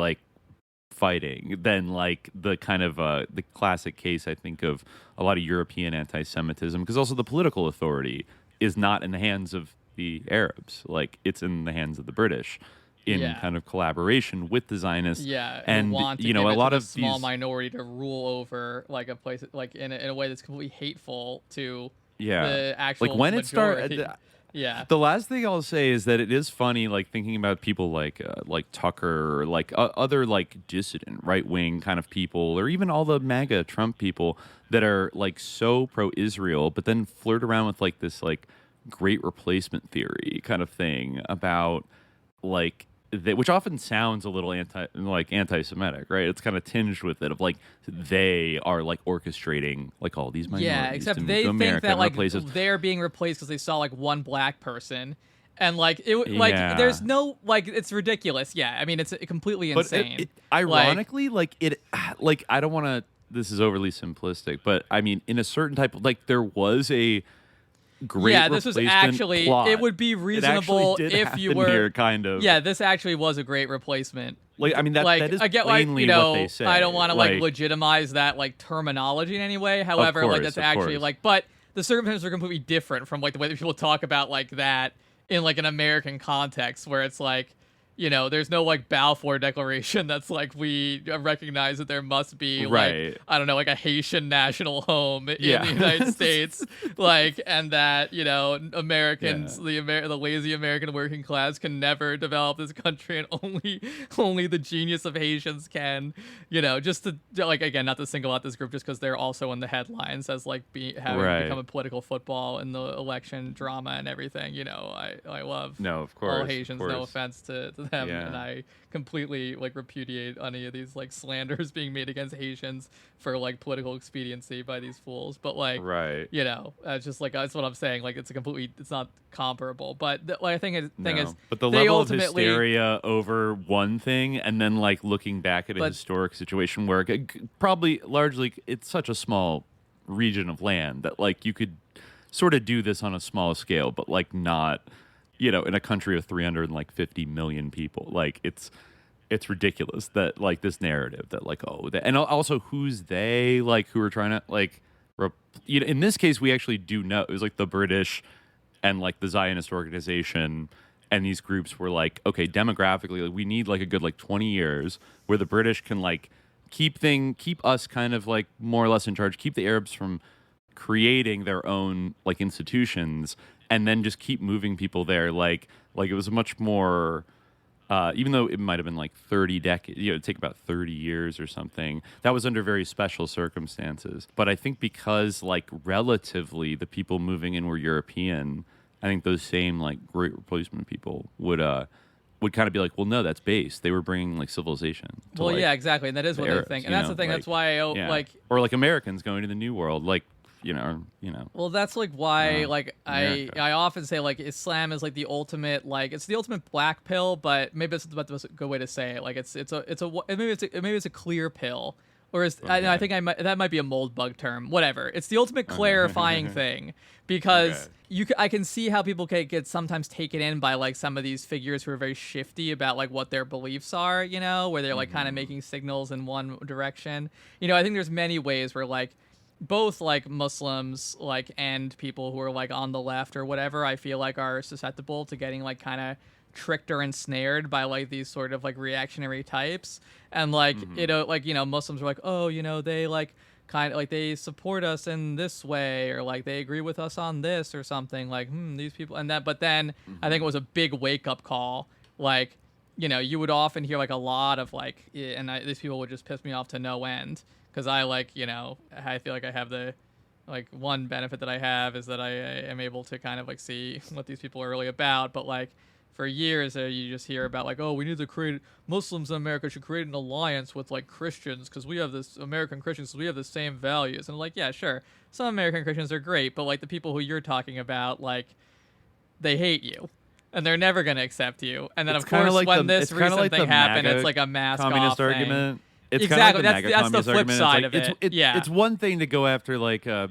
fighting than the kind of the classic case, I think, of a lot of European anti-Semitism, because also the political authority is not in the hands of the Arabs, it's in the hands of the British in kind of collaboration with the Zionists. And want to a give it lot to of the small these minority to rule over a place in a way that's completely hateful to yeah the actual when it majority. started. Yeah. The last thing I'll say is that it is funny, thinking about people like Tucker, or other dissident right wing kind of people, or even all the MAGA Trump people that are so pro-Israel, but then flirt around with this great replacement theory kind of thing about which often sounds a little anti-Semitic, right? It's kind of tinged with it of they are orchestrating all these minorities. Except to they move to think America that they're being replaced because they saw one black person, and there's no it's ridiculous. Yeah, I mean it's completely insane. But ironically, I don't want to. This is overly simplistic, but I mean in a certain type of there was a great Yeah, this was replacement actually plot. it would be reasonable it actually did if you happen were here, kind of. Yeah, this actually was a great replacement. Like, I mean, that is I get, plainly what they say. I don't want to legitimize that terminology in any way. However, that's actually but the circumstances are completely different from the way that people talk about that in an American context, where it's there's no Balfour Declaration that's we recognize that there must be I don't know a Haitian national home in the United States, and that Americans the lazy American working class can never develop this country, and only the genius of Haitians can, just to again, not to single out this group just because they're also in the headlines as having become a political football in the election drama and everything. I love of course, all Haitians. No offense to them, and I completely repudiate any of these slanders being made against Haitians for political expediency by these fools. But it's just that's what I'm saying. It's not comparable. But the thing is, but the level of hysteria over one thing, and then looking back at a historic situation where probably largely it's such a small region of land that you could sort of do this on a small scale, but not. In a country of 350 million people, it's ridiculous that this narrative that and also who's they who are trying to in this case we actually do know it was the British and the Zionist organization and these groups were okay, demographically we need a good 20 years where the British can keep us kind of more or less in charge, keep the Arabs from creating their own institutions, and then just keep moving people there. It was much more, even though it might have been 30 decades, it'd take about 30 years or something. That was under very special circumstances. But I think because relatively the people moving in were European, I think those same great replacement people would kind of be well, no, that's base. They were bringing civilization. To, yeah, exactly, and that is what Arabs, they think, and that's the thing. That's why or Americans going to the New World, Well, that's why I often say Islam is the ultimate it's the ultimate black pill, but maybe it's about the good way to say it. Maybe it's a clear pill, or I think that might be a mold bug term. Whatever. It's the ultimate clarifying thing, because I can see how people can get sometimes taken in by some of these figures who are very shifty about what their beliefs are. Where they're kind of making signals in one direction. I think there's many ways where both Muslims and people who are on the left or whatever, I feel are susceptible to getting kind of tricked or ensnared by these sort of reactionary types, and Muslims are oh they kind of they support us in this way, or they agree with us on this or something, these people and that. But then I think it was a big wake up call. You would often hear a lot of these people would just piss me off to no end. Because I I feel I have the one benefit that I have is that I am able to kind of see what these people are really about. But for years you just hear about oh, we need to create, Muslims in America should create an alliance with Christians because we have this American Christians, so we have the same values. And yeah, sure, some American Christians are great, but the people who you're talking about they hate you. And they're never going to accept you. And then, of course, when this recent thing happened, it's a mask communist off argument. Thing. It's exactly. Kind of that's the flip argument. side of it. It's one thing to go after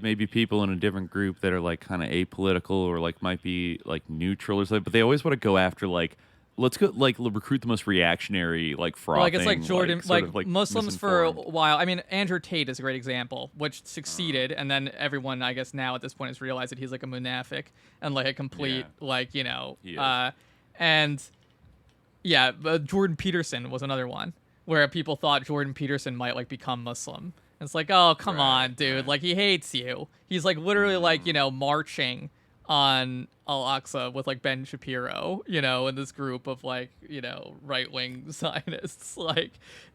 maybe people in a different group that are kind of apolitical or might be neutral or something, but they always want to go after let's go recruit the most reactionary frothing. It's Jordan Muslims for a while. I mean, Andrew Tate is a great example, which succeeded, and then everyone I guess now at this point has realized that he's a munafiq and a complete and Jordan Peterson was another one where people thought Jordan Peterson might become Muslim. It's oh, come on, dude. He hates you. He's literally marching on Al-Aqsa with Ben Shapiro, in this group of right-wing Zionists.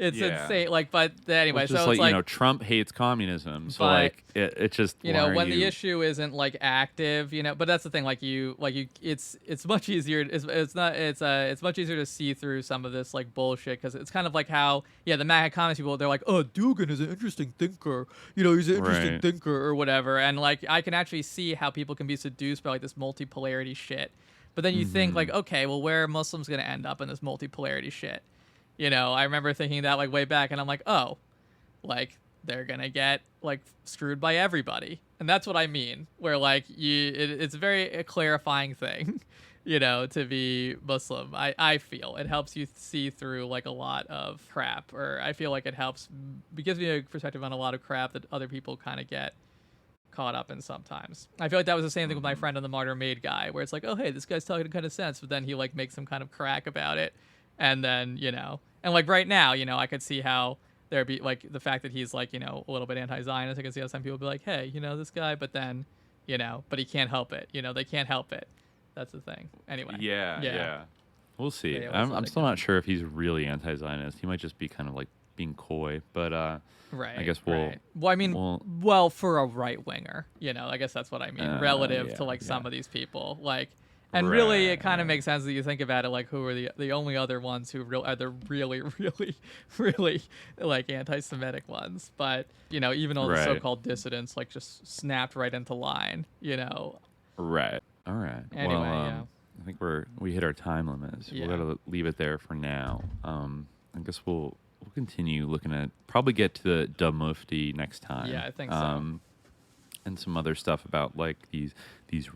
It's insane. But anyway, so it's Trump hates communism. So it's just when the issue isn't active, but that's the thing. It's much easier. It's much easier to see through some of this bullshit, because it's kind of how the MAGA communist people, they're oh, Dugan is an interesting thinker. He's an interesting thinker or whatever, and I can actually see how people can be seduced by this multipolarity shit. But then you think okay, well, where are Muslims going to end up in this multipolarity shit? I remember thinking that way back, and I'm oh, they're gonna get like screwed by everybody. And that's what I mean, where like it's a clarifying thing, to be Muslim. I feel it helps you see through like a lot of crap, or I feel like it gives me a perspective on a lot of crap that other people kind of get caught up in sometimes. I feel like that was the same thing with my friend on the Martyr Made guy, where it's like, oh hey, this guy's talking kind of sense, but then he like makes some kind of crack about it, and then and like right now, I could see how there'd be like the fact that he's like a little bit anti-Zionist. I can see how some people be like, hey, this guy, but then but he can't help it. They can't help it. That's the thing. Anyway. Yeah. We'll see. Yeah, I'm still not sure if he's really anti-Zionist. He might just be kind of like being coy, but right. I guess we'll. Right. Well, I mean, well, for a right winger, I guess that's what I mean, relative to like some of these people, like, and really, it kind of makes sense that you think about it, like, who are the only other ones who are the really, really, really like anti-Semitic ones, but even all the so-called dissidents like just snapped right into line, Right. All right. Anyway, well, I think we hit our time limit, so we're gonna leave it there for now. I guess we'll continue looking at, probably get to the Dub Mufti next time. Yeah, I think so. And some other stuff about like these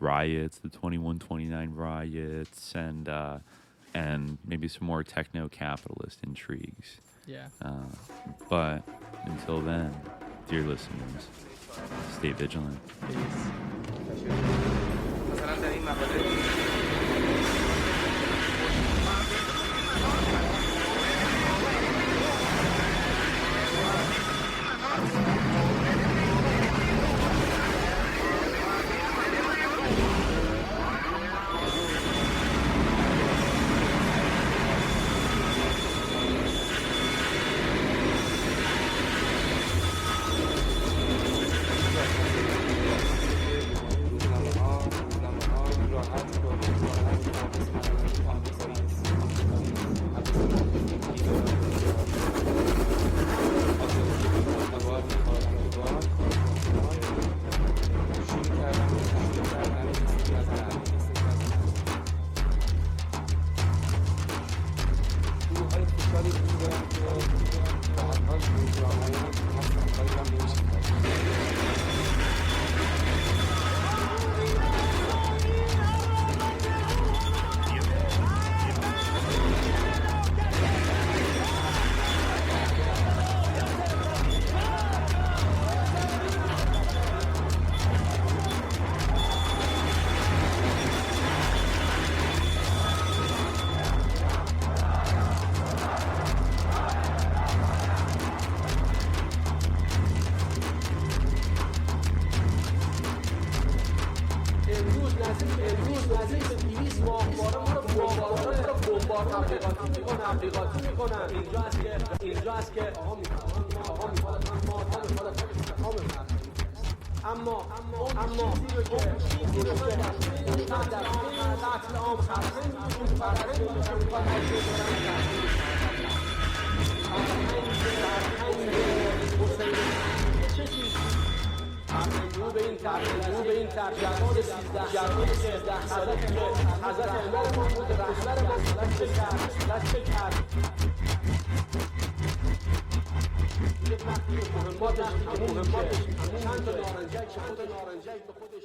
riots, the 21-29 riots, and maybe some more techno-capitalist intrigues. Yeah. But until then, dear listeners, stay vigilant. مهماتش چند تا نارنجک خود نارنجک به خودش